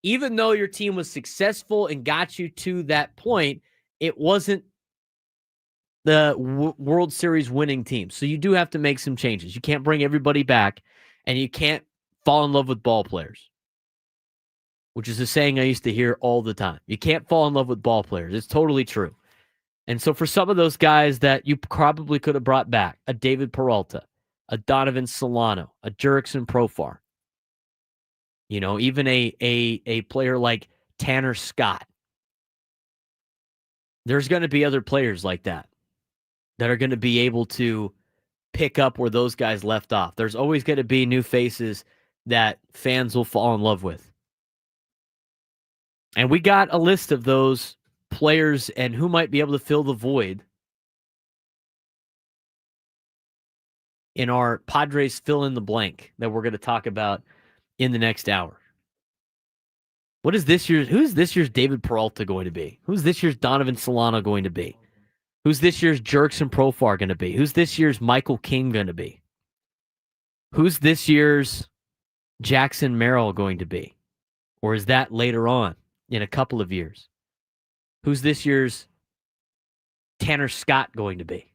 even though your team was successful and got you to that point, it wasn't the World Series winning team. So you do have to make some changes. You can't bring everybody back, and you can't fall in love with ball players, which is a saying I used to hear all the time. You can't fall in love with ball players. It's totally true. And so for some of those guys that you probably could have brought back, a David Peralta, a Donovan Solano, a Jurickson Profar, even a player like Tanner Scott. There's going to be other players like that are going to be able to pick up where those guys left off. There's always going to be new faces that fans will fall in love with. And we got a list of those players and who might be able to fill the void in our Padres fill in the blank that we're going to talk about in the next hour. Who's this year's David Peralta going to be? Who's this year's Donovan Solano going to be? Who's this year's Jurickson Profar going to be? Who's this year's Michael King going to be? Who's this year's Jackson Merrill going to be? Or is that later on in a couple of years? Who's this year's Tanner Scott going to be?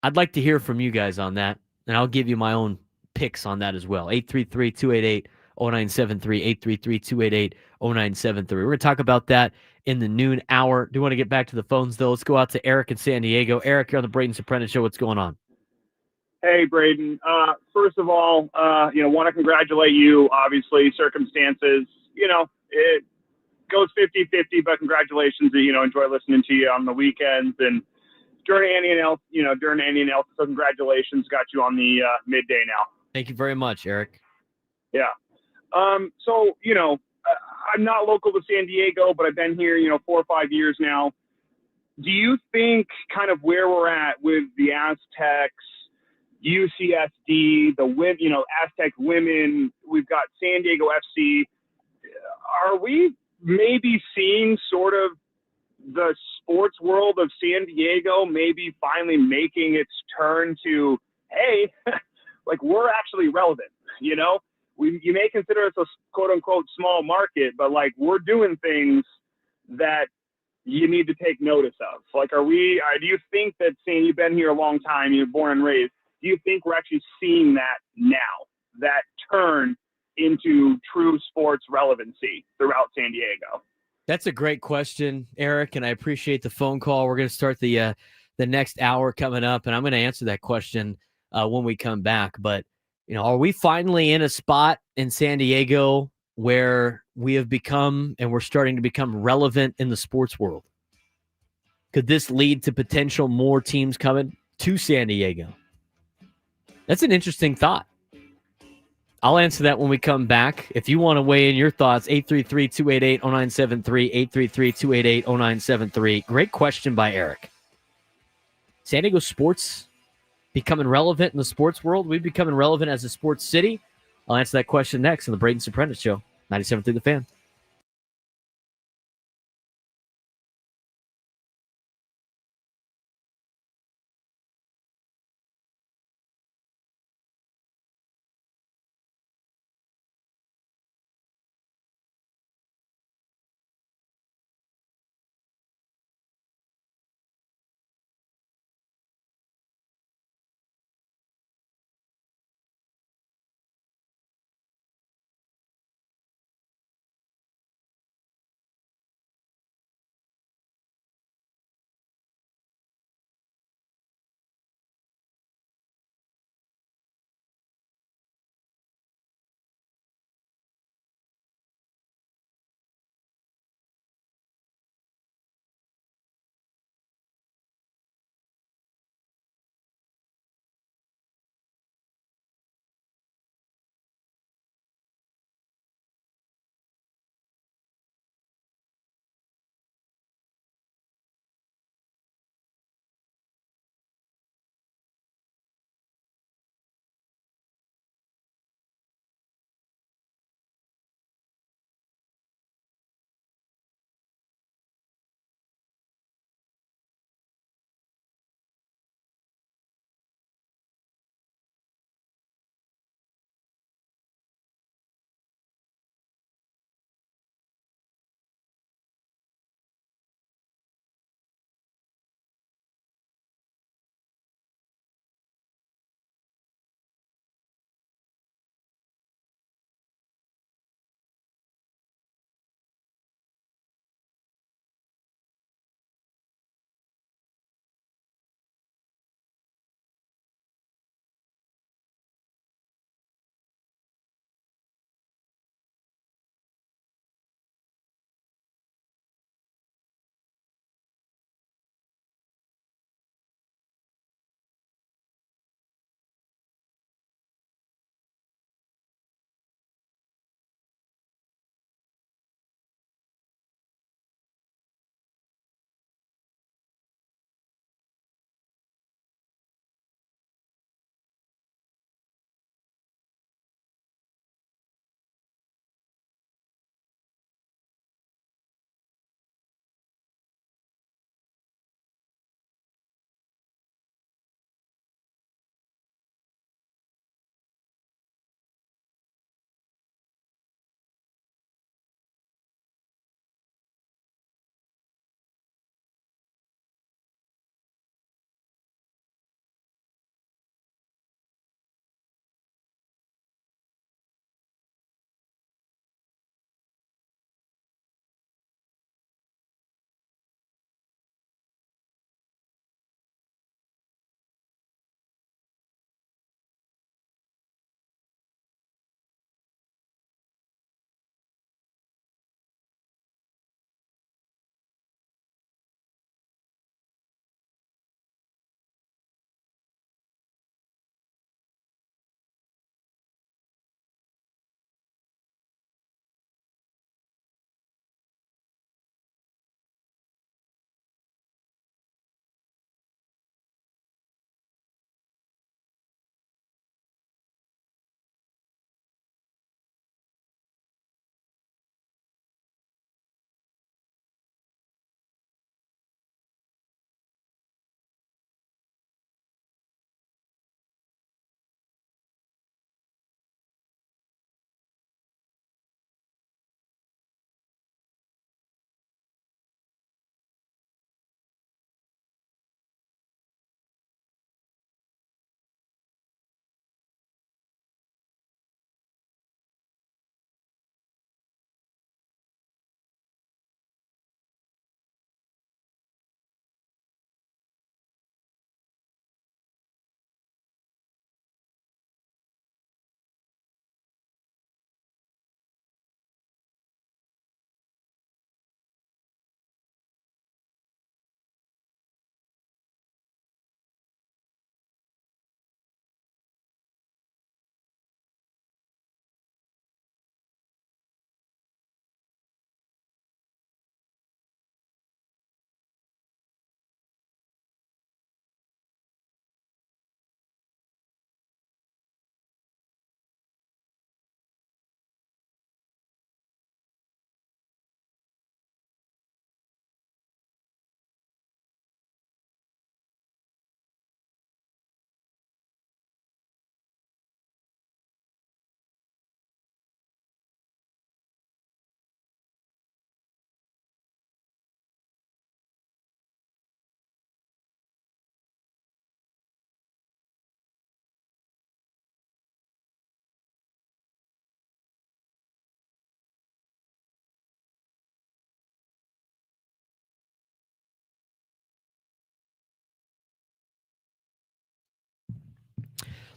I'd like to hear from you guys on that, and I'll give you my own picks on that as well. 833-288-0973, 833-288-0973. We're going to talk about that in the noon hour. Do want to get back to the phones, though. Let's go out to Eric in San Diego. Eric, you're on the Braden Surprenant Show. What's going on? Hey, Braden. First of all, want to congratulate you. Obviously, circumstances, it goes 50-50, but congratulations. Enjoy listening to you on the weekends and during any else, so congratulations. Got you on the midday now. Thank you very much, Eric. Yeah. So, I'm not local to San Diego, but I've been here, 4 or 5 years now. Do you think kind of where we're at with the Aztecs, UCSD, Aztec women, we've got San Diego FC. Are we maybe seeing sort of the sports world of San Diego maybe finally making its turn to, hey, like we're actually relevant, you may consider us a quote unquote small market, but like we're doing things that you need to take notice of. Like, do you think that you've been here a long time, you're born and raised, do you think we're actually seeing that now, that turn into true sports relevancy throughout San Diego? That's a great question, Eric, and I appreciate the phone call. We're going to start the next hour coming up, and I'm going to answer that question when we come back. But, are we finally in a spot in San Diego where we have become and we're starting to become relevant in the sports world? Could this lead to potential more teams coming to San Diego? That's an interesting thought. I'll answer that when we come back. If you want to weigh in your thoughts, 833-288-0973, 833-288-0973. Great question by Eric. San Diego sports becoming relevant in the sports world? We becoming relevant as a sports city? I'll answer that question next on the Braden Surprenant Show, 97.3 The Fan.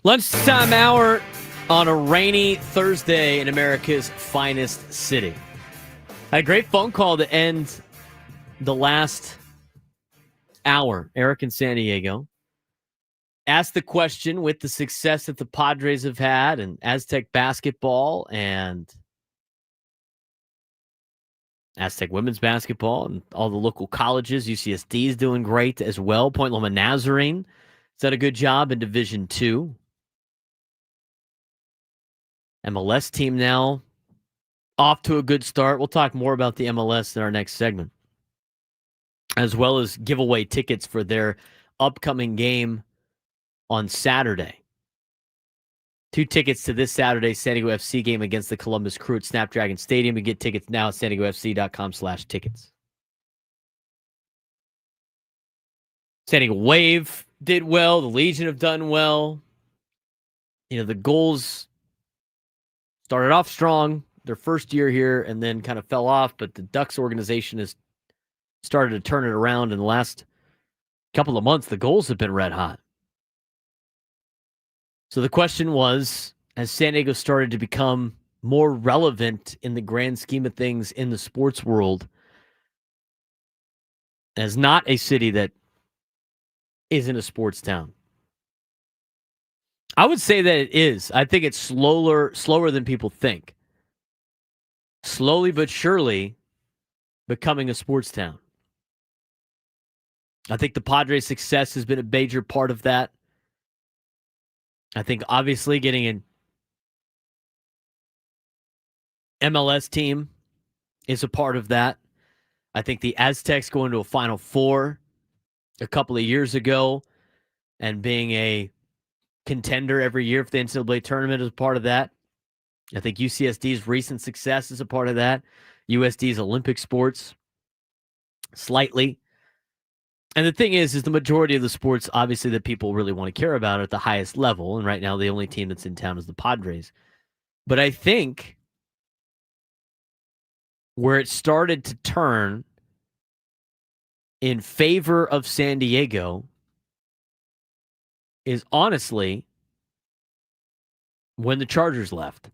Lunchtime hour on a rainy Thursday in America's finest city. I had a great phone call to end the last hour. Eric in San Diego asked the question, with the success that the Padres have had and Aztec basketball and Aztec women's basketball and all the local colleges, UCSD is doing great as well. Point Loma Nazarene has done a good job in Division II. MLS team now off to a good start. We'll talk more about the MLS in our next segment, as well as give away tickets for their upcoming game on Saturday. 2 tickets to this Saturday San Diego FC game against the Columbus Crew at Snapdragon Stadium. You get tickets now at sandiegofc.com/tickets. San Diego Wave did well. The Legion have done well. The Goals started off strong their first year here and then kind of fell off, but the Ducks organization has started to turn it around in the last couple of months. The Goals have been red hot. So the question was, has San Diego started to become more relevant in the grand scheme of things in the sports world as not a city that isn't a sports town? I would say that it is. I think it's slower than people think. Slowly but surely becoming a sports town. I think the Padres' success has been a major part of that. I think obviously getting an MLS team is a part of that. I think the Aztecs going to a Final Four a couple of years ago and being a contender every year for the NCAA tournament is a part of that. I think UCSD's recent success is a part of that. USD's Olympic sports, slightly. And the thing is the majority of the sports, obviously, that people really want to care about are at the highest level. And right now, the only team that's in town is the Padres. But I think where it started to turn in favor of San Diego is honestly when the Chargers left.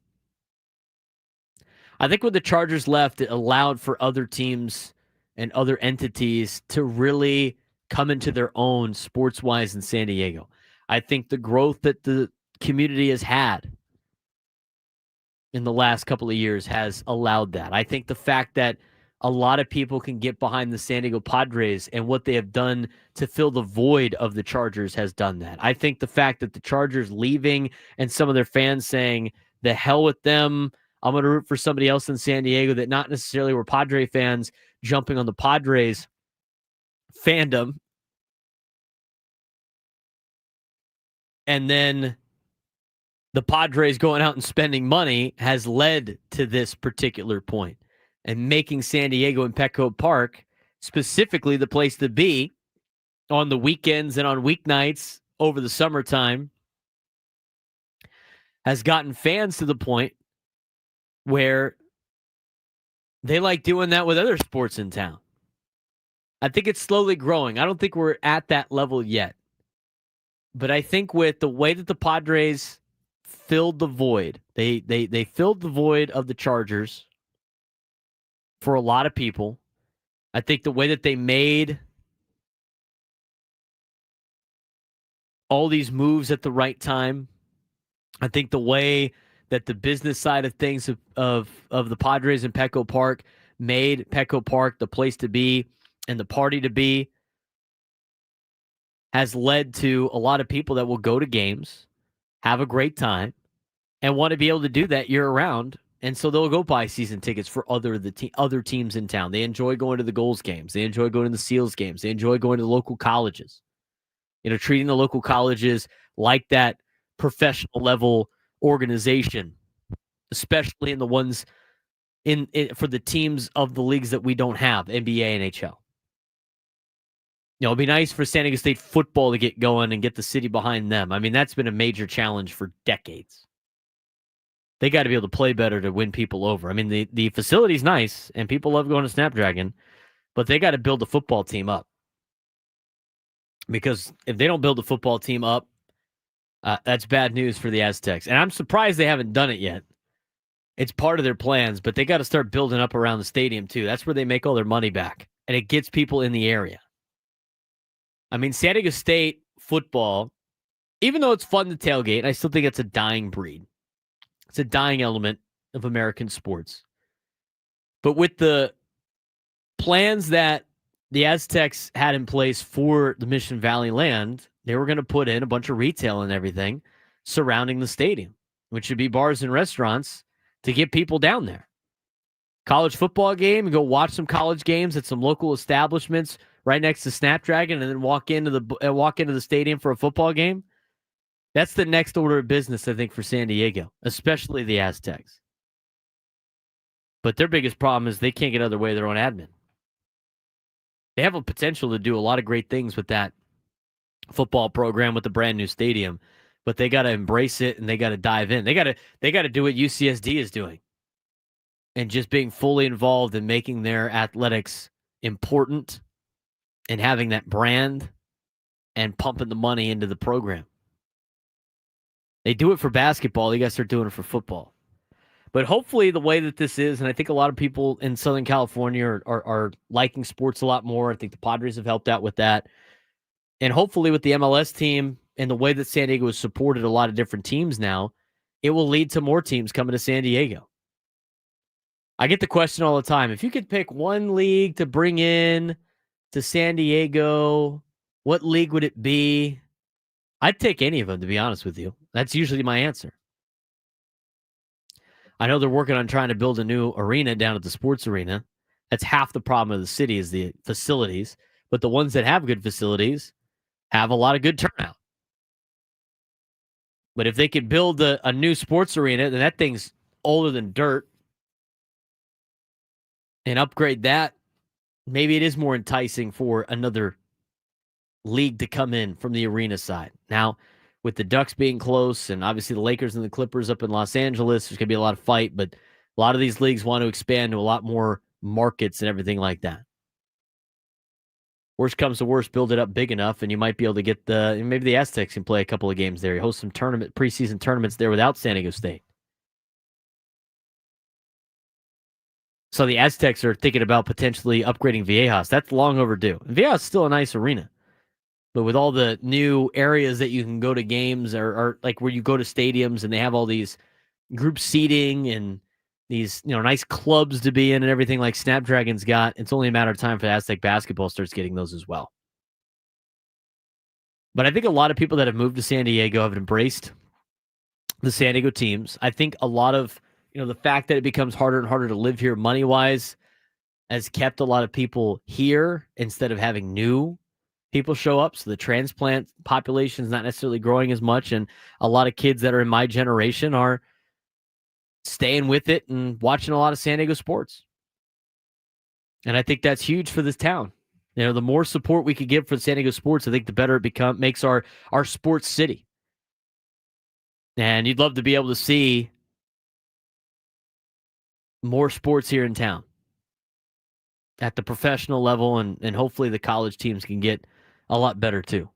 I think when the Chargers left, it allowed for other teams and other entities to really come into their own sports-wise in San Diego. I think the growth that the community has had in the last couple of years has allowed that. I think the fact that a lot of people can get behind the San Diego Padres and what they have done to fill the void of the Chargers has done that. I think the fact that the Chargers leaving and some of their fans saying, the hell with them, I'm going to root for somebody else in San Diego, that not necessarily were Padre fans jumping on the Padres fandom. And then the Padres going out and spending money has led to this particular point. And making San Diego and Petco Park specifically the place to be on the weekends and on weeknights over the summertime has gotten fans to the point where they like doing that with other sports in town. I think it's slowly growing. I don't think we're at that level yet. But I think with the way that the Padres filled the void, they filled the void of the Chargers for a lot of people. I think the way that they made all these moves at the right time, I think the way that the business side of things of the Padres and Petco Park made Petco Park the place to be and the party to be has led to a lot of people that will go to games, have a great time, and want to be able to do that year-round. And so they'll go buy season tickets for other teams in town. They enjoy going to the Goals games. They enjoy going to the Seals games. They enjoy going to the local colleges. Treating the local colleges like that professional level organization, especially in the ones for the teams of the leagues that we don't have, NBA, NHL. It'd be nice for San Diego State football to get going and get the city behind them. I mean, that's been a major challenge for decades. They got to be able to play better to win people over. I mean, the facility's nice, and people love going to Snapdragon, but they got to build the football team up. Because if they don't build the football team up, That's bad news for the Aztecs. And I'm surprised they haven't done it yet. It's part of their plans, but they got to start building up around the stadium, too. That's where they make all their money back, and it gets people in the area. I mean, San Diego State football, even though it's fun to tailgate, I still think it's a dying breed. It's a dying element of American sports. But with the plans that the Aztecs had in place for the Mission Valley land, they were going to put in a bunch of retail and everything surrounding the stadium, which should be bars and restaurants to get people down there. College football game, go watch some college games at some local establishments right next to Snapdragon, and then walk into the stadium for a football game. That's the next order of business, I think, for San Diego, especially the Aztecs. But their biggest problem is they can't get out of the way of their own admin. They have a potential to do a lot of great things with that football program with the brand new stadium, but they got to embrace it and they got to dive in. They got to do what UCSD is doing and just being fully involved in making their athletics important and having that brand and pumping the money into the program. They do it for basketball. They got to start doing it for football. But hopefully the way that this is, and I think a lot of people in Southern California are liking sports a lot more. I think the Padres have helped out with that. And hopefully with the MLS team and the way that San Diego has supported a lot of different teams now, it will lead to more teams coming to San Diego. I get the question all the time. If you could pick one league to bring in to San Diego, what league would it be? I'd take any of them, to be honest with you. That's usually my answer. I know they're working on trying to build a new arena down at the sports arena. That's half the problem of the city is the facilities. But the ones that have good facilities have a lot of good turnout. But if they could build a new sports arena, then that thing's older than dirt, and upgrade that, maybe it is more enticing for another league to come in from the arena side. Now, with the Ducks being close, and obviously the Lakers and the Clippers up in Los Angeles, there's going to be a lot of fight, but a lot of these leagues want to expand to a lot more markets and everything like that. Worst comes to worst, build it up big enough, and you might be able to get maybe the Aztecs can play a couple of games there. You host some preseason tournaments there without San Diego State. So the Aztecs are thinking about potentially upgrading Viejas. That's long overdue. And Viejas is still a nice arena. But with all the new areas that you can go to games or like where you go to stadiums and they have all these group seating and these nice clubs to be in and everything like Snapdragon's got, it's only a matter of time for Aztec basketball starts getting those as well. But I think a lot of people that have moved to San Diego have embraced the San Diego teams. I think a lot of the fact that it becomes harder and harder to live here money-wise has kept a lot of people here instead of having new people show up. So the transplant population is not necessarily growing as much. And a lot of kids that are in my generation are staying with it and watching a lot of San Diego sports. And I think that's huge for this town. The more support we could give for San Diego sports, I think the better it makes our sports city. And you'd love to be able to see more sports here in town at the professional level, and hopefully the college teams can get a lot better too,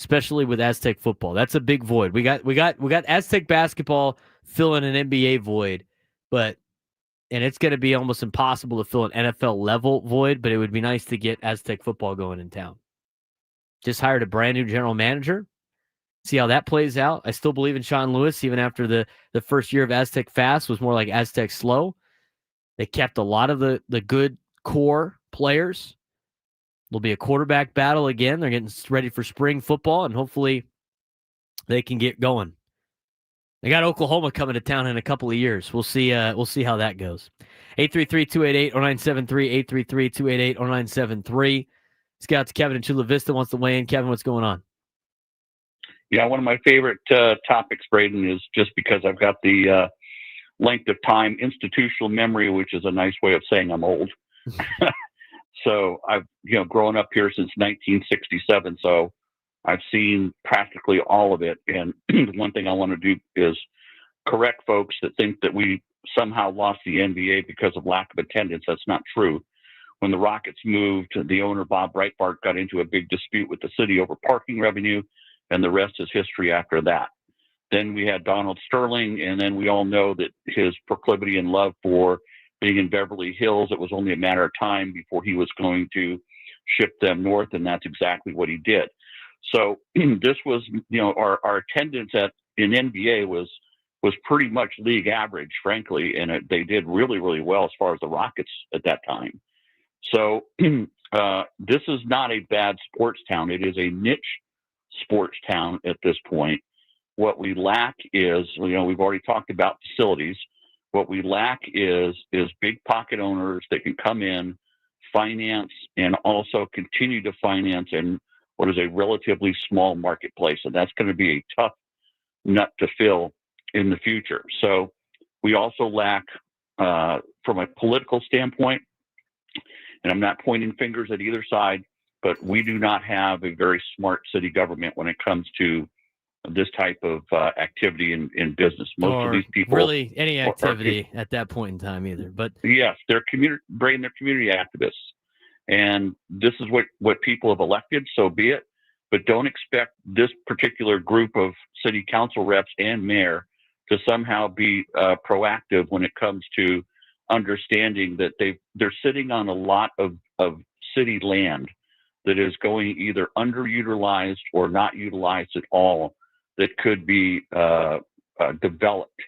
especially with Aztec football. That's a big void. We got Aztec basketball filling an NBA void, and it's going to be almost impossible to fill an NFL level void, but it would be nice to get Aztec football going in town. Just hired a brand new general manager. See how that plays out. I still believe in Sean Lewis, even after the first year of Aztec Fast was more like Aztec Slow. They kept a lot of the good core players. There'll be a quarterback battle again. They're getting ready for spring football, and hopefully they can get going. They got Oklahoma coming to town in a couple of years. We'll see how that goes. 833-288-0973, 833-288-0973. Let's get out to Kevin in Chula Vista wants to weigh in. Kevin, what's going on? Yeah, one of my favorite topics, Braden, is just because I've got the length of time institutional memory, which is a nice way of saying I'm old. So I've grown up here since 1967, so I've seen practically all of it. And one thing I want to do is correct folks that think that we somehow lost the NBA because of lack of attendance. That's not true. When the Rockets moved, the owner, Bob Breitbart, got into a big dispute with the city over parking revenue. and the rest is history after that. Then we had Donald Sterling, and then we all know that his proclivity and love for being in Beverly Hills, it was only a matter of time before he was going to ship them north, and that's exactly what he did. So this was, our attendance in NBA was pretty much league average, frankly, and they did really, really well as far as the Rockets at that time. So this is not a bad sports town. It is a niche sports town at this point. What we lack is, we've already talked about facilities. What we lack is big pocket owners that can come in, finance, and also continue to finance in what is a relatively small marketplace. And that's going to be a tough nut to fill in the future. So we also lack, from a political standpoint, and I'm not pointing fingers at either side, but we do not have a very smart city government when it comes to this type of activity in business. Most of these people really any activity at that point in time either. But yes, they're community activists, and this is what people have elected. So be it. But don't expect this particular group of city council reps and mayor to somehow be proactive when it comes to understanding that they're sitting on a lot of city land that is going either underutilized or not utilized at all, that could be developed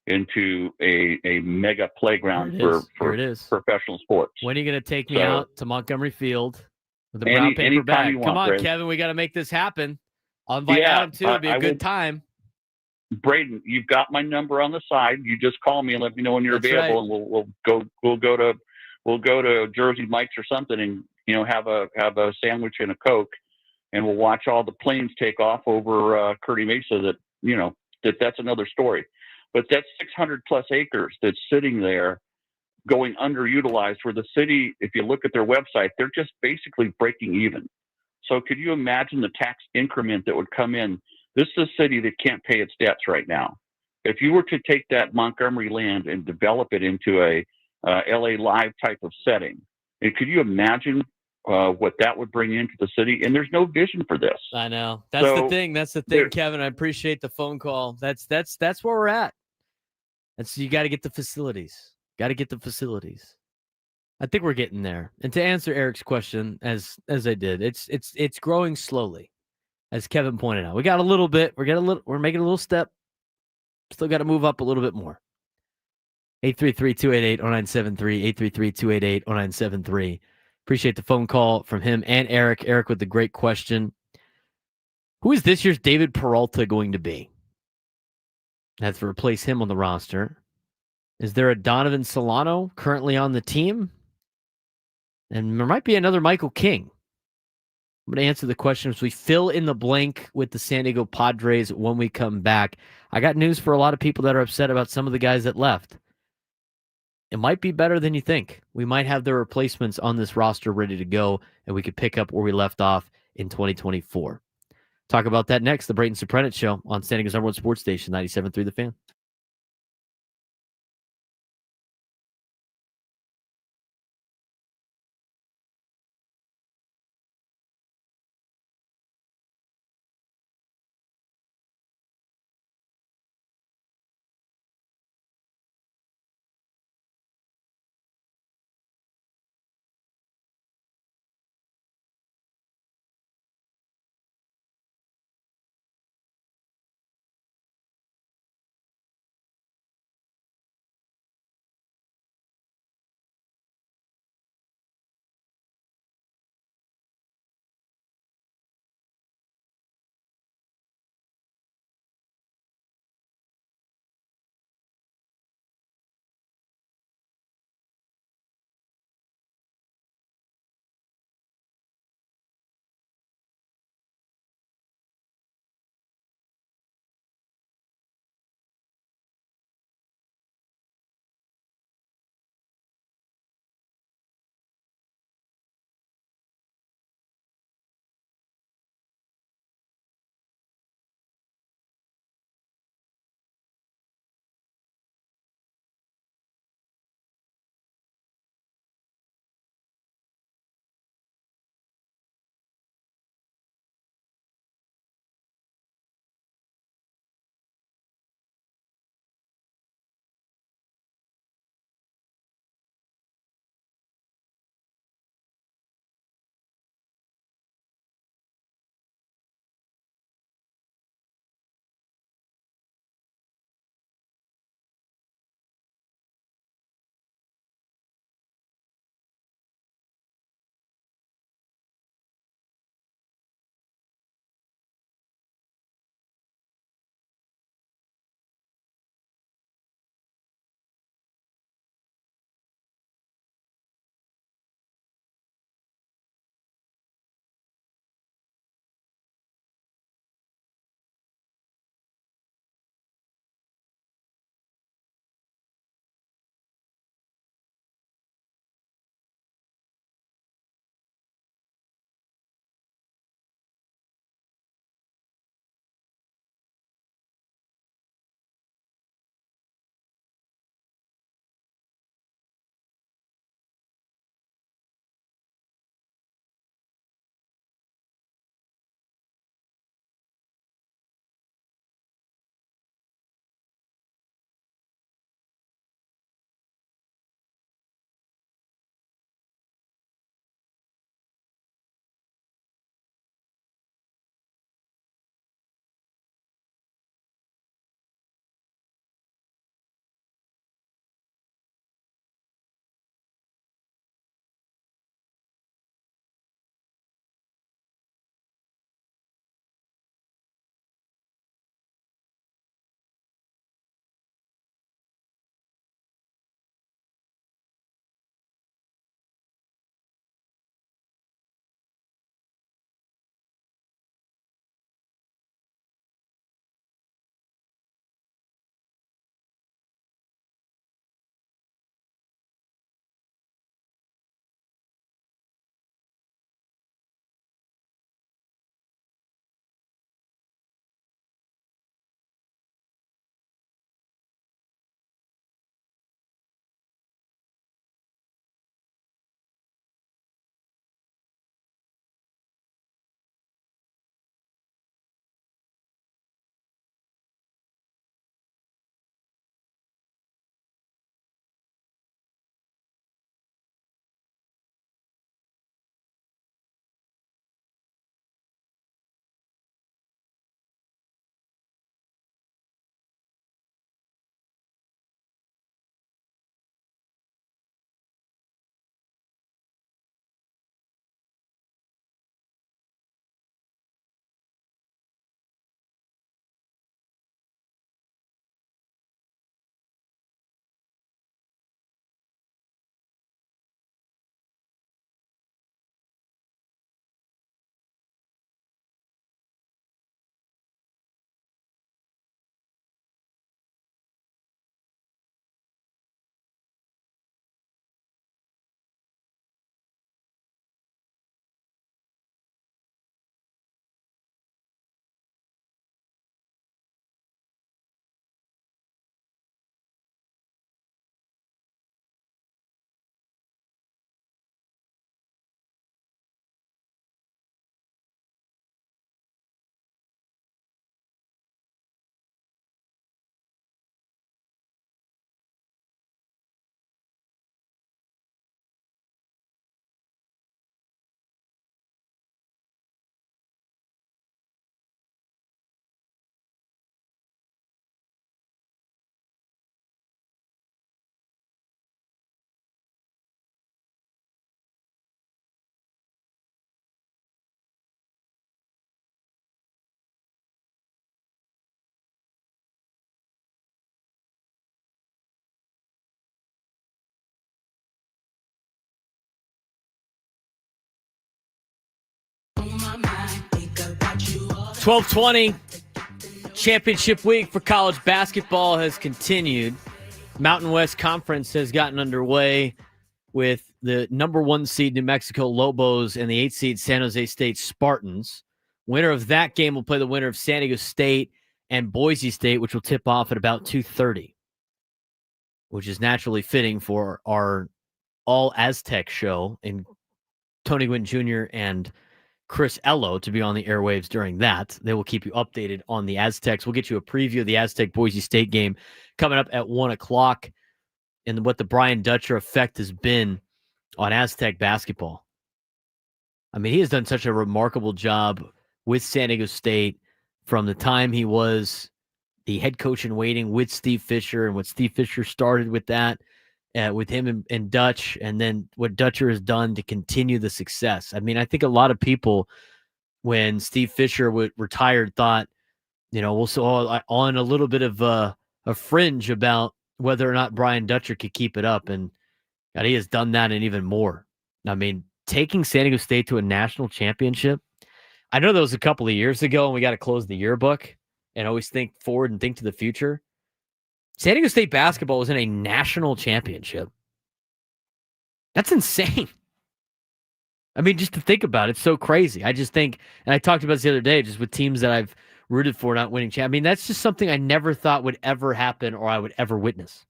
into a mega playground for professional sports. When are you going to take me out to Montgomery Field with a brown paper bag? Come on, Braden. Kevin, we got to make this happen. I'll invite Adam too. It'll be a good time. Braden, you've got my number on the side. You just call me and let me know when you're available, and we'll go to Jersey Mike's or something, and have a sandwich and a Coke, and we'll watch all the planes take off over Kearny Mesa. That's another story. But that's 600 plus acres that's sitting there going underutilized, where the city, if you look at their website, they're just basically breaking even. So could you imagine the tax increment that would come in? This is a city that can't pay its debts right now. If you were to take that Montgomery land and develop it into a LA Live type of setting, and could you imagine what that would bring into the city? And there's no vision for this. I know. That's the thing. That's the thing, Kevin. I appreciate the phone call. That's where we're at. You got to get the facilities. Got to get the facilities. I think we're getting there. And to answer Eric's question, as I did, it's growing slowly, as Kevin pointed out. We got a little bit. We're making a little step. Still got to move up a little bit more. 833-288-0973. 833-288-0973. Appreciate the phone call from him and Eric. Eric with the great question. Who is this year's David Peralta going to be? Have to replace him on the roster. Is there a Donovan Solano currently on the team? And there might be another Michael King. I'm going to answer the question as we fill in the blank with the San Diego Padres when we come back. I got news for a lot of people that are upset about some of the guys that left. It might be better than you think. We might have the replacements on this roster ready to go, and we could pick up where we left off in 2024. Talk about that next. The Braden Surprenant Show on San Diego's #1 sports station, 97.3 The Fan. 12:20. Championship week for college basketball has continued. Mountain West Conference has gotten underway with the number 1 seed New Mexico Lobos and the 8 seed San Jose State Spartans. Winner of that game will play the winner of San Diego State and Boise State, which will tip off at about 2:30, which is naturally fitting for our all Aztec show and Tony Gwynn Jr. and Chris Ello to be on the airwaves during that. They will keep you updated on the Aztecs. We'll get you a preview of the Aztec-Boise State game coming up at 1 o'clock and what the Brian Dutcher effect has been on Aztec basketball. I mean, he has done such a remarkable job with San Diego State from the time he was the head coach in waiting with Steve Fisher and what Steve Fisher started with that, with him and Dutch, and then what Dutcher has done to continue the success. I mean, I think a lot of people, when Steve Fisher retired, thought, we'll on a little bit of a fringe about whether or not Brian Dutcher could keep it up. And God, he has done that and even more. I mean, taking San Diego State to a national championship, I know that was a couple of years ago and we got to close the yearbook and always think forward and think to the future. San Diego State basketball was in a national championship. That's insane. I mean, just to think about it, it's so crazy. I just think, and I talked about this the other day, just with teams that I've rooted for not winning. I mean, that's just something I never thought would ever happen or I would ever witness.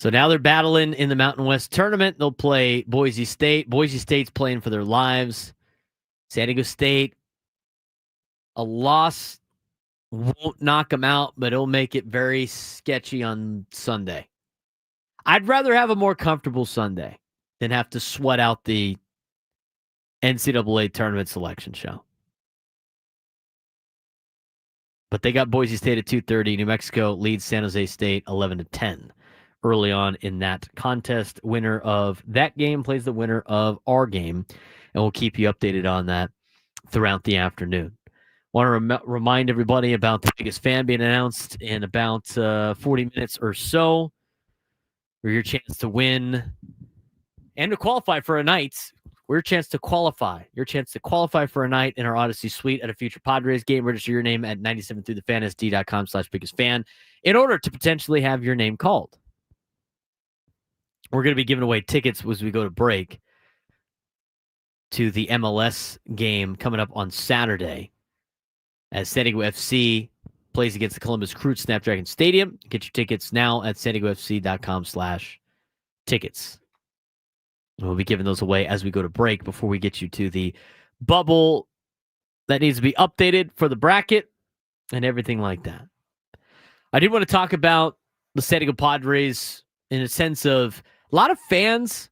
So now they're battling in the Mountain West tournament. They'll play Boise State. Boise State's playing for their lives. San Diego State, a loss won't knock them out, but it'll make it very sketchy on Sunday. I'd rather have a more comfortable Sunday than have to sweat out the NCAA tournament selection show. But they got Boise State at 2:30. New Mexico leads San Jose State 11-10 early on in that contest. Winner of that game plays the winner of our game, and we'll keep you updated on that throughout the afternoon. Want to remind everybody about the biggest fan being announced in about 40 minutes or so, for your chance to win and to qualify for a night. Your chance to qualify for a night in our Odyssey Suite at a future Padres game. Register your name at 97throughthefansd.com/biggest-fan in order to potentially have your name called. We're going to be giving away tickets as we go to break to the MLS game coming up on Saturday as San Diego FC plays against the Columbus Crew at Snapdragon Stadium. Get your tickets now at sandiegofc.com/tickets. We'll be giving those away as we go to break before we get you to the bubble that needs to be updated for the bracket and everything like that. I did want to talk about the San Diego Padres in a sense of a lot of fans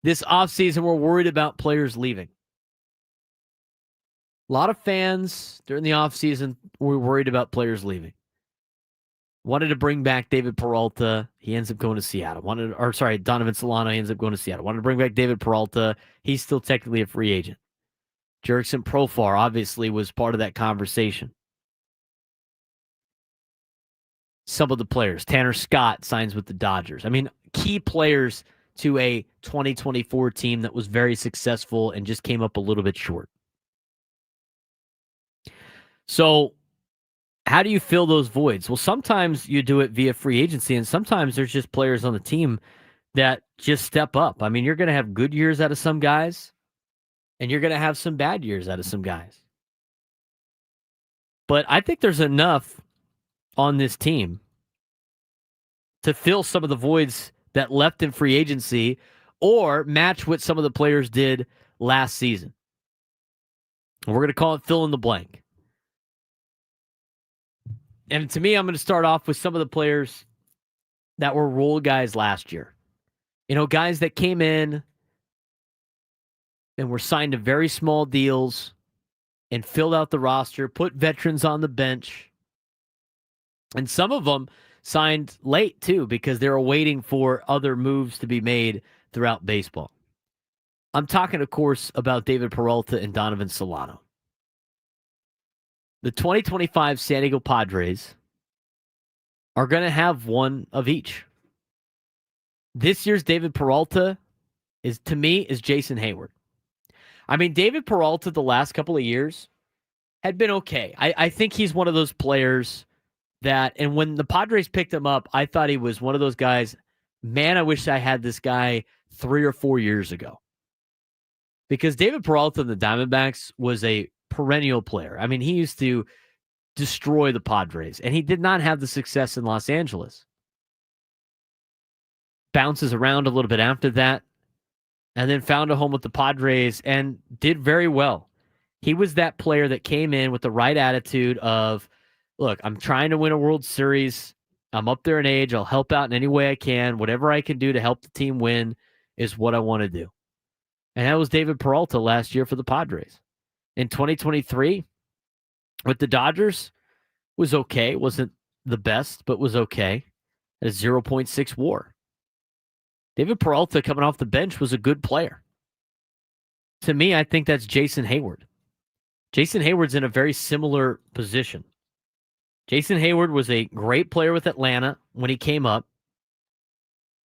this offseason were worried about players leaving. A lot of fans during the offseason were worried about players leaving. Wanted to bring back David Peralta. He ends up going to Seattle. Donovan Solano. He ends up going to Seattle. Wanted to bring back David Peralta. He's still technically a free agent. Jurickson Profar obviously was part of that conversation. Some of the players. Tanner Scott signs with the Dodgers. I mean, key players to a 2024 team that was very successful and just came up a little bit short. So, how do you fill those voids? Well, sometimes you do it via free agency, and sometimes there's just players on the team that just step up. I mean, you're going to have good years out of some guys, and you're going to have some bad years out of some guys. But I think there's enough on this team to fill some of the voids that left in free agency or match what some of the players did last season. We're going to call it fill in the blank. And to me, I'm going to start off with some of the players that were role guys last year. Guys that came in and were signed to very small deals and filled out the roster, put veterans on the bench. And some of them signed late, too, because they were waiting for other moves to be made throughout baseball. I'm talking, of course, about David Peralta and Donovan Solano. The 2025 San Diego Padres are going to have one of each. This year's David Peralta is Jason Hayward. I mean, David Peralta the last couple of years had been okay. I think he's one of those players that, and when the Padres picked him up, I thought he was one of those guys, man, I wish I had this guy 3 or 4 years ago. Because David Peralta in the Diamondbacks was a perennial player. I mean, he used to destroy the Padres, and he did not have the success in Los Angeles. Bounces around a little bit after that, and then found a home with the Padres and did very well. He was that player that came in with the right attitude of, look, I'm trying to win a World Series. I'm up there in age. I'll help out in any way I can. Whatever I can do to help the team win is what I want to do. And that was David Peralta last year for the Padres. In 2023, with the Dodgers, was okay. Wasn't the best, but was okay. At a 0.6 WAR. David Peralta coming off the bench was a good player. To me, I think that's Jason Hayward. Jason Hayward's in a very similar position. Jason Hayward was a great player with Atlanta when he came up.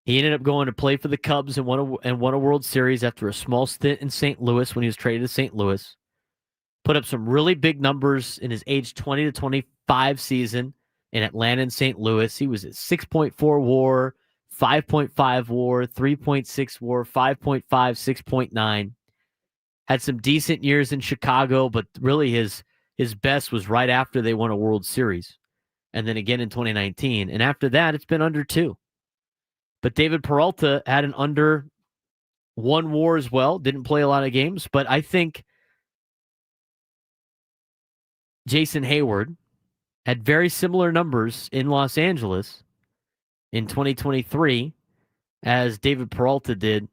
He ended up going to play for the Cubs and won a World Series after a small stint in St. Louis when he was traded to St. Louis. Put up some really big numbers in his age 20 to 25 season in Atlanta and St. Louis. He was at 6.4 WAR, 5.5 WAR, 3.6 WAR, 5.5, 6.9. Had some decent years in Chicago, but really his best was right after they won a World Series. And then again in 2019. And after that, it's been under 2. But David Peralta had an under 1 WAR as well. Didn't play a lot of games. But I think Jason Hayward had very similar numbers in Los Angeles in 2023 as David Peralta did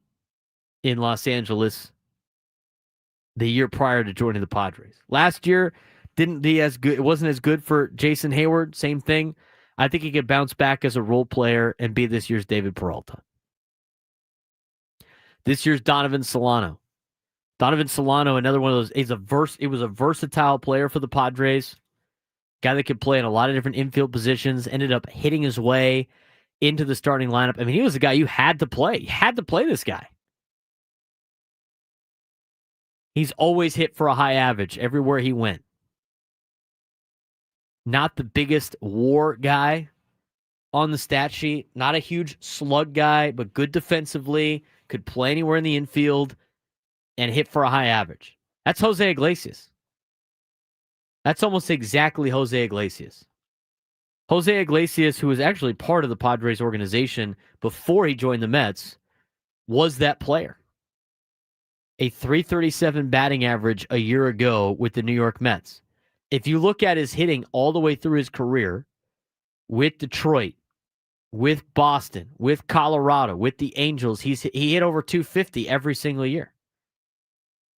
in Los Angeles the year prior to joining the Padres. Last year didn't be as good. It wasn't as good for Jason Hayward. Same thing. I think he could bounce back as a role player and be this year's David Peralta. This year's Donovan Solano. Donovan Solano, another one of those. He was a versatile player for the Padres. Guy that could play in a lot of different infield positions. Ended up hitting his way into the starting lineup. I mean, he was a guy you had to play. You had to play this guy. He's always hit for a high average everywhere he went. Not the biggest WAR guy on the stat sheet. Not a huge slug guy, but good defensively. Could play anywhere in the infield and hit for a high average. That's Jose Iglesias. That's almost exactly Jose Iglesias. Jose Iglesias, who was actually part of the Padres organization before he joined the Mets, was that player. A .337 batting average a year ago with the New York Mets. If you look at his hitting all the way through his career with Detroit, with Boston, with Colorado, with the Angels, he hit over 250 every single year.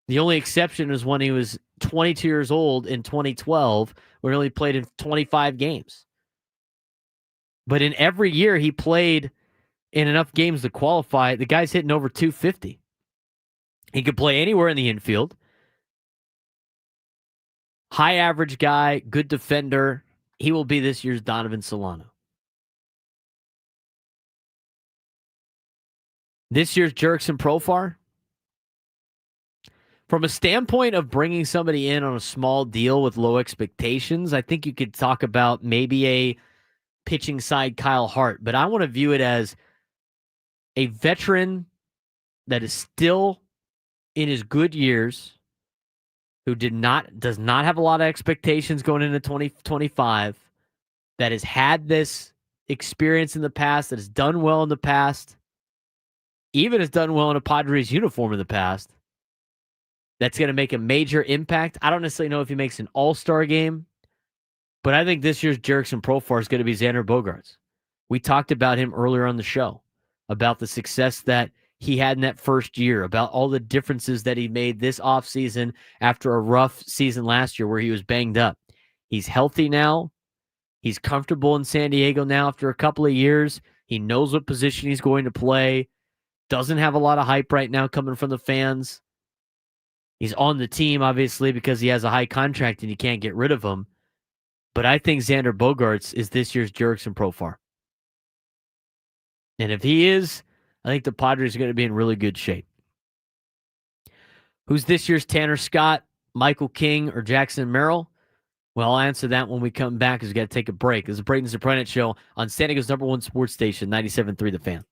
The only exception is when he was 22 years old in 2012, when he only played in 25 games. But in every year he played in enough games to qualify, the guy's hitting over 250. He could play anywhere in the infield. High average guy, good defender. He will be this year's Donovan Solano. This year's Jurickson Profar. From a standpoint of bringing somebody in on a small deal with low expectations, I think you could talk about maybe a pitching side Kyle Hart, but I want to view it as a veteran that is still in his good years, who does not have a lot of expectations going into 2025, that has had this experience in the past, that has done well in the past, even has done well in a Padres uniform in the past, that's going to make a major impact. I don't necessarily know if he makes an all-star game, but I think this year's Jurickson Profar is going to be Xander Bogaerts. We talked about him earlier on the show, about the success that he had in that first year, about all the differences that he made this offseason after a rough season last year where he was banged up. He's healthy now. He's comfortable in San Diego now after a couple of years. He knows what position he's going to play. Doesn't have a lot of hype right now coming from the fans. He's on the team, obviously, because he has a high contract and you can't get rid of him. But I think Xander Bogaerts is this year's Jurickson Profar. And if he is, I think the Padres are going to be in really good shape. Who's this year's Tanner Scott, Michael King, or Jackson Merrill? Well, I'll answer that when we come back because we got to take a break. This is the Braden Surprenant Show on San Diego's #1 sports station, 97.3 The Fan.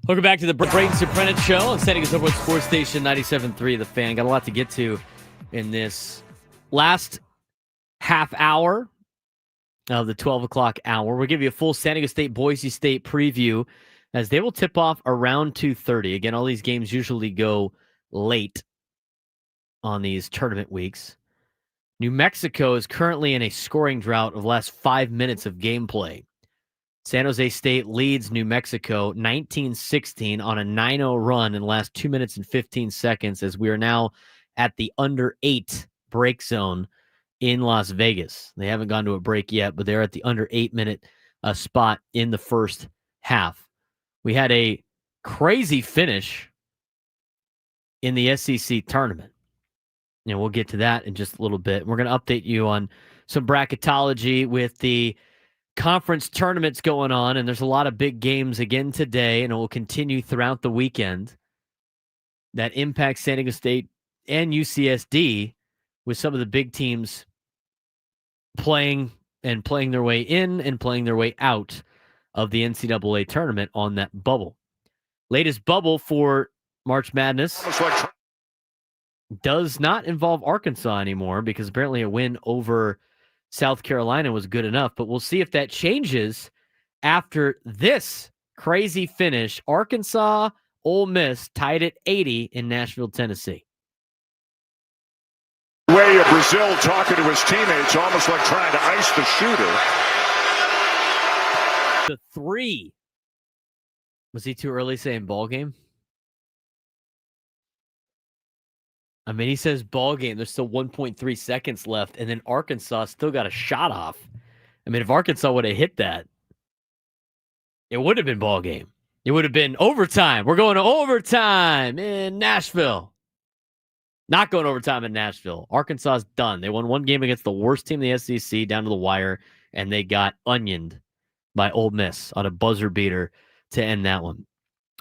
Welcome back to the Braden Surprenant Show on San Diego Sports Station 97.3 The Fan. Got a lot to get to in this last half hour of the 12 o'clock hour. We'll give you a full San Diego State, Boise State preview as they will tip off around 2:30. Again, all these games usually go late on these tournament weeks. New Mexico is currently in a scoring drought of the last 5 minutes of gameplay. San Jose State leads New Mexico 19-16 on a 9-0 run in the last 2 minutes and 15 seconds as we are now at the under 8 break zone in Las Vegas. They haven't gone to a break yet, but they're at the under 8 minute spot in the first half. We had a crazy finish in the SEC tournament. And we'll get to that in just a little bit. We're going to update you on some bracketology with the conference tournaments going on, and there's a lot of big games again today, and it will continue throughout the weekend that impact San Diego State and UCSD with some of the big teams playing their way in and playing their way out of the NCAA tournament on that bubble. Latest bubble for March Madness does not involve Arkansas anymore because apparently a win over South Carolina was good enough, but we'll see if that changes after this crazy finish. Arkansas, Ole Miss tied at 80 in Nashville, Tennessee. Way of Brazil talking to his teammates, almost like trying to ice the shooter. The 3. Was he too early saying ball game? I mean, he says ball game. There's still 1.3 seconds left, and then Arkansas still got a shot off. I mean, if Arkansas would have hit that, it would have been ball game. It would have been overtime. We're going to overtime in Nashville. Not going overtime in Nashville. Arkansas is done. They won one game against the worst team in the SEC down to the wire, and they got onioned by Ole Miss on a buzzer beater to end that one.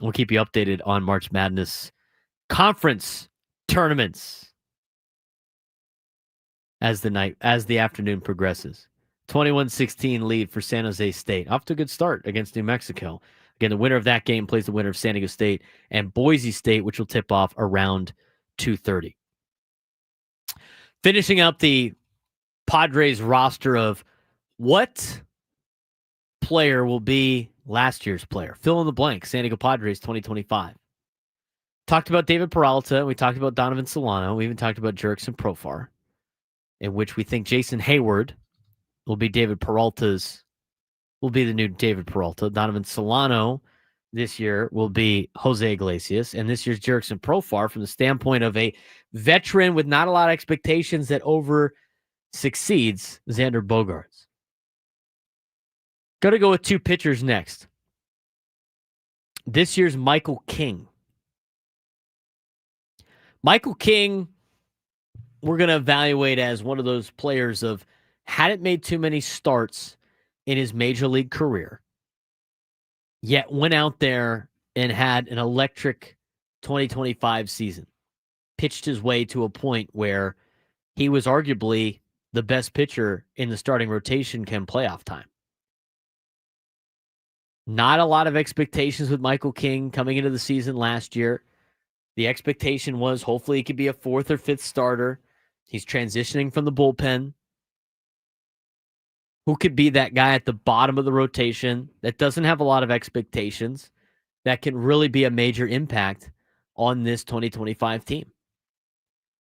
We'll keep you updated on March Madness conference tournaments as the afternoon progresses. 21-16 lead for San Jose State. Off to a good start against New Mexico. Again, the winner of that game plays the winner of San Diego State and Boise State, which will tip off around 2:30. Finishing up the Padres roster of what player will be last year's player. Fill in the blank. San Diego Padres 2025. Talked about David Peralta. We talked about Donovan Solano. We even talked about Jurickson Profar, in which we think Jason Hayward will be the new David Peralta. Donovan Solano this year will be Jose Iglesias. And this year's Jurickson Profar, from the standpoint of a veteran with not a lot of expectations that over succeeds, Xander Bogaerts. Got to go with 2 pitchers next. This year's Michael King. Michael King, we're going to evaluate as one of those players of hadn't made too many starts in his major league career, yet went out there and had an electric 2025 season. Pitched his way to a point where he was arguably the best pitcher in the starting rotation come playoff time. Not a lot of expectations with Michael King coming into the season last year. The expectation was hopefully he could be a 4th or 5th starter. He's transitioning from the bullpen. Who could be that guy at the bottom of the rotation that doesn't have a lot of expectations that can really be a major impact on this 2025 team?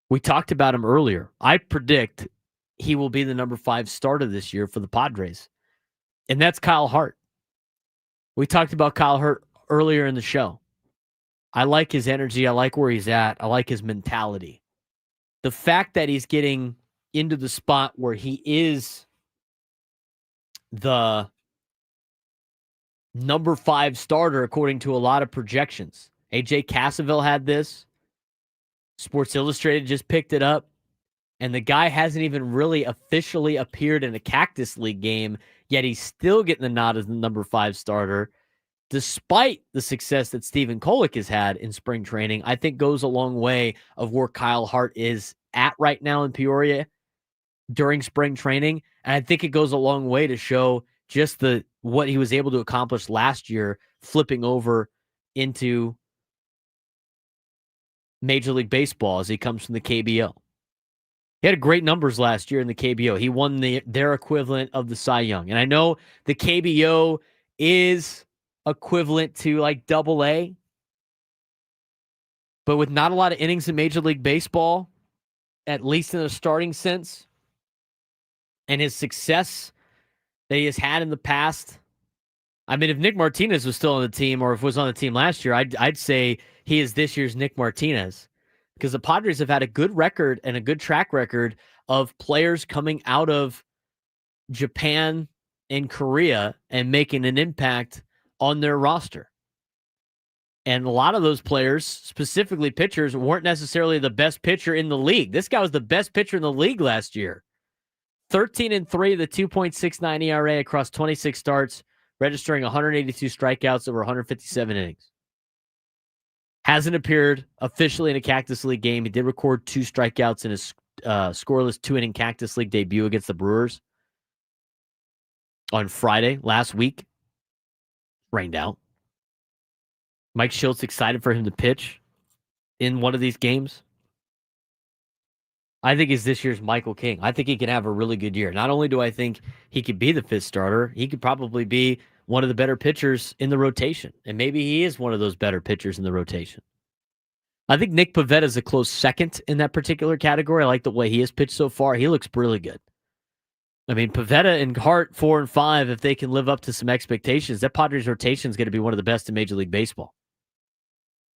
We talked about him earlier. I predict he will be the number 5 starter this year for the Padres. And that's Kyle Hart. We talked about Kyle Hart earlier in the show. I like his energy. I like where he's at. I like his mentality. The fact that he's getting into the spot where he is the number 5 starter, according to a lot of projections. AJ Cassaville had this. Sports Illustrated just picked it up. And the guy hasn't even really officially appeared in a Cactus League game, yet he's still getting the nod as the number 5 starter, despite the success that Stephen Kolek has had in spring training. I think goes a long way of where Kyle Hart is at right now in Peoria during spring training. And I think it goes a long way to show just what he was able to accomplish last year, flipping over into Major League Baseball as he comes from the KBO. He had great numbers last year in the KBO. He won their equivalent of the Cy Young. And I know the KBO is equivalent to like AA, but with not a lot of innings in Major League Baseball, at least in a starting sense, and his success that he has had in the past. I mean, if Nick Martinez was still on the team or if was on the team last year, I'd say he is this year's Nick Martinez, because the Padres have had a good record and a good track record of players coming out of Japan and Korea and making an impact on their roster. And a lot of those players, specifically pitchers, weren't necessarily the best pitcher in the league. This guy was the best pitcher in the league last year. 13-3, the 2.69 ERA across 26 starts, registering 182 strikeouts over 157 innings. Hasn't appeared officially in a Cactus League game. He did record 2 strikeouts in his scoreless 2-inning Cactus League debut against the Brewers on Friday last week. Rained out. Mike Schultz excited for him to pitch in one of these games. I think he's this year's Michael King. I think he can have a really good year. Not only do I think he could be the 5th starter, he could probably be one of the better pitchers in the rotation. And maybe he is one of those better pitchers in the rotation. I think Nick Pivetta is a close second in that particular category. I like the way he has pitched so far. He looks really good. I mean, Pivetta and Hart, 4 and 5, if they can live up to some expectations, that Padres rotation is going to be one of the best in Major League Baseball.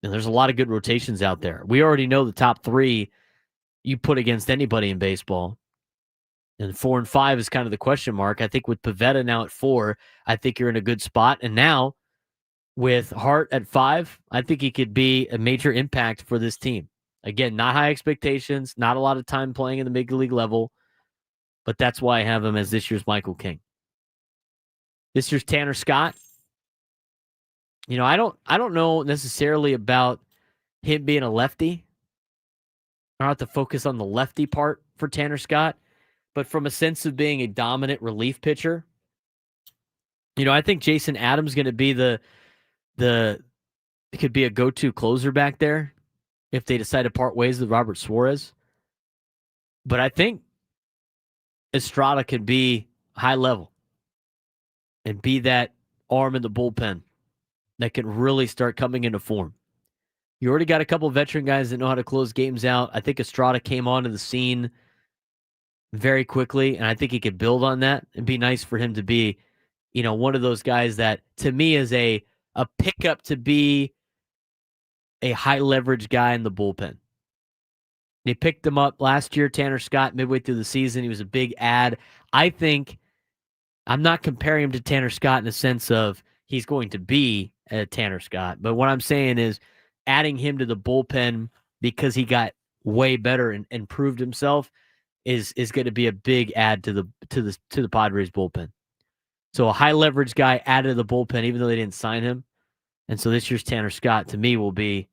And there's a lot of good rotations out there. We already know the top 3 you put against anybody in baseball. And 4 and 5 is kind of the question mark. I think with Pivetta now at 4, I think you're in a good spot. And now with Hart at 5, I think he could be a major impact for this team. Again, not high expectations, not a lot of time playing in the big league level, but that's why I have him as this year's Michael King. This year's Tanner Scott. You know, I don't know necessarily about him being a lefty. I don't have to focus on the lefty part for Tanner Scott, but from a sense of being a dominant relief pitcher, you know, I think Jason Adams is going to be could be a go-to closer back there if they decide to part ways with Robert Suarez. But I think Estrada could be high level and be that arm in the bullpen that can really start coming into form. You already got a couple of veteran guys that know how to close games out. I think Estrada came onto the scene very quickly, and I think he could build on that. It'd be nice for him to be, you know, one of those guys that, to me, is a pickup to be a high-leverage guy in the bullpen. They picked him up last year, Tanner Scott, midway through the season. He was a big add. I think I'm not comparing him to Tanner Scott in the sense of he's going to be a Tanner Scott, but what I'm saying is adding him to the bullpen because he got way better and proved himself is going to be a big add to the Padres bullpen. So a high leverage guy added to the bullpen, even though they didn't sign him. And so this year's Tanner Scott, to me, will be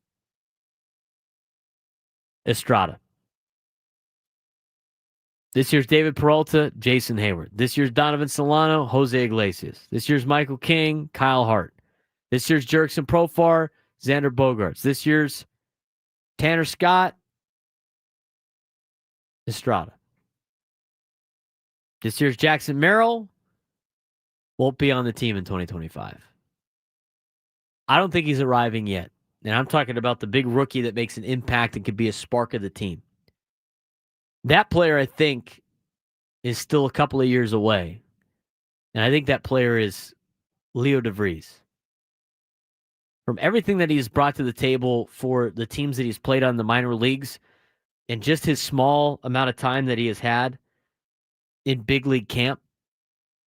Estrada. This year's David Peralta, Jason Hayward. This year's Donovan Solano, Jose Iglesias. This year's Michael King, Kyle Hart. This year's Jurickson Profar, Xander Bogaerts. This year's Tanner Scott, Estrada. This year's Jackson Merrill won't be on the team in 2025. I don't think he's arriving yet. And I'm talking about the big rookie that makes an impact and could be a spark of the team. That player, I think, is still a couple of years away. And I think that player is Leo DeVries. From everything that he's brought to the table for the teams that he's played on in the minor leagues, and just his small amount of time that he has had in big league camp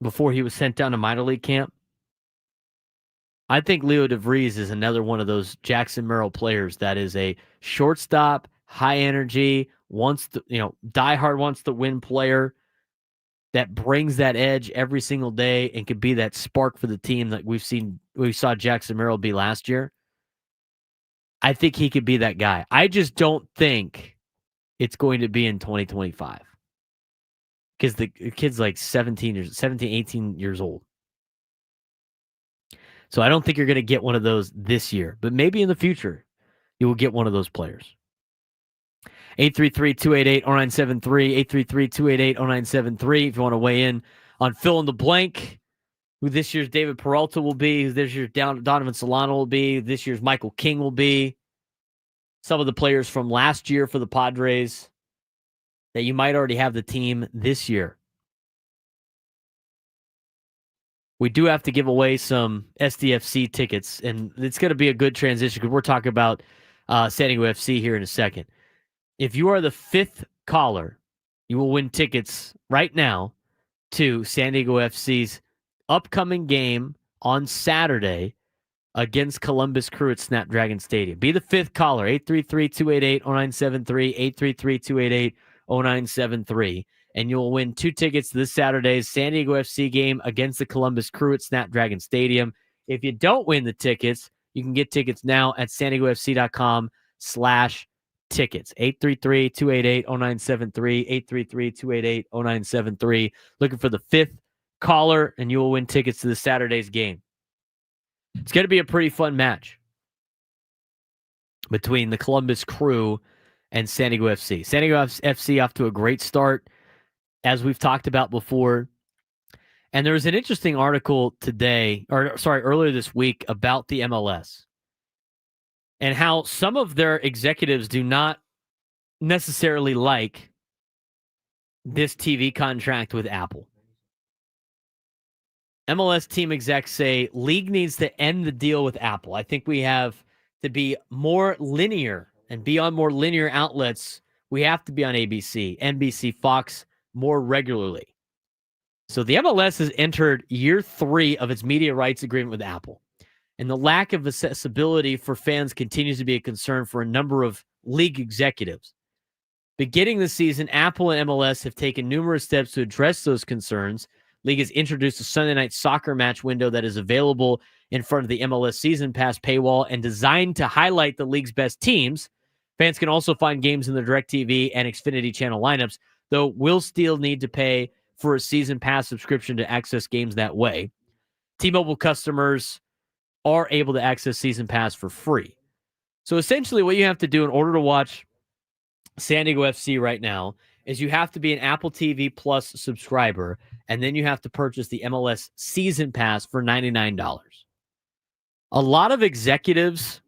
before he was sent down to minor league camp, I think Leo DeVries is another one of those Jackson Merrill players that is a shortstop, high energy, diehard wants to win player that brings that edge every single day and could be that spark for the team that we saw Jackson Merrill be last year. I think he could be that guy. I just don't think it's going to be in 2025 because the kid's like 17, 18 years old. So I don't think you're going to get one of those this year, but maybe in the future you will get one of those players. 833-288-0973, 833-288-0973 if you want to weigh in on fill in the blank, who this year's David Peralta will be, who this year's Donovan Solano will be, this year's Michael King will be, some of the players from last year for the Padres that you might already have the team this year. We do have to give away some SDFC tickets, and it's going to be a good transition because we're talking about San Diego FC here in a second. If you are the 5th caller, you will win tickets right now to San Diego FC's upcoming game on Saturday against Columbus Crew at Snapdragon Stadium. Be the 5th caller, 833-288-0973, 833-288-0973, and you'll win 2 tickets to this Saturday's San Diego FC game against the Columbus Crew at Snapdragon Stadium. If you don't win the tickets, you can get tickets now at sandiegofc.com/tickets. 833-288-0973, 833-288-0973. Looking for the 5th caller, and you will win tickets to the Saturday's game. It's going to be a pretty fun match between the Columbus Crew and San Diego FC. San Diego FC off to a great start, as we've talked about before. And there was an interesting article earlier this week about the MLS and how some of their executives do not necessarily like this TV contract with Apple. MLS team execs say league needs to end the deal with Apple. I think we have to be more linear and be on more linear outlets. We have to be on ABC, NBC, Fox more regularly. So the MLS has entered year 3 of its media rights agreement with Apple. And the lack of accessibility for fans continues to be a concern for a number of league executives. Beginning this season, Apple and MLS have taken numerous steps to address those concerns. League has introduced a Sunday night soccer match window that is available in front of the MLS Season Pass paywall and designed to highlight the league's best teams. Fans can also find games in the DirecTV and Xfinity channel lineups, though will still need to pay for a Season Pass subscription to access games that way. T-Mobile customers are able to access Season Pass for free. So essentially what you have to do in order to watch San Diego FC right now is you have to be an Apple TV Plus subscriber, and then you have to purchase the MLS Season Pass for $99. A lot of executives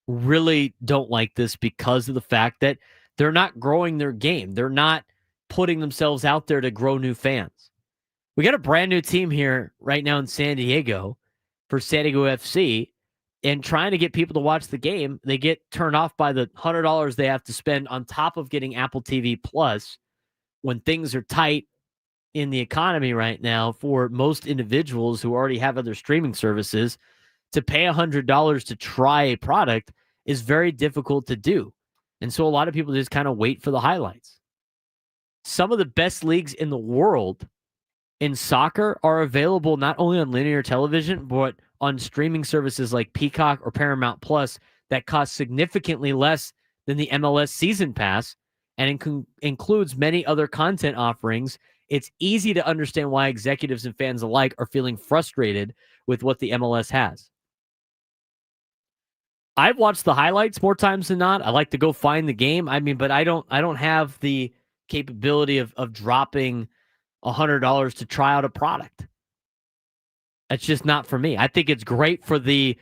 really don't like this because of the fact that they're not growing their game. They're not putting themselves out there to grow new fans. We got a brand new team here right now in San Diego for San Diego FC, and trying to get people to watch the game, they get turned off by the $100 they have to spend on top of getting Apple TV Plus when things are tight in the economy right now for most individuals who already have other streaming services. To pay $100 to try a product is very difficult to do. And so a lot of people just kind of wait for the highlights. Some of the best leagues in the world in soccer are available not only on linear television, but on streaming services like Peacock or Paramount Plus that cost significantly less than the MLS Season Pass and includes many other content offerings. It's easy to understand why executives and fans alike are feeling frustrated with what the MLS has. I've watched the highlights more times than not. I like to go find the game. But I don't have the capability of dropping $100 to try out a product. That's just not for me. I think it's great for the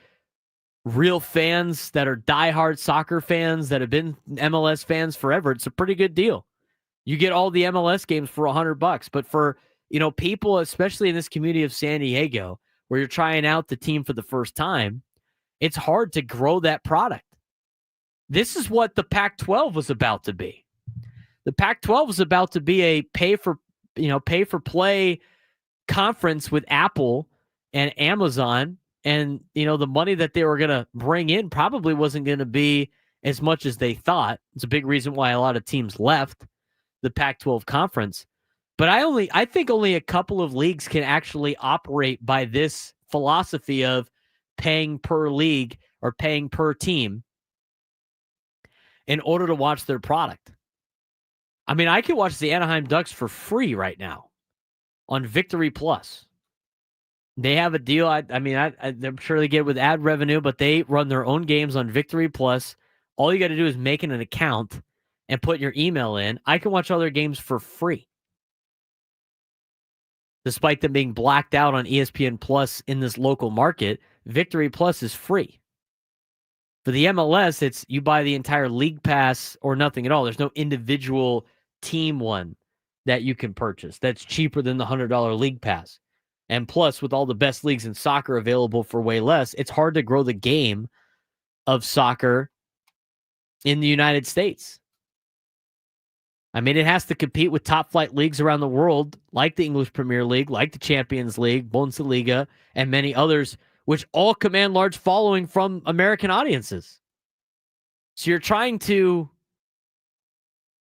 real fans that are diehard soccer fans that have been MLS fans forever. It's a pretty good deal. You get all the MLS games for $100, but for, people, especially in this community of San Diego, where you're trying out the team for the first time, it's hard to grow that product. This is what the Pac-12 was about to be. The Pac-12 was about to be a pay for play conference with Apple and Amazon, and the money that they were going to bring in probably wasn't going to be as much as they thought. It's a big reason why a lot of teams left the Pac-12 conference. But I think only a couple of leagues can actually operate by this philosophy of paying per league or paying per team in order to watch their product. I can watch the Anaheim Ducks for free right now on Victory Plus. They have a deal. I'm sure they get it with ad revenue, but they run their own games on Victory Plus. All you got to do is make an account and put your email in. I can watch all their games for free, despite them being blacked out on ESPN Plus in this local market. Victory Plus is free. For the MLS, it's you buy the entire league pass or nothing at all. There's no individual team one that you can purchase. That's cheaper than the $100 league pass. And plus, with all the best leagues in soccer available for way less, it's hard to grow the game of soccer in the United States. I mean, it has to compete with top flight leagues around the world, like the English Premier League, like the Champions League, Bundesliga, and many others, which all command large following from American audiences. So you're trying to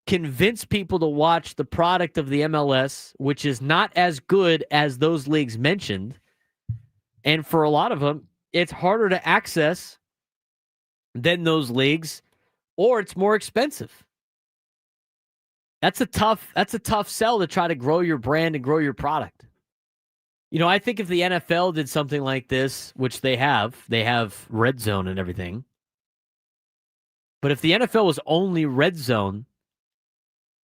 convince people to watch the product of the MLS, which is not as good as those leagues mentioned. And for a lot of them, it's harder to access than those leagues, or it's more expensive. That's a tough sell to try to grow your brand and grow your product. You know, I think if the NFL did something like this, which they have Red Zone and everything. But if the NFL was only Red Zone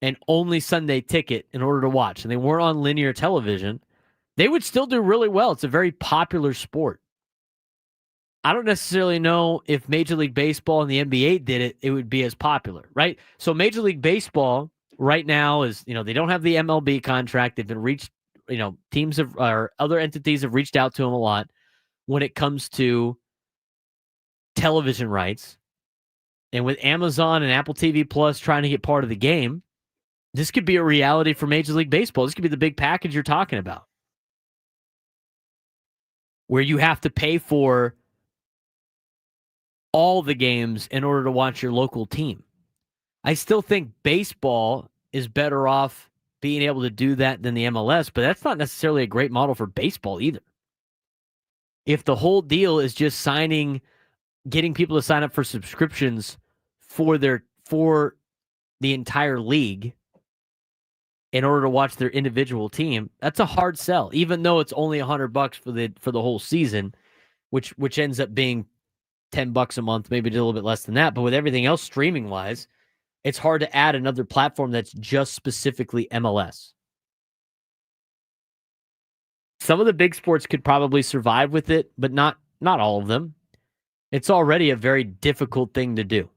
and only Sunday Ticket in order to watch, and they weren't on linear television, they would still do really well. It's a very popular sport. I don't necessarily know if Major League Baseball and the NBA did it, it would be as popular, right? So Major League Baseball right now is, they don't have the MLB contract. They've been reached, teams or other entities have reached out to them a lot when it comes to television rights. And with Amazon and Apple TV Plus trying to get part of the game, this could be a reality for Major League Baseball. This could be the big package you're talking about, where you have to pay for all the games in order to watch your local team. I still think baseball is better off being able to do that than the MLS, but that's not necessarily a great model for baseball either. If the whole deal is just getting people to sign up for subscriptions for the entire league in order to watch their individual team, that's a hard sell, even though it's only $100 for the whole season, which ends up being $10 a month, maybe a little bit less than that. But with everything else streaming wise, it's hard to add another platform that's just specifically MLS. Some of the big sports could probably survive with it, but not all of them. It's already a very difficult thing to do.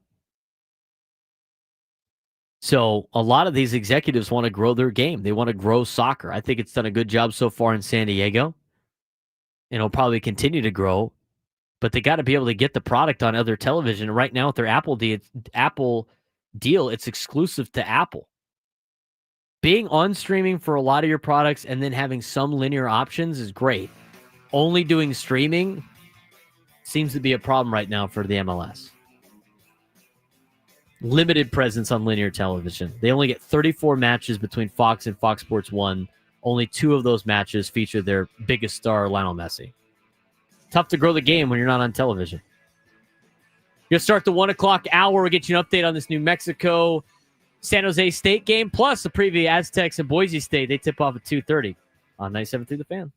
So a lot of these executives want to grow their game. They want to grow soccer. I think it's done a good job so far in San Diego, and it'll probably continue to grow. But they got to be able to get the product on other television. Right now with their Apple deal, it's exclusive to Apple. Being on streaming for a lot of your products and then having some linear options is great. Only doing streaming seems to be a problem right now for the MLS. Limited presence on linear television. They only get 34 matches between Fox and Fox Sports 1. Only 2 of those matches feature their biggest star, Lionel Messi. Tough to grow the game when you're not on television. You'll start the 1 o'clock hour. We'll get you an update on this New Mexico San Jose State game, plus a preview Aztecs and Boise State. They tip off at 2:30 on 97.3 The Fan.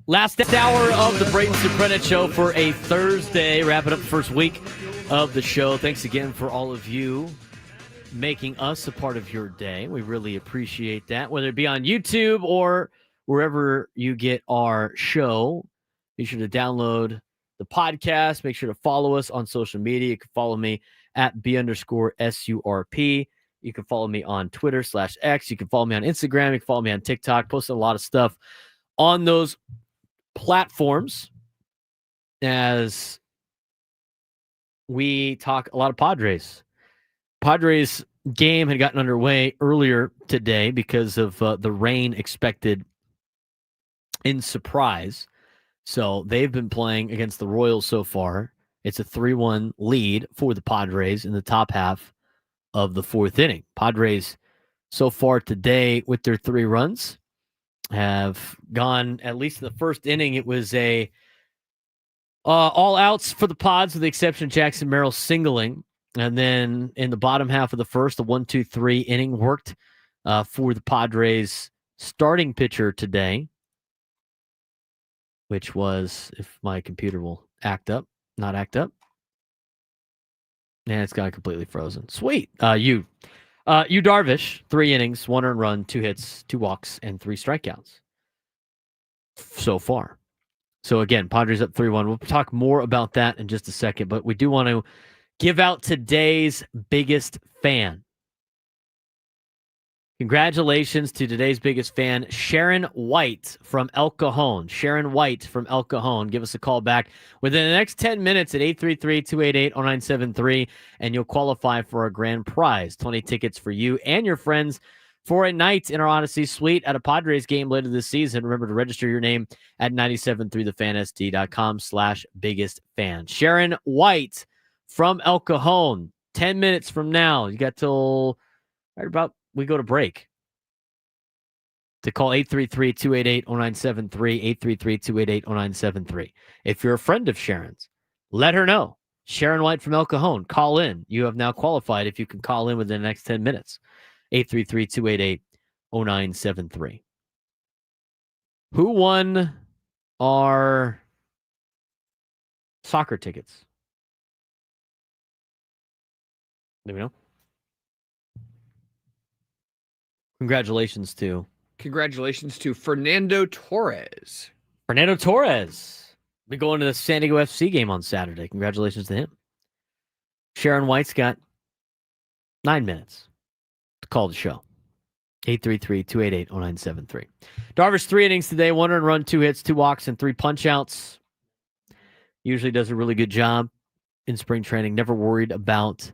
Last hour of the Braden Surprenant Show for a Thursday. Wrapping up the first week of the show. Thanks again for all of you making us a part of your day. We really appreciate that. Whether it be on YouTube or wherever you get our show, be sure to download the podcast. Make sure to follow us on social media. You can follow me at B_SURP. You can follow me on Twitter /X. You can follow me on Instagram. You can follow me on TikTok. Posting a lot of stuff on those platforms as we talk a lot of Padres. Padres game had gotten underway earlier today because of the rain expected in Surprise. So they've been playing against the Royals so far. It's a 3-1 lead for the Padres in the top half of the fourth inning. Padres so far today with their 3 runs have gone, at least in the first inning, it was a all outs for the Pods with the exception of Jackson Merrill singling. And then in the bottom half of the first, the 1-2-3 inning worked for the Padres starting pitcher today, which was, if my computer will not act up. And it's got completely frozen. Sweet. Yu Darvish, 3 innings, 1 earned run, 2 hits, 2 walks, and 3 strikeouts so far. So again, Padres up 3-1. We'll talk more about that in just a second, but we do want to give out today's biggest fan. Congratulations to today's biggest fan, Sharon White from El Cajon. Sharon White from El Cajon. Give us a call back within the next 10 minutes at 833-288-0973, and you'll qualify for a grand prize. 20 tickets for you and your friends for a night in our Odyssey Suite at a Padres game later this season. Remember to register your name at 973thefansd.com/biggest fan. Sharon White from El Cajon. 10 minutes from now. You got till right about we go to break to call 833-288-0973, 833-288-0973. If you're a friend of Sharon's, let her know. Sharon White from El Cajon, call in. You have now qualified if you can call in within the next 10 minutes. 833-288-0973. Who won our soccer tickets? Do we know? Congratulations to Fernando Torres. Fernando Torres. We're going to the San Diego FC game on Saturday. Congratulations to him. Sharon White's got 9 minutes to call the show. 833-288-0973. Darvish, 3 innings today, 1 earned run, 2 hits, 2 walks, and 3 punch-outs. Usually does a really good job in spring training. Never worried about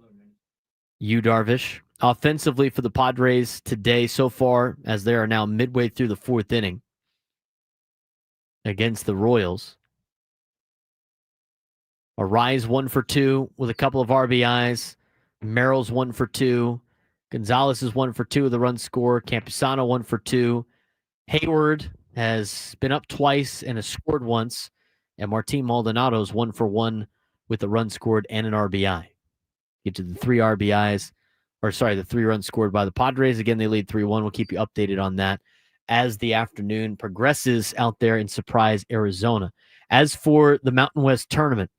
Yu Darvish. Offensively for the Padres today so far, as they are now midway through the 4th inning against the Royals. Arise 1 for 2 with a couple of RBIs. Merrill's 1 for 2. Gonzalez is 1 for 2 with a run score. Campusano 1 for 2. Hayward has been up twice and has scored once. And Martin Maldonado's 1 for 1 with a run scored and an RBI. Get to the 3 RBIs. The 3 runs scored by the Padres. Again, they lead 3-1. We'll keep you updated on that as the afternoon progresses out there in Surprise, Arizona. As for the Mountain West tournament,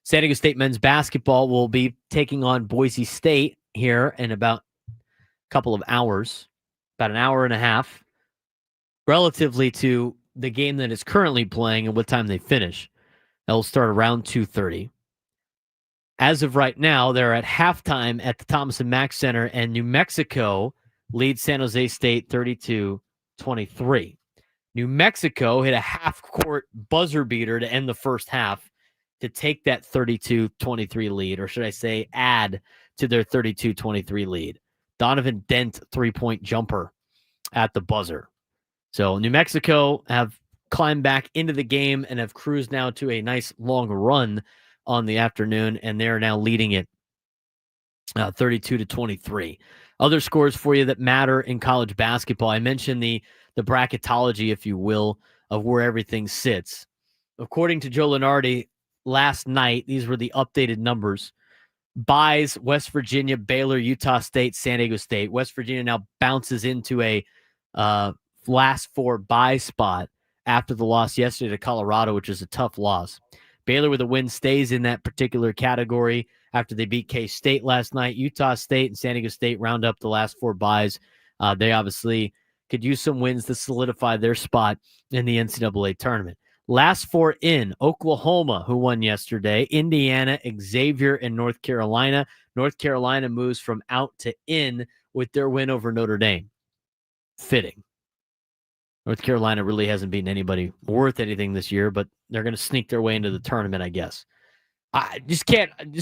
San Diego State men's basketball will be taking on Boise State here in about a couple of hours, about an hour and a half, relatively to the game that is currently playing and what time they finish. That will start around 2:30. As of right now, they're at halftime at the Thomas & Mack Center, and New Mexico leads San Jose State 32-23. New Mexico hit a half-court buzzer beater to end the first half to take that 32-23 lead, or should I say add to their 32-23 lead. Donovan Dent 3-point jumper at the buzzer. So New Mexico have climbed back into the game and have cruised now to a nice long run on the afternoon, and they're now leading it 32-23. Other scores for you that matter in college basketball. I mentioned the bracketology, if you will, of where everything sits. According to Joe Lunardi last night, these were the updated numbers. Buys West Virginia, Baylor, Utah State, San Diego State. West Virginia now bounces into a last 4 buy spot after the loss yesterday to Colorado, which is a tough loss. Baylor with a win stays in that particular category after they beat K-State last night. Utah State and San Diego State round up the last 4 byes. They obviously could use some wins to solidify their spot in the NCAA tournament. Last 4 in, Oklahoma, who won yesterday, Indiana, Xavier, and North Carolina. North Carolina moves from out to in with their win over Notre Dame. Fitting. North Carolina really hasn't beaten anybody worth anything this year, but they're going to sneak their way into the tournament, I guess. I just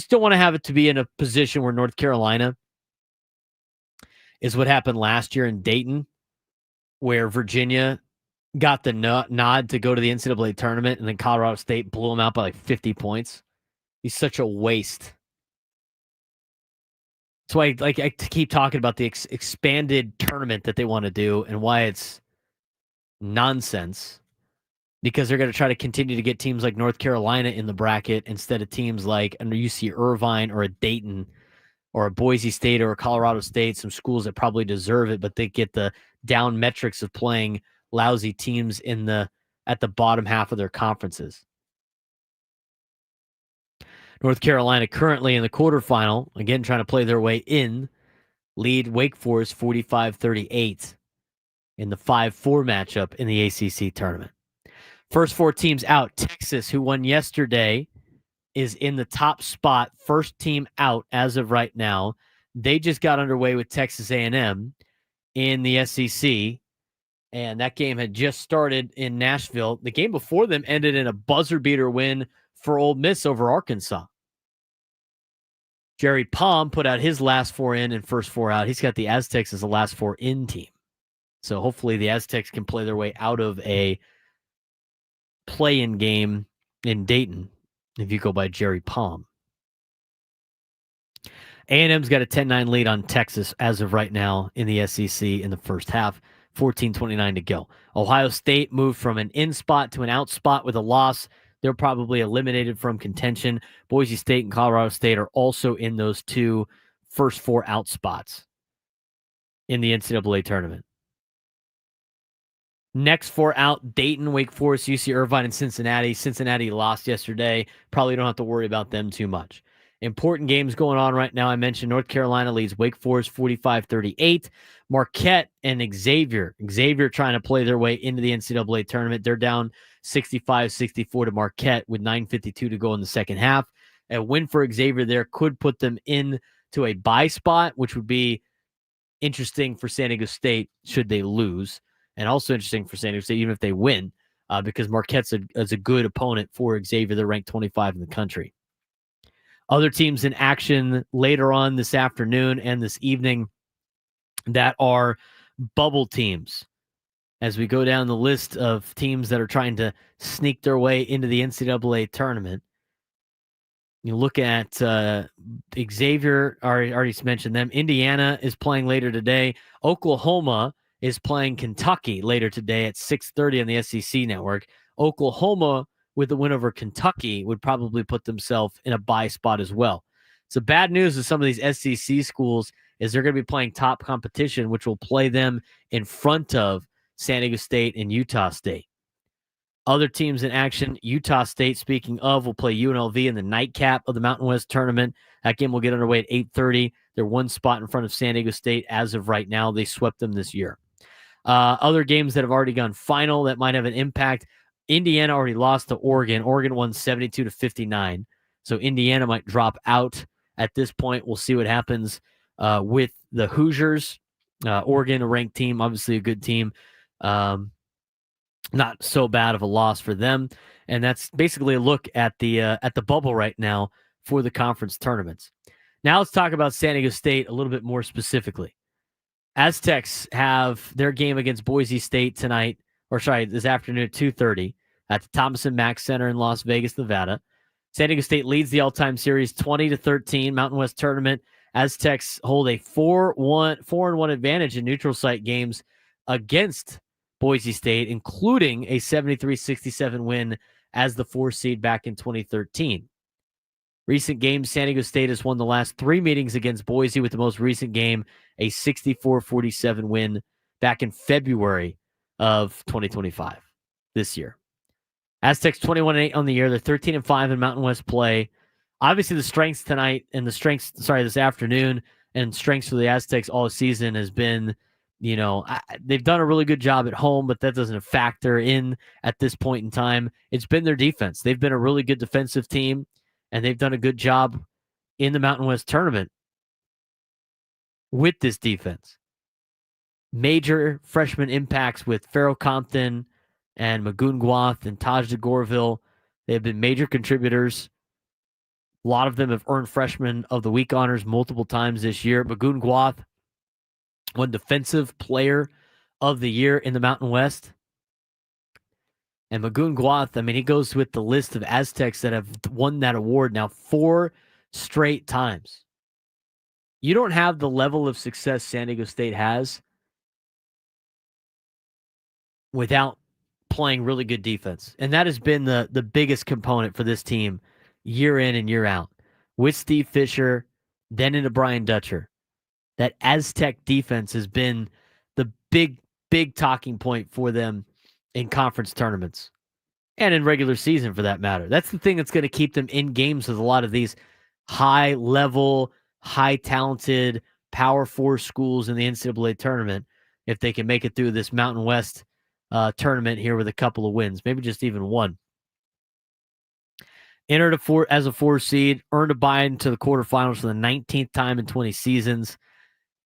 don't want to have it to be in a position where North Carolina is what happened last year in Dayton, where Virginia got the nod to go to the NCAA tournament, and then Colorado State blew them out by like 50 points. He's such a waste. That's why I keep talking about the expanded tournament that they want to do and why it's nonsense, because they're going to try to continue to get teams like North Carolina in the bracket instead of teams like a UC Irvine or a Dayton or a Boise State or a Colorado State, some schools that probably deserve it, but they get the down metrics of playing lousy teams at the bottom half of their conferences. North Carolina currently in the quarterfinal, again trying to play their way in, lead Wake Forest 45-38 in the 5-4 matchup in the ACC tournament. First 4 teams out. Texas, who won yesterday, is in the top spot. First team out as of right now. They just got underway with Texas A&M in the SEC, and that game had just started in Nashville. The game before them ended in a buzzer beater win for Ole Miss over Arkansas. Jerry Palm put out his last 4 in and first 4 out. He's got the Aztecs as the last 4 in team. So hopefully the Aztecs can play their way out of a play-in game in Dayton if you go by Jerry Palm. A&M's got a 10-9 lead on Texas as of right now in the SEC in the first half. 14:29 to go. Ohio State moved from an in spot to an out spot with a loss. They're probably eliminated from contention. Boise State and Colorado State are also in those 2 first 4 out spots in the NCAA tournament. Next 4 out, Dayton, Wake Forest, UC Irvine, and Cincinnati. Cincinnati lost yesterday. Probably don't have to worry about them too much. Important games going on right now. I mentioned North Carolina leads Wake Forest 45-38. Marquette and Xavier. Xavier trying to play their way into the NCAA tournament. They're down 65-64 to Marquette with 9:52 to go in the second half. A win for Xavier there could put them in to a bye spot, which would be interesting for San Diego State should they lose, and also interesting for San Diego State even if they win, because Marquette's a good opponent for Xavier. They're ranked 25 in the country. Other teams in action later on this afternoon and this evening that are bubble teams. As we go down the list of teams that are trying to sneak their way into the NCAA tournament, you look at Xavier, already mentioned them. Indiana is playing later today. Oklahoma is playing Kentucky later today at 6:30 on the SEC network. Oklahoma, with the win over Kentucky, would probably put themselves in a bye spot as well. So bad news with some of these SEC schools is they're going to be playing top competition, which will play them in front of San Diego State and Utah State. Other teams in action, Utah State, speaking of, will play UNLV in the nightcap of the Mountain West tournament. That game will get underway at 8:30. They're 1 spot in front of San Diego State as of right now. They swept them this year. Other games that have already gone final that might have an impact. Indiana already lost to Oregon. Oregon won 72-59. So Indiana might drop out at this point. We'll see what happens with the Hoosiers. Oregon, a ranked team, obviously a good team. Not so bad of a loss for them. And that's basically a look at the bubble right now for the conference tournaments. Now let's talk about San Diego State a little bit more specifically. Aztecs have their game against Boise State tonight, this afternoon at 2:30 at the Thomas & Mack Center in Las Vegas, Nevada. San Diego State leads the all-time series 20-13 Mountain West tournament. Aztecs hold a 4-1 advantage in neutral site games against Boise State, including a 73-67 win as the 4 seed back in 2013. Recent games, San Diego State has won the last 3 meetings against Boise, with the most recent game a 64-47 win back in February of 2025. this year. Aztecs 21-8 on the year. They're 13-5 in Mountain West play. Obviously, the strengths tonight and this afternoon and strengths for the Aztecs all season has been, they've done a really good job at home, but that doesn't factor in at this point in time. It's been their defense. They've been a really good defensive team, and they've done a good job in the Mountain West tournament with this defense. Major freshman impacts with Farrell Compton and Magoon Guath and Taj DeGorville. They have been major contributors. A lot of them have earned Freshman of the Week honors multiple times this year. Magoon Guath won Defensive Player of the Year in the Mountain West. And Magoon Guath, he goes with the list of Aztecs that have won that award now 4 straight times. You don't have the level of success San Diego State has without playing really good defense. And that has been the biggest component for this team year in and year out. With Steve Fisher, then into Brian Dutcher. That Aztec defense has been the big talking point for them in conference tournaments and in regular season for that matter. That's the thing that's going to keep them in games with a lot of these high-level, high-talented Power 4 schools in the NCAA tournament if they can make it through this Mountain West tournament here with a couple of wins, maybe just even one. Entered as a 4 seed, earned a bye into the quarterfinals for the 19th time in 20 seasons.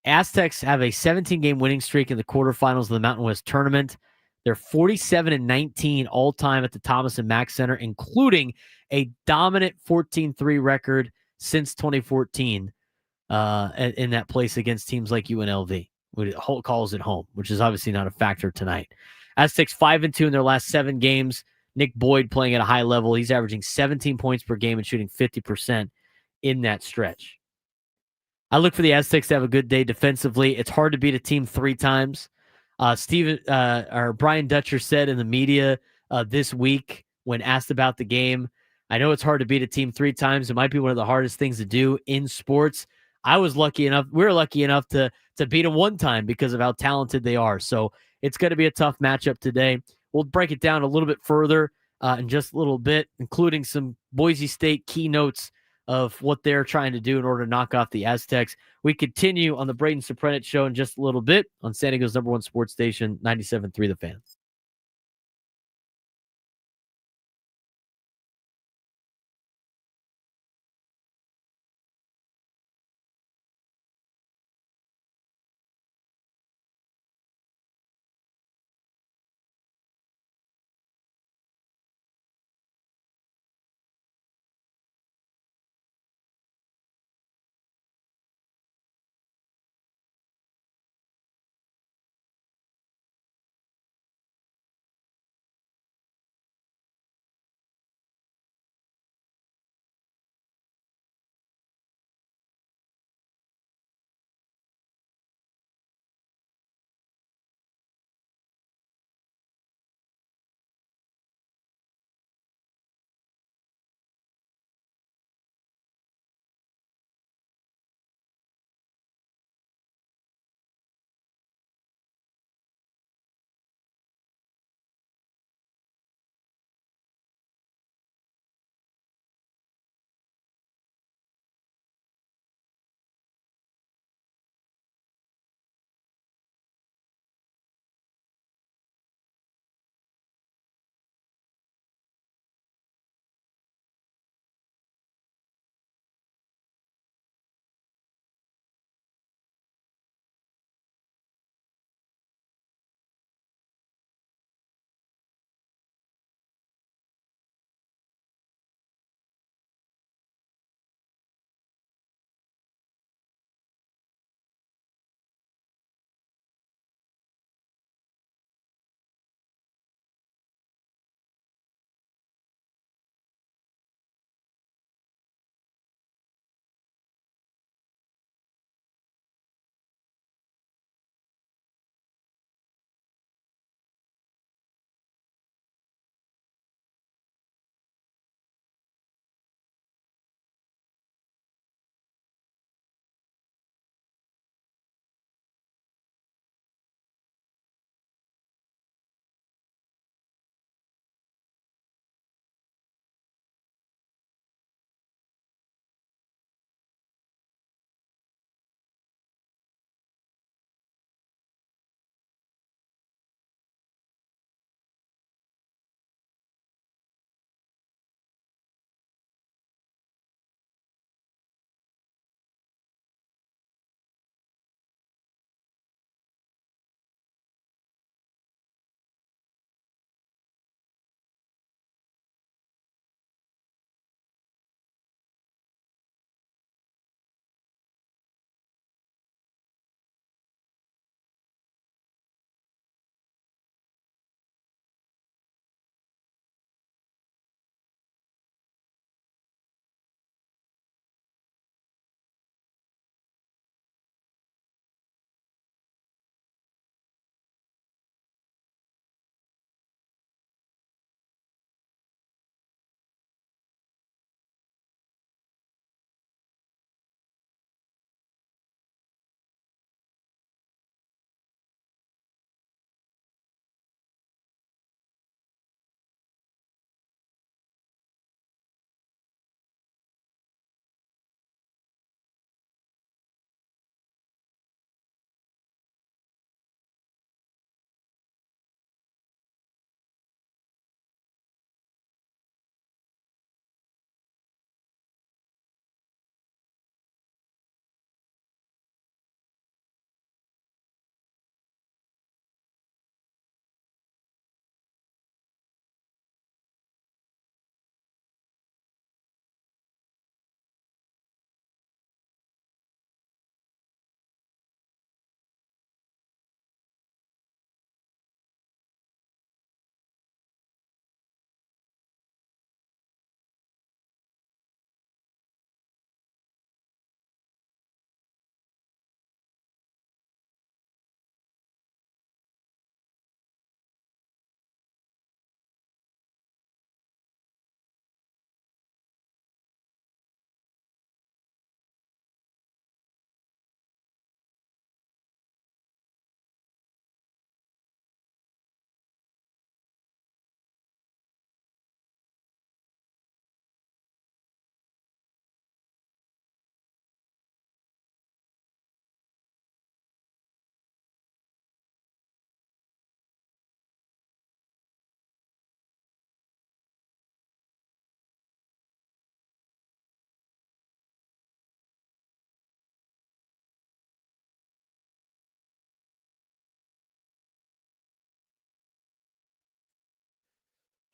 Aztecs have a 17-game winning streak in the quarterfinals of the Mountain West tournament. They're 47-19 all-time at the Thomas and Mack Center, including a dominant 14-3 record since 2014 in that place against teams like UNLV. Calls it home, which is obviously not a factor tonight. Aztecs 5-2 in their last 7 games. Nick Boyd playing at a high level. He's averaging 17 points per game and shooting 50% in that stretch. I look for the Aztecs to have a good day defensively. It's hard to beat a team 3 times. Brian Dutcher said in the media this week when asked about the game, I know it's hard to beat a team 3 times. It might be one of the hardest things to do in sports. We were lucky enough to beat them 1 time because of how talented they are. So it's going to be a tough matchup today. We'll break it down a little bit further in just a little bit, including some Boise State keynotes of what they're trying to do in order to knock off the Aztecs. We continue on the Braden Surprenant Show in just a little bit on San Diego's #1 sports station, 97.3 The Fan.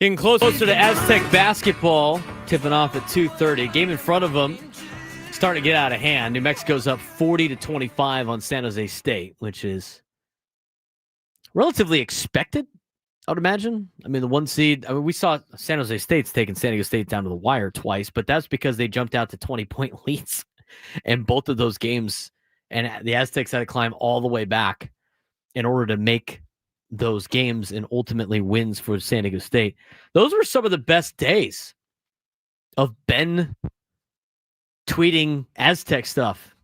Getting closer to Aztec basketball, tipping off at 2:30. Game in front of them starting to get out of hand. New Mexico's up 40-25 on San Jose State, which is relatively expected, I would imagine. I mean, the one seed, we saw San Jose State's taken San Diego State down to the wire twice, but that's because they jumped out to 20-point leads in both of those games, and the Aztecs had to climb all the way back in order to make those games and ultimately wins for San Diego State. Those were some of the best days of Ben tweeting Aztec stuff.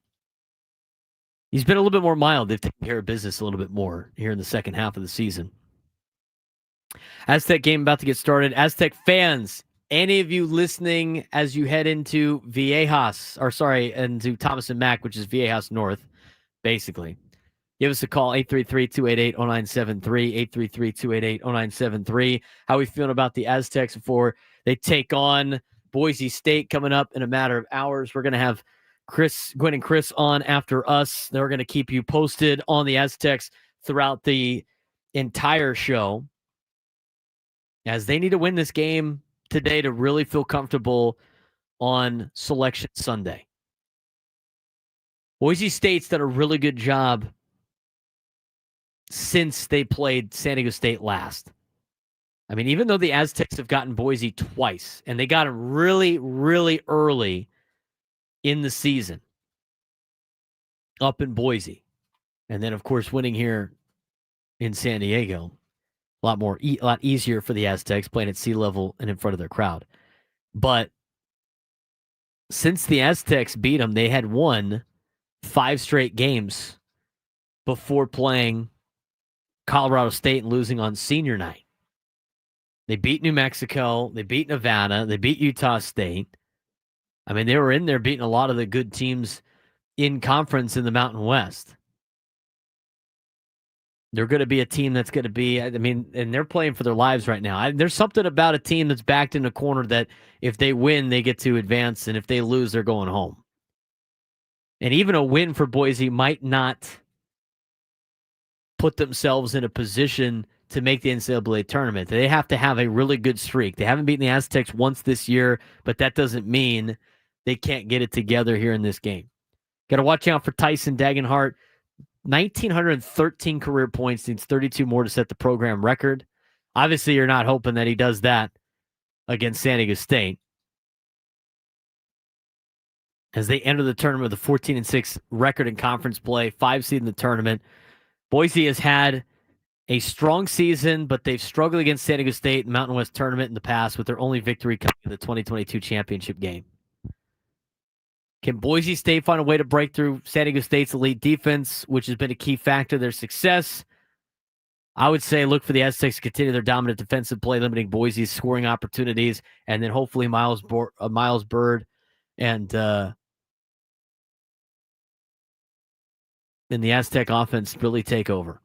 He's been a little bit more mild. They've taken care of business a little bit more here in the second half of the season. Aztec game about to get started. Aztec fans, any of you listening as you head into into Thomas and Mack, which is Viejas North, basically, give us a call, 833-288-0973, 833-288-0973. How are we feeling about the Aztecs before they take on Boise State coming up in a matter of hours? We're going to have Gwen and Chris on after us. They're going to keep you posted on the Aztecs throughout the entire show, as they need to win this game today to really feel comfortable on Selection Sunday. Boise State's done a really good job since they played San Diego State last. I mean, even though the Aztecs have gotten Boise twice, and they got them really, really early in the season up in Boise, and then, of course, winning here in San Diego, a lot easier for the Aztecs playing at sea level and in front of their crowd. But since the Aztecs beat them, they had won 5 straight games before playing Colorado State and losing on senior night. They beat New Mexico. They beat Nevada. They beat Utah State. I mean, they were in there beating a lot of the good teams in conference in the Mountain West. They're going to be a team that's going to be, and they're playing for their lives right now. There's something about a team that's backed in a corner that if they win, they get to advance, and if they lose, they're going home. And even a win for Boise might not put themselves in a position to make the NCAA tournament. They have to have a really good streak. They haven't beaten the Aztecs once this year, but that doesn't mean they can't get it together here in this game. Got to watch out for Tyson Dagenhart. 1,913 career points, needs 32 more to set the program record. Obviously, you're not hoping that he does that against San Diego State, as they enter the tournament with a 14-6 record in conference play, 5 seed in the tournament. Boise has had a strong season, but they've struggled against San Diego State and Mountain West tournament in the past, with their only victory coming in the 2022 championship game. Can Boise State find a way to break through San Diego State's elite defense, which has been a key factor of their success? I would say look for the Aztecs to continue their dominant defensive play, limiting Boise's scoring opportunities, and then hopefully Miles Bird and the Aztec offense really take over.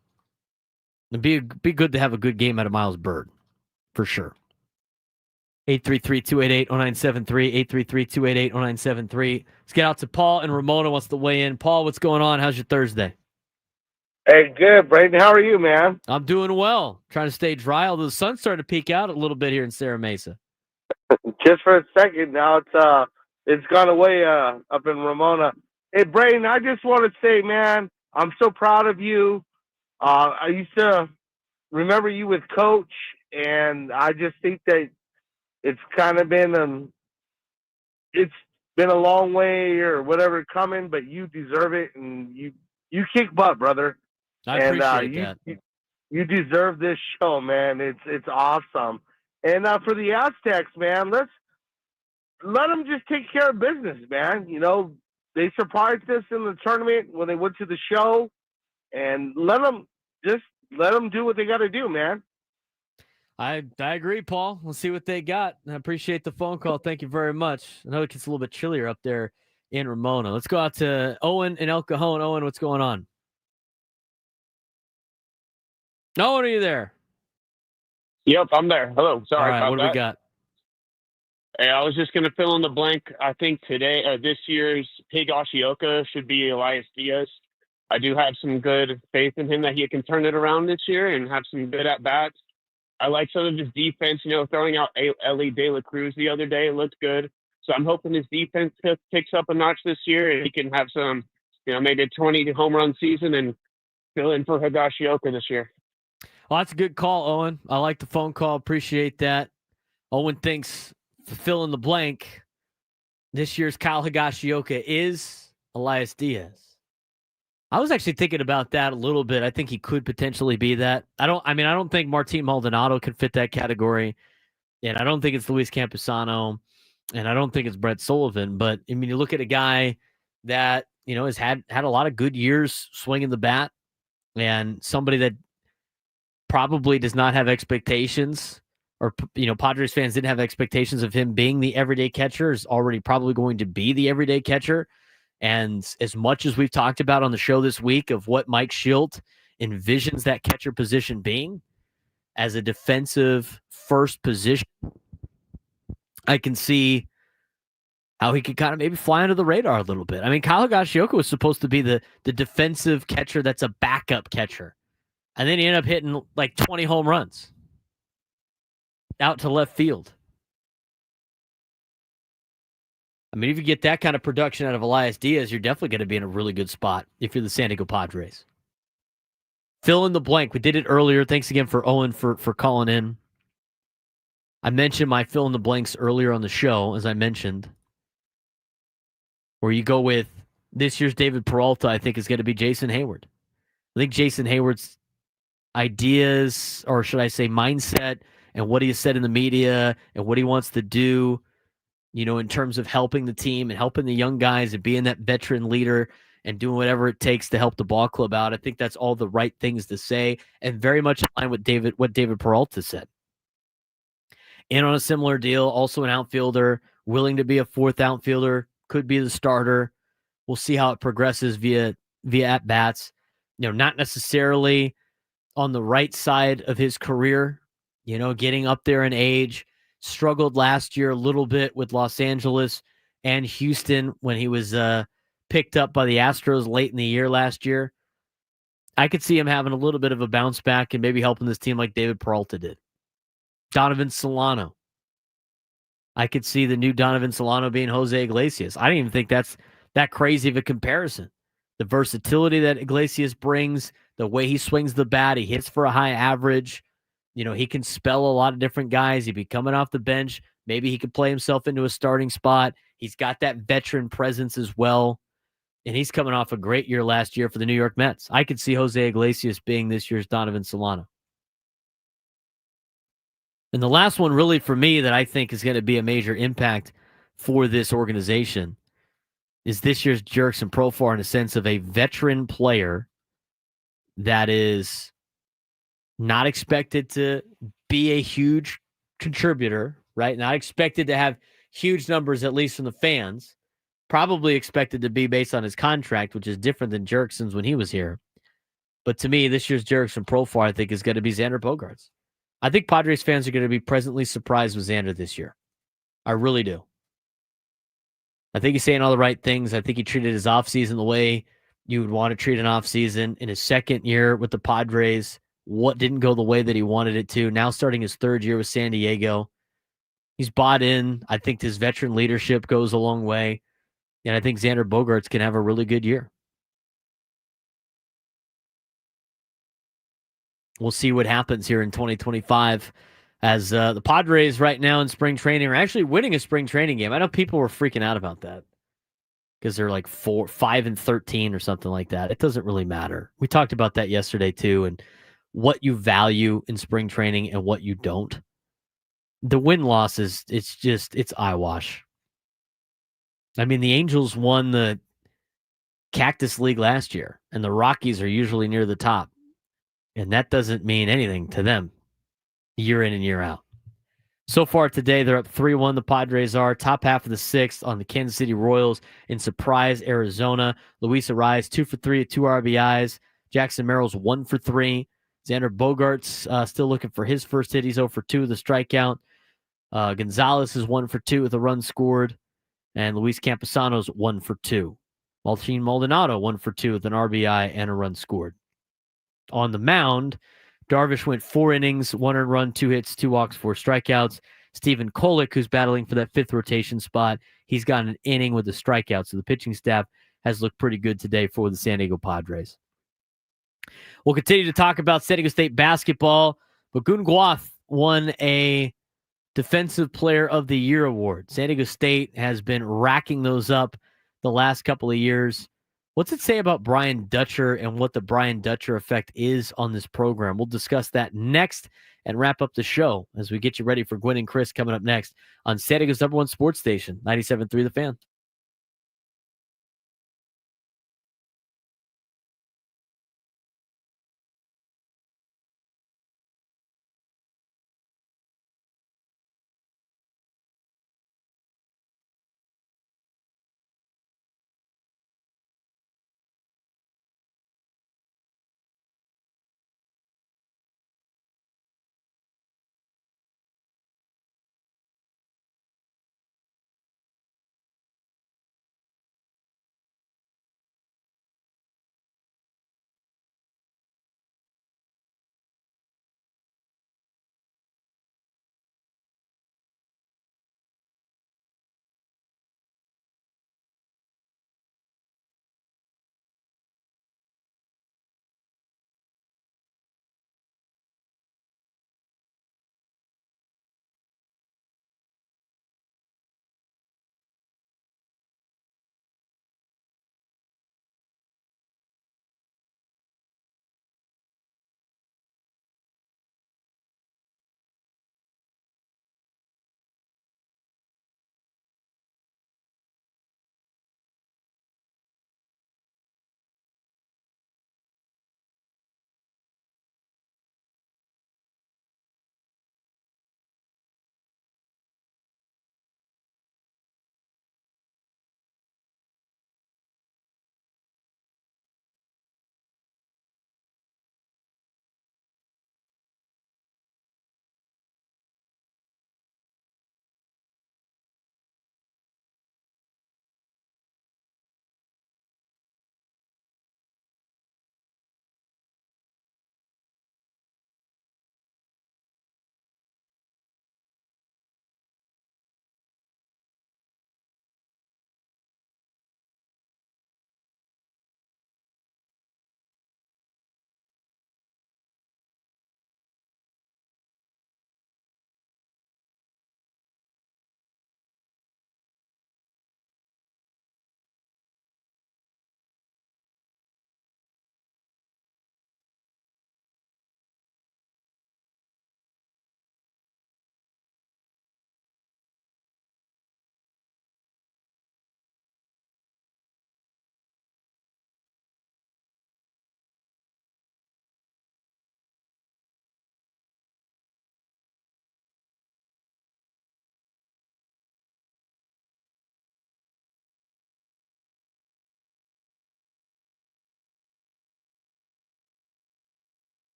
It'd be good to have a good game out of Miles Bird, for sure. 833-288-0973, 833-288-0973. Let's get out to Paul and Ramona wants to weigh in. Paul, what's going on? How's your Thursday? Hey, good, Braden. How are you, man? I'm doing well. Trying to stay dry, although the sun's starting to peek out a little bit here in Serra Mesa. Just for a second now, it's gone away up in Ramona. Hey, Braden, I just want to say, man, I'm so proud of you. I used to remember you with Coach, and I just think that it's kind of been it's been a long way or whatever coming, but you deserve it, and you kick butt, brother. I appreciate that. You deserve this show, man. It's awesome. And for the Aztecs, man, let them just take care of business, man. You know, they surprised us in the tournament when they went to the show, and let them do what they got to do, man. I agree, Paul. We'll see what they got. I appreciate the phone call. Thank you very much. I know it gets a little bit chillier up there in Ramona. Let's go out to Owen in El Cajon. Owen, what's going on? Owen, are you there? Yep, I'm there. Hello. Sorry. All right, about what do we got? Hey, I was just going to fill in the blank. I think this year's Higashioka should be Elias Diaz. I do have some good faith in him that he can turn it around this year and have some good at-bats. I like some of his defense. Throwing out Ellie De La Cruz the other day looked good. So I'm hoping his defense picks up a notch this year, and he can have some, maybe a 20 home run season and fill in for Higashioka this year. Well, that's a good call, Owen. I like the phone call. Appreciate that. Owen thinks, fill in the blank, this year's Kyle Higashioka is Elias Diaz. I was actually thinking about that a little bit. I think he could potentially be that. I don't think Martin Maldonado could fit that category. And I don't think it's Luis Camposano. And I don't think it's Brett Sullivan. But, you look at a guy that, has had a lot of good years swinging the bat, and somebody that probably does not have expectations, or, Padres fans didn't have expectations of him being the everyday catcher, is already probably going to be the everyday catcher. And as much as we've talked about on the show this week of what Mike Schilt envisions that catcher position being as a defensive first position, I can see how he could kind of maybe fly under the radar a little bit. Kyle Higashioka was supposed to be the defensive catcher that's a backup catcher. And then he ended up hitting like 20 home runs out to left field. If you get that kind of production out of Elias Diaz, you're definitely going to be in a really good spot if you're the San Diego Padres. Fill in the blank. We did it earlier. Thanks again for Owen for calling in. I mentioned my fill in the blanks earlier on the show, as I mentioned, where you go with this year's David Peralta, I think is going to be Jason Hayward. I think Jason Hayward's ideas, or should I say mindset, and what he has said in the media and what he wants to do, in terms of helping the team and helping the young guys and being that veteran leader and doing whatever it takes to help the ball club out. I think that's all the right things to say, and very much in line with what David Peralta said. And on a similar deal, also an outfielder, willing to be a fourth outfielder, could be the starter. We'll see how it progresses via at-bats. Not necessarily on the right side of his career, getting up there in age. Struggled last year a little bit with Los Angeles and Houston when he was picked up by the Astros late in the year last year. I could see him having a little bit of a bounce back and maybe helping this team like David Peralta did. Donovan Solano. I could see the new Donovan Solano being Jose Iglesias. I don't even think that's that crazy of a comparison. The versatility that Iglesias brings, the way he swings the bat, he hits for a high average. He can spell a lot of different guys. He'd be coming off the bench. Maybe he could play himself into a starting spot. He's got that veteran presence as well. And he's coming off a great year last year for the New York Mets. I could see Jose Iglesias being this year's Donovan Solano. And the last one really for me that I think is going to be a major impact for this organization is this year's Jurickson Profar, in a sense of a veteran player that is not expected to be a huge contributor, right? Not expected to have huge numbers, at least from the fans. Probably expected to be based on his contract, which is different than Jurickson's when he was here. But to me, this year's Jurickson Profar, I think, is going to be Xander Bogaerts. I think Padres fans are going to be pleasantly surprised with Xander this year. I really do. I think he's saying all the right things. I think he treated his offseason the way you would want to treat an offseason. In his second year with the Padres, what didn't go the way that he wanted it to. Now starting his third year with San Diego. He's bought in. I think his veteran leadership goes a long way. And I think Xander Bogaerts can have a really good year. We'll see what happens here in 2025 as the Padres right now in spring training are actually winning a spring training game. I know people were freaking out about that because they're like 5-13 or something like that. It doesn't really matter. We talked about that yesterday too, and what you value in spring training and what you don't. The win-loss is, it's eyewash. The Angels won the Cactus League last year, and the Rockies are usually near the top. And that doesn't mean anything to them year in and year out. So far today, they're up 3-1. The Padres are top half of the sixth on the Kansas City Royals in Surprise, Arizona. Luis Arraez, 2 for 3 at 2 RBIs. Jackson Merrill's 1 for 3. Xander Bogaerts still looking for his first hit. He's 0 for 2 with a strikeout. Gonzalez is 1 for 2 with a run scored. And Luis Camposano's 1 for 2. Martin Maldonado, 1 for 2 with an RBI and a run scored. On the mound, Darvish went 4 innings, 1 earned run, 2 hits, 2 walks, 4 strikeouts. Stephen Kolek, who's battling for that 5th rotation spot, he's got an inning with a strikeout. So the pitching staff has looked pretty good today for the San Diego Padres. We'll continue to talk about San Diego State basketball. Bagun Guath won a Defensive Player of the Year award. San Diego State has been racking those up the last couple of years. What's it say about Brian Dutcher and what the Brian Dutcher effect is on this program? We'll discuss that next and wrap up the show as we get you ready for Gwen and Chris coming up next on San Diego's #1 sports station, 97.3 The Fan.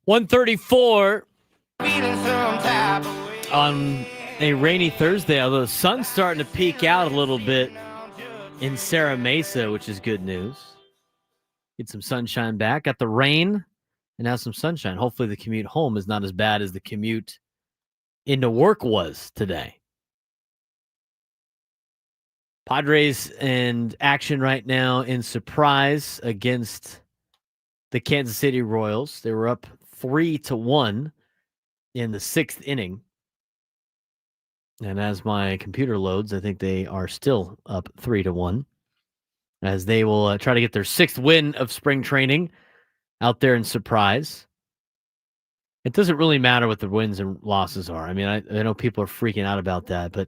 134 on a rainy Thursday, although the sun's starting to peek out a little bit in Serra Mesa, which is good news. Get some sunshine back. Got the rain and now some sunshine. Hopefully the commute home is not as bad as the commute into work was today. Padres in action right now in surprise against the Kansas City Royals. They were up 3-1 in the 6th inning. And as my computer loads, I think they are still up 3-1 as they will try to get their 6th win of spring training out there in surprise. It doesn't really matter what the wins and losses are. I mean, I know people are freaking out about that, but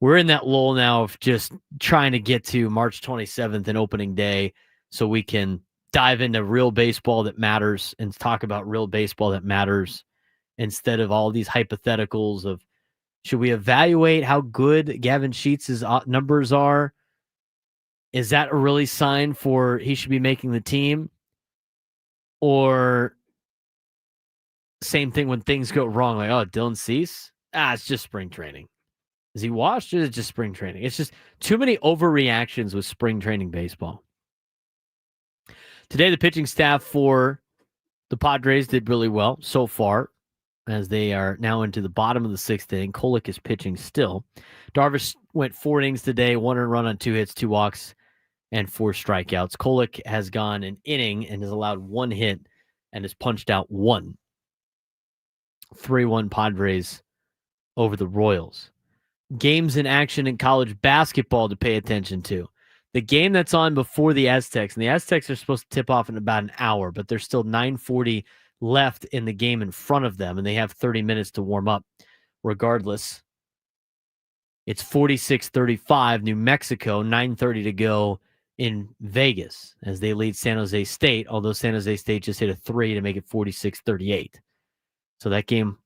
we're in that lull now of just trying to get to March 27th and opening day so we can dive into real baseball that matters and talk about real baseball that matters instead of all these hypotheticals of should we evaluate how good Gavin Sheets' numbers are? Is that a really sign for he should be making the team? Or same thing when things go wrong, like, oh, Dylan Cease? It's just spring training. Is he washed or is it just spring training? It's just too many overreactions with spring training baseball. Today, the pitching staff for the Padres did really well so far as they are now into the bottom of the 6th inning. Kolek is pitching still. Darvish went 4 innings today, 1 earned run on 2 hits, 2 walks, and 4 strikeouts. Kolek has gone an inning and has allowed 1 hit and has punched out 1. 3-1 Padres over the Royals. Games in action in college basketball to pay attention to. The game that's on before the Aztecs, and the Aztecs are supposed to tip off in about an hour, but there's still 9:40 left in the game in front of them, and they have 30 minutes to warm up regardless. It's 46-35, New Mexico, 9:30 to go in Vegas as they lead San Jose State, although San Jose State just hit a 3 to make it 46-38. So that game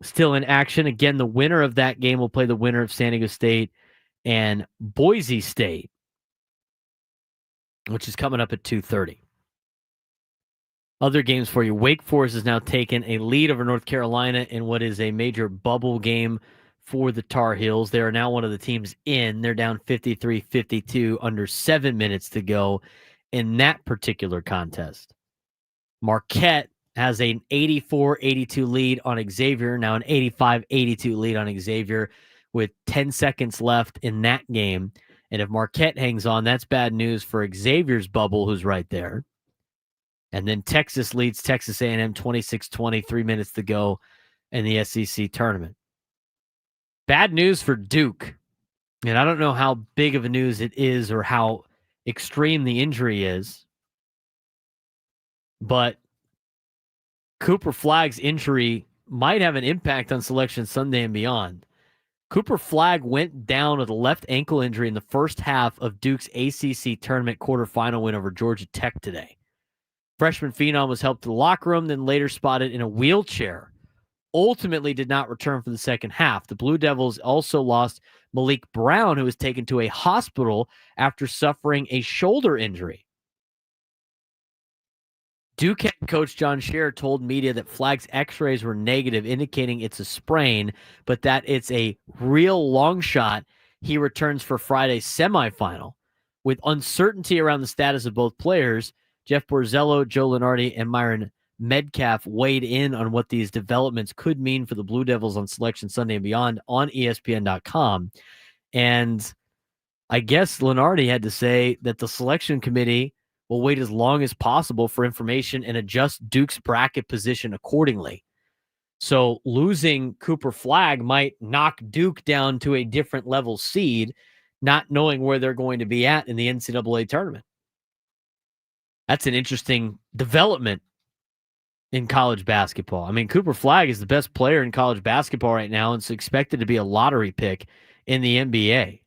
still in action. Again, the winner of that game will play the winner of San Diego State and Boise State, which is coming up at 2:30. Other games for you. Wake Forest has now taken a lead over North Carolina in what is a major bubble game for the Tar Heels. They are now one of the teams in. They're down 53-52, under 7 minutes to go in that particular contest. Marquette has an 84-82 lead on Xavier, now an 85-82 lead on Xavier with 10 seconds left in that game. And if Marquette hangs on, that's bad news for Xavier's bubble, who's right there. And then Texas leads Texas A&M 26-20, 3 minutes to go in the SEC tournament. Bad news for Duke. And I don't know how big of a news it is or how extreme the injury is. But Cooper Flagg's injury might have an impact on Selection Sunday and beyond. Cooper Flagg went down with a left ankle injury in the first half of Duke's ACC tournament quarterfinal win over Georgia Tech today. Freshman phenom was helped to the locker room, then later spotted in a wheelchair. Ultimately did not return for the second half. The Blue Devils also lost Malik Brown, who was taken to a hospital after suffering a shoulder injury. Duke head coach John Scherer told media that Flagg's x-rays were negative, indicating it's a sprain, but that it's a real long shot he returns for Friday's semifinal. With uncertainty around the status of both players, Jeff Borzello, Joe Lenardi, and Myron Metcalf weighed in on what these developments could mean for the Blue Devils on Selection Sunday and beyond on ESPN.com. And I guess Lenardi had to say that the selection committee will wait as long as possible for information and adjust Duke's bracket position accordingly. So losing Cooper Flagg might knock Duke down to a different level seed, not knowing where they're going to be at in the NCAA tournament. That's an interesting development in college basketball. I mean, Cooper Flagg is the best player in college basketball right now and is expected to be a lottery pick in the NBA.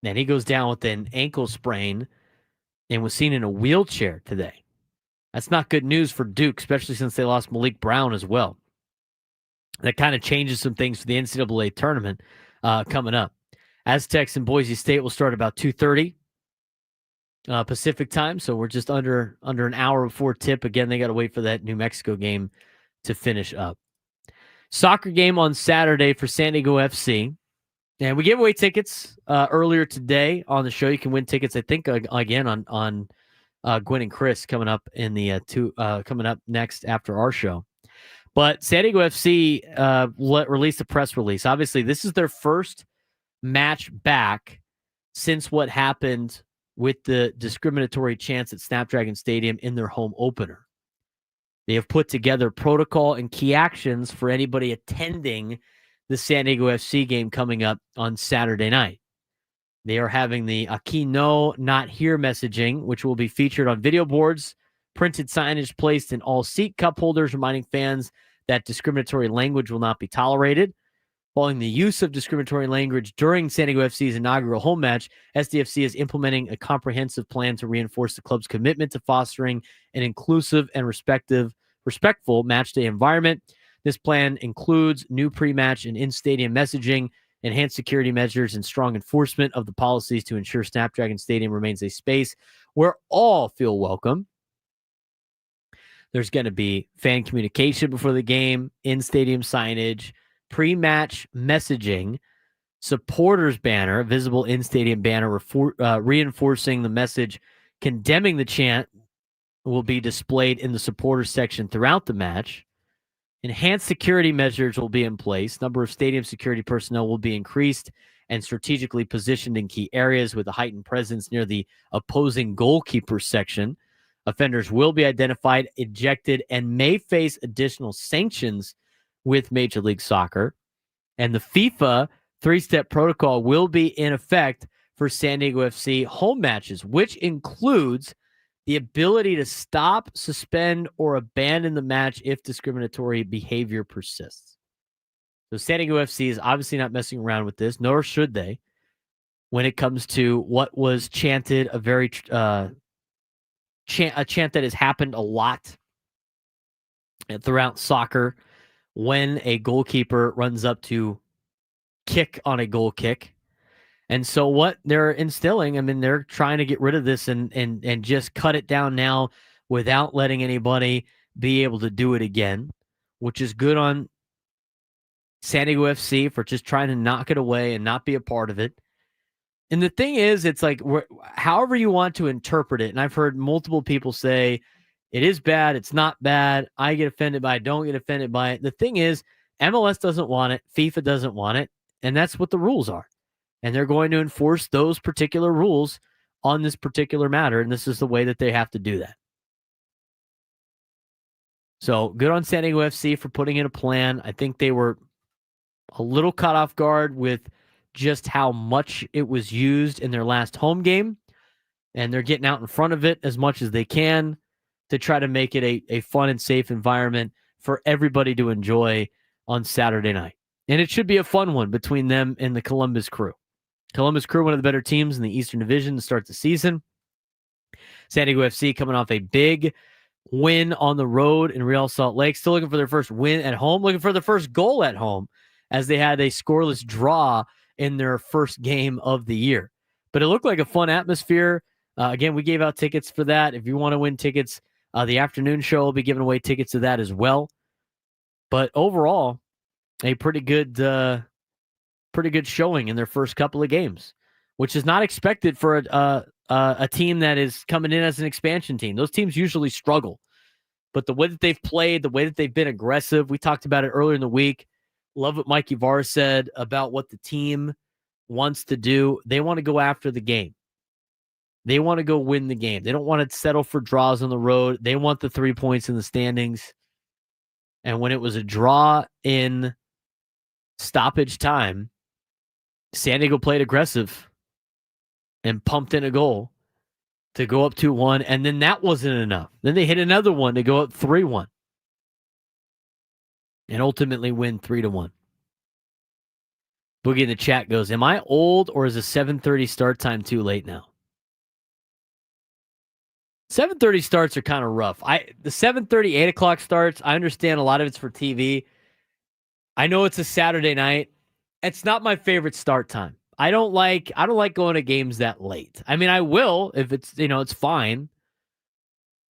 And he goes down with an ankle sprain and was seen in a wheelchair today. That's not good news for Duke, especially since they lost Malik Brown as well. That kind of changes some things for the NCAA tournament coming up. Aztecs and Boise State will start about 2:30. Pacific time, so we're just under an hour before tip. Again, they got to wait for that New Mexico game to finish up. Soccer game on Saturday for San Diego FC. And we gave away tickets earlier today on the show. You can win tickets, I think, again on Gwen and Chris coming up in the coming up next after our show. But San Diego FC released a press release. Obviously, this is their first match back since what happened with the discriminatory chants at Snapdragon Stadium in their home opener. They have put together protocol and key actions for anybody attending the San Diego FC game coming up on Saturday night. They are having the Aquí no, not here messaging, which will be featured on video boards, printed signage placed in all seat cup holders, reminding fans that discriminatory language will not be tolerated. Following the use of discriminatory language during San Diego FC's inaugural home match, SDFC is implementing a comprehensive plan to reinforce the club's commitment to fostering an inclusive and respectful matchday environment. This plan includes new pre-match and in-stadium messaging, enhanced security measures, and strong enforcement of the policies to ensure Snapdragon Stadium remains a space where all feel welcome. There's going to be fan communication before the game, in-stadium signage, pre-match messaging, supporters banner, visible in-stadium banner reinforcing the message condemning the chant will be displayed in the supporters section throughout the match. Enhanced security measures will be in place. Number of stadium security personnel will be increased and strategically positioned in key areas with a heightened presence near the opposing goalkeeper section. Offenders will be identified, ejected, and may face additional sanctions with Major League Soccer. And the FIFA three-step protocol will be in effect for San Diego FC home matches, which includes the ability to stop, suspend, or abandon the match if discriminatory behavior persists. So San Diego FC is obviously not messing around with this, nor should they, when it comes to what was chanted, a chant that has happened a lot throughout soccer when a goalkeeper runs up to kick on a goal kick. And so what they're instilling, I mean, they're trying to get rid of this and just cut it down now without letting anybody be able to do it again, which is good on San Diego FC for just trying to knock it away and not be a part of it. And the thing is, it's like, however you want to interpret it, and I've heard multiple people say, it is bad, it's not bad, I get offended by it, don't get offended by it. The thing is, MLS doesn't want it, FIFA doesn't want it, and that's what the rules are. And they're going to enforce those particular rules on this particular matter, and this is the way that they have to do that. So good on San Diego FC for putting in a plan. I think they were a little caught off guard with just how much it was used in their last home game, and they're getting out in front of it as much as they can to try to make it a fun and safe environment for everybody to enjoy on Saturday night. And it should be a fun one between them and the Columbus Crew. Columbus Crew, one of the better teams in the Eastern Division to start the season. San Diego FC coming off a big win on the road in Real Salt Lake. Still looking for their first win at home, looking for their first goal at home as they had a scoreless draw in their first game of the year. But it looked like a fun atmosphere. Again, we gave out tickets for that. If you want to win tickets, the afternoon show will be giving away tickets to that as well. But overall, a pretty good showing in their first couple of games, which is not expected for a team that is coming in as an expansion team. Those teams usually struggle. But the way that they've played, the way that they've been aggressive, we talked about it earlier in the week. Love what Mike Ibarra said about what the team wants to do. They want to go after the game. They want to go win the game. They don't want to settle for draws on the road. They want the 3 points in the standings. And when it was a draw in stoppage time, San Diego played aggressive and pumped in a goal to go up 2-1, and then that wasn't enough. Then they hit another one to go up 3-1 and ultimately win 3-1. Boogie in the chat goes, am I old or is a 7:30 start time too late now? 7:30 starts are kind of rough. The 7:30, 8 o'clock starts, I understand a lot of it's for TV. I know it's a Saturday night. It's not my favorite start time. I don't like going to games that late. I mean, I will if it's, it's fine.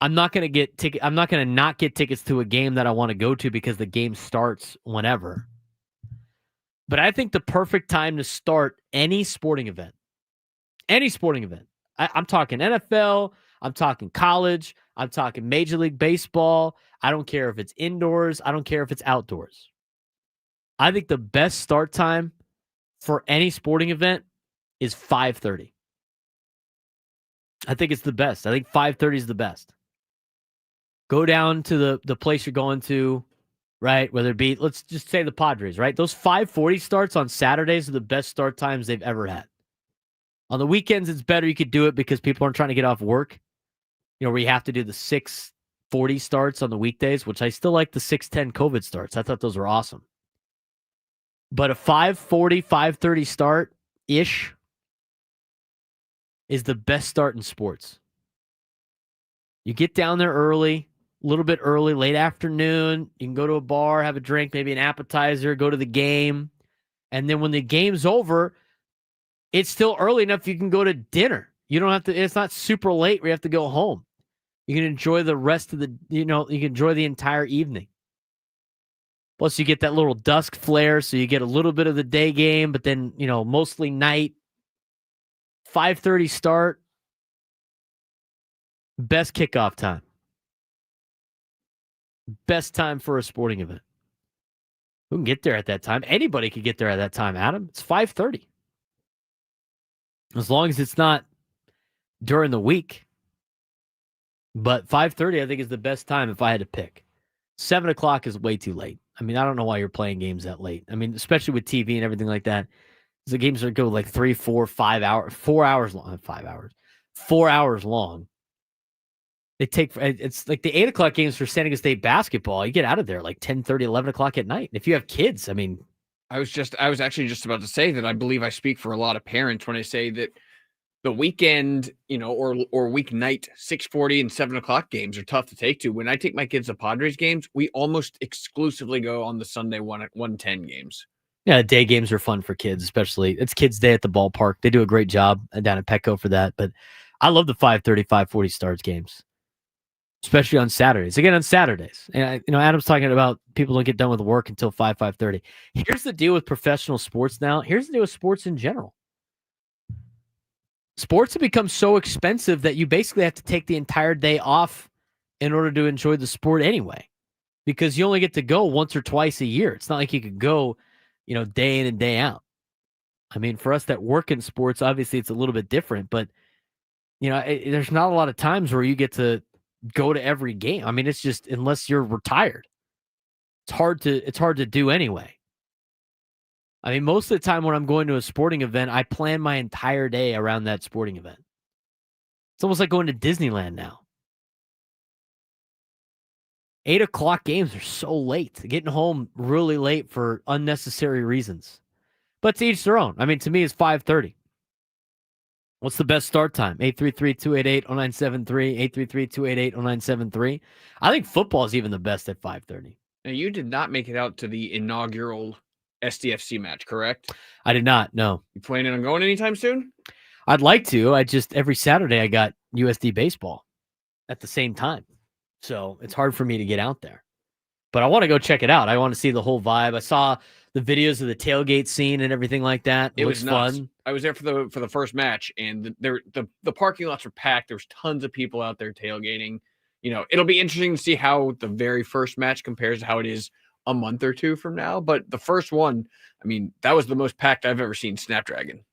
I'm not going to not get tickets to a game that I want to go to because the game starts whenever. But I think the perfect time to start any sporting event. I'm talking NFL, I'm talking college, I'm talking Major League Baseball. I don't care if it's indoors, I don't care if it's outdoors. I think the best start time for any sporting event is 5:30. I think it's the best. I think 5:30 is the best. Go down to the place you're going to, right? Whether it be, let's just say the Padres, right? Those 5:40 starts on Saturdays are the best start times they've ever had. On the weekends, it's better you could do it because people aren't trying to get off work. Where you have to do the 6:40 starts on the weekdays, which I still like the 6:10 COVID starts. I thought those were awesome. But a 5:40, 5:30 start-ish is the best start in sports. You get down there early, a little bit early, late afternoon. You can go to a bar, have a drink, maybe an appetizer, go to the game. And then when the game's over, it's still early enough you can go to dinner. You don't have to, it's not super late where you have to go home. You can enjoy the rest of the, you can enjoy the entire evening. Plus you get that little dusk flare, so you get a little bit of the day game, but then, mostly night. 5:30 start. Best kickoff time. Best time for a sporting event. Who can get there at that time? Anybody could get there at that time, Adam. It's 5:30. As long as it's not during the week. But 5:30, I think, is the best time if I had to pick. 7 o'clock is way too late. I mean, I don't know why you're playing games that late. I mean, especially with TV and everything like that. The games are go like 3, 4, 5 hours, 4 hours long, 5 hours, 4 hours long. It's like the 8 o'clock games for San Diego State basketball. You get out of there like 10:30, 11 o'clock at night. If you have kids, I mean, I was actually just about to say that I believe I speak for a lot of parents when I say that the weekend, or weeknight 6:40 and 7 o'clock games are tough to take to. When I take my kids to Padres games, we almost exclusively go on the Sunday 1:10 games. Yeah, day games are fun for kids, especially. It's Kids Day at the ballpark. They do a great job down at Petco for that. But I love the 5:30, 5:40 starts games, especially on Saturdays. Again, on Saturdays. And, Adam's talking about people don't get done with work until 5:30. Here's the deal with professional sports now. Here's the deal with sports in general. Sports have become so expensive that you basically have to take the entire day off in order to enjoy the sport anyway, because you only get to go once or twice a year. It's not like you could go, day in and day out. I mean, for us that work in sports, obviously it's a little bit different, but, there's not a lot of times where you get to go to every game. I mean, it's just, unless you're retired, it's hard to do anyway. I mean, most of the time when I'm going to a sporting event, I plan my entire day around that sporting event. It's almost like going to Disneyland now. 8 o'clock games are so late. Getting home really late for unnecessary reasons. But to each their own. I mean, to me, it's 5:30. What's the best start time? 833-288-0973, 833-288-0973. I think football is even the best at 5:30. Now, you did not make it out to the inaugural SDFC match, correct? I did not, no. You planning on going anytime soon? I'd like to. Every Saturday I got USD baseball at the same time. So it's hard for me to get out there. But I want to go check it out. I want to see the whole vibe. I saw the videos of the tailgate scene and everything like that. It was fun. I was there for the first match, and the parking lots were packed. There was tons of people out there tailgating. It'll be interesting to see how the very first match compares to how it is a month or two from now. But the first one, I mean, that was the most packed I've ever seen Snapdragon.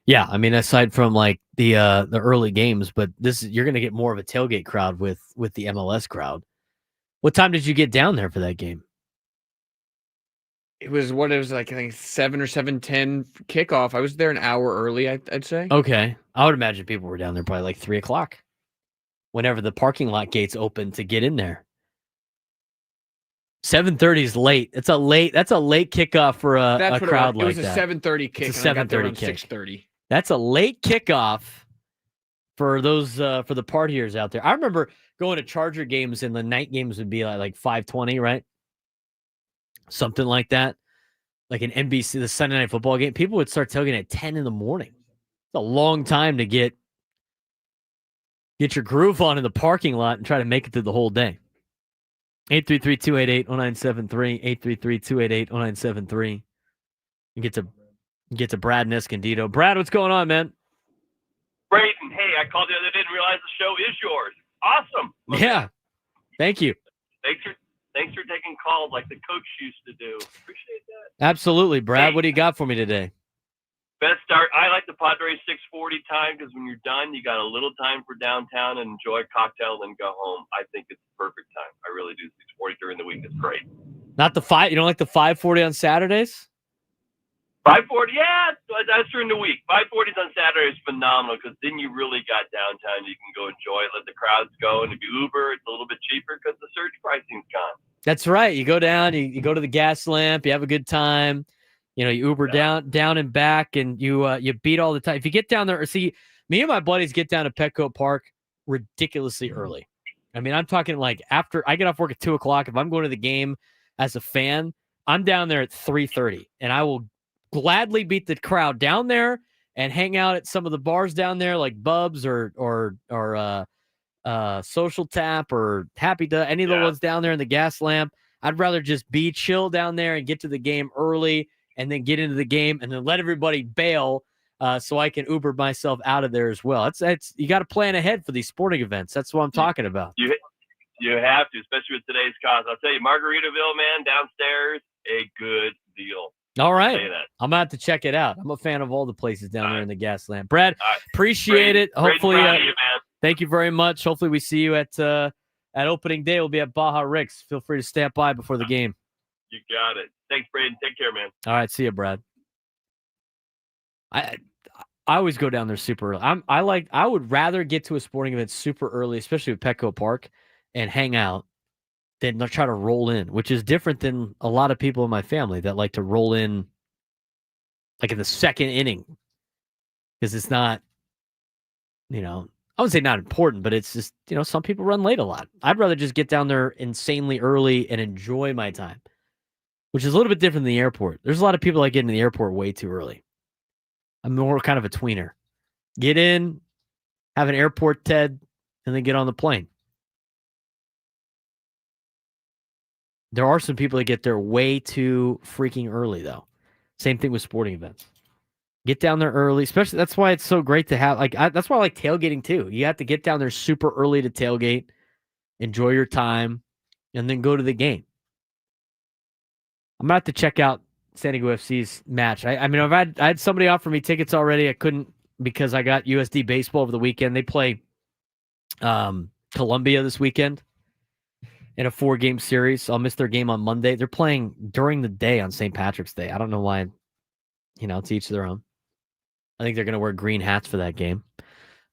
Yeah, I mean, aside from like the early games, but you're going to get more of a tailgate crowd with the MLS crowd. What time did you get down there for that game? It was like, I think 7 or 7:10 kickoff. I was there an hour early, I'd say. Okay. I would imagine people were down there probably like 3 o'clock whenever the parking lot gates open to get in there. 7:30 is late. That's a late kickoff for a crowd like that. It was a 7:30 kick. It's a 7:30 kick. 6:30. That's a late kickoff for those for the partiers out there. I remember going to Charger games, and the night games would be like 5:20, right? Something like that. like an NBC, the Sunday Night Football game, people would start tailgating at 10 in the morning. It's a long time to get your groove on in the parking lot and try to make it through the whole day. 833-288-0973, 833-288-0973. You get to Brad and Escondido. Brad, what's going on, man? Braden, hey, I called the other day and realized the show is yours. Awesome. Yeah. Thank you. Thanks for taking calls like the coach used to do. Appreciate that. Absolutely. Brad, Hey. what do you got for me today? Best start. I like the Padres 6:40 time because when you're done, you got a little time for downtown and enjoy a cocktail, then go home. I think it's the perfect time. I really do. 6:40 during the week is great. Not the 5. You don't like the 5:40 on Saturdays? 5:40, yeah, that's during the week. 5:40s on Saturday is phenomenal because then you really got downtown. You can go enjoy it, let the crowds go, and if you Uber, it's a little bit cheaper because the surge pricing's gone. That's right. You go down, you go to the gas lamp, you have a good time. You Uber down and back, and you beat all the time. If you get down there, see, me and my buddies get down to Petco Park ridiculously early. I mean, I'm talking like after I get off work at 2:00. If I'm going to the game as a fan, I'm down there at 3:30, and I will gladly beat the crowd down there and hang out at some of the bars down there, like Bub's or Social Tap or Happy Duck, any of the ones down there in the gas lamp. I'd rather just be chill down there and get to the game early and then get into the game and then let everybody bail so I can Uber myself out of there as well. It's you got to plan ahead for these sporting events. That's what I'm talking about. You have to, especially with today's cost. I'll tell you, Margaritaville, man, downstairs, a good deal. All right. Say that. I'm going to have to check it out. I'm a fan of all the places down there in the gas lamp. Brad, All right. appreciate it. Hopefully, proud of you, man. Thank you very much. Hopefully we see you at opening day. We'll be at Baja Rick's. Feel free to stop by before the game. You got it. Thanks, Braden. Take care, man. All right. See you, Brad. I always go down there super early. I would rather get to a sporting event super early, especially with Petco Park, and hang out than try to roll in, which is different than a lot of people in my family that like to roll in like in the second inning. Because it's not, I would say not important, but it's just, some people run late a lot. I'd rather just get down there insanely early and enjoy my time, which is a little bit different than the airport. There's a lot of people that get into the airport way too early. I'm more kind of a tweener. Get in, have an airport TED, and then get on the plane. There are some people that get there way too freaking early, though. Same thing with sporting events. Get down there early, especially that's why it's so great to have. That's why I like tailgating too. You have to get down there super early to tailgate, enjoy your time, and then go to the game. I'm about to check out San Diego FC's match. I mean, I had somebody offer me tickets already. I couldn't because I got USD baseball over the weekend. They play Columbia this weekend in a 4-game series. So I'll miss their game on Monday. They're playing during the day on St. Patrick's Day. I don't know why, to each their own. I think they're going to wear green hats for that game.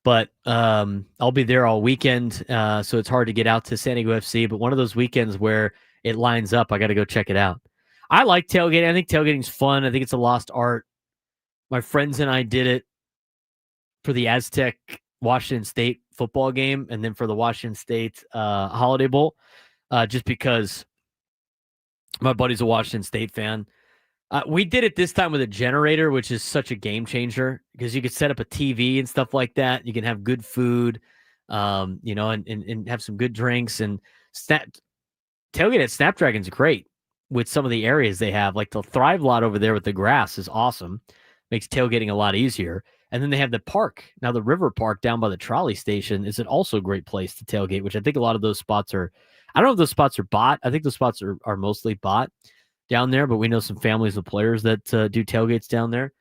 But I'll be there all weekend, so it's hard to get out to San Diego FC. But one of those weekends where it lines up, I got to go check it out. I like tailgating. I think tailgating's fun. I think it's a lost art. My friends and I did it for the Aztec Washington State football game and then for the Washington State Holiday Bowl, just because my buddy's a Washington State fan. We did it this time with a generator, which is such a game changer because you could set up a TV and stuff like that. You can have good food, and have some good drinks. And tailgate at Snapdragon's great with some of the areas they have. Like the Thrive lot over there with the grass is awesome. Makes tailgating a lot easier. And then they have the park. Now the River Park down by the trolley station is also a great place to tailgate, which I think a lot of those spots are, I don't know if those spots are bought. I think those spots are mostly bought down there, but we know some families of players that do tailgates down there.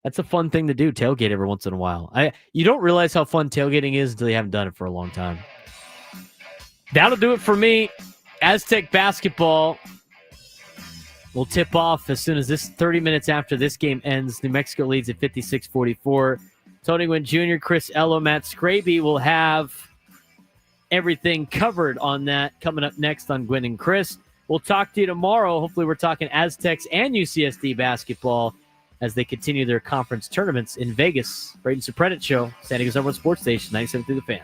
That's a fun thing to do, tailgate every once in a while. You don't realize how fun tailgating is until you haven't done it for a long time. That'll do it for me. Aztec basketball will tip off as soon as 30 minutes after this game ends. New Mexico leads at 56-44. Tony Gwynn Jr., Chris Ello, Matt Scraby will have everything covered on that coming up next on Gwynn and Chris. We'll talk to you tomorrow. Hopefully we're talking Aztecs and UCSD basketball as they continue their conference tournaments in Vegas. Braden Surprenant Show, San Diego's #1 sports station, 97.3 The Fan.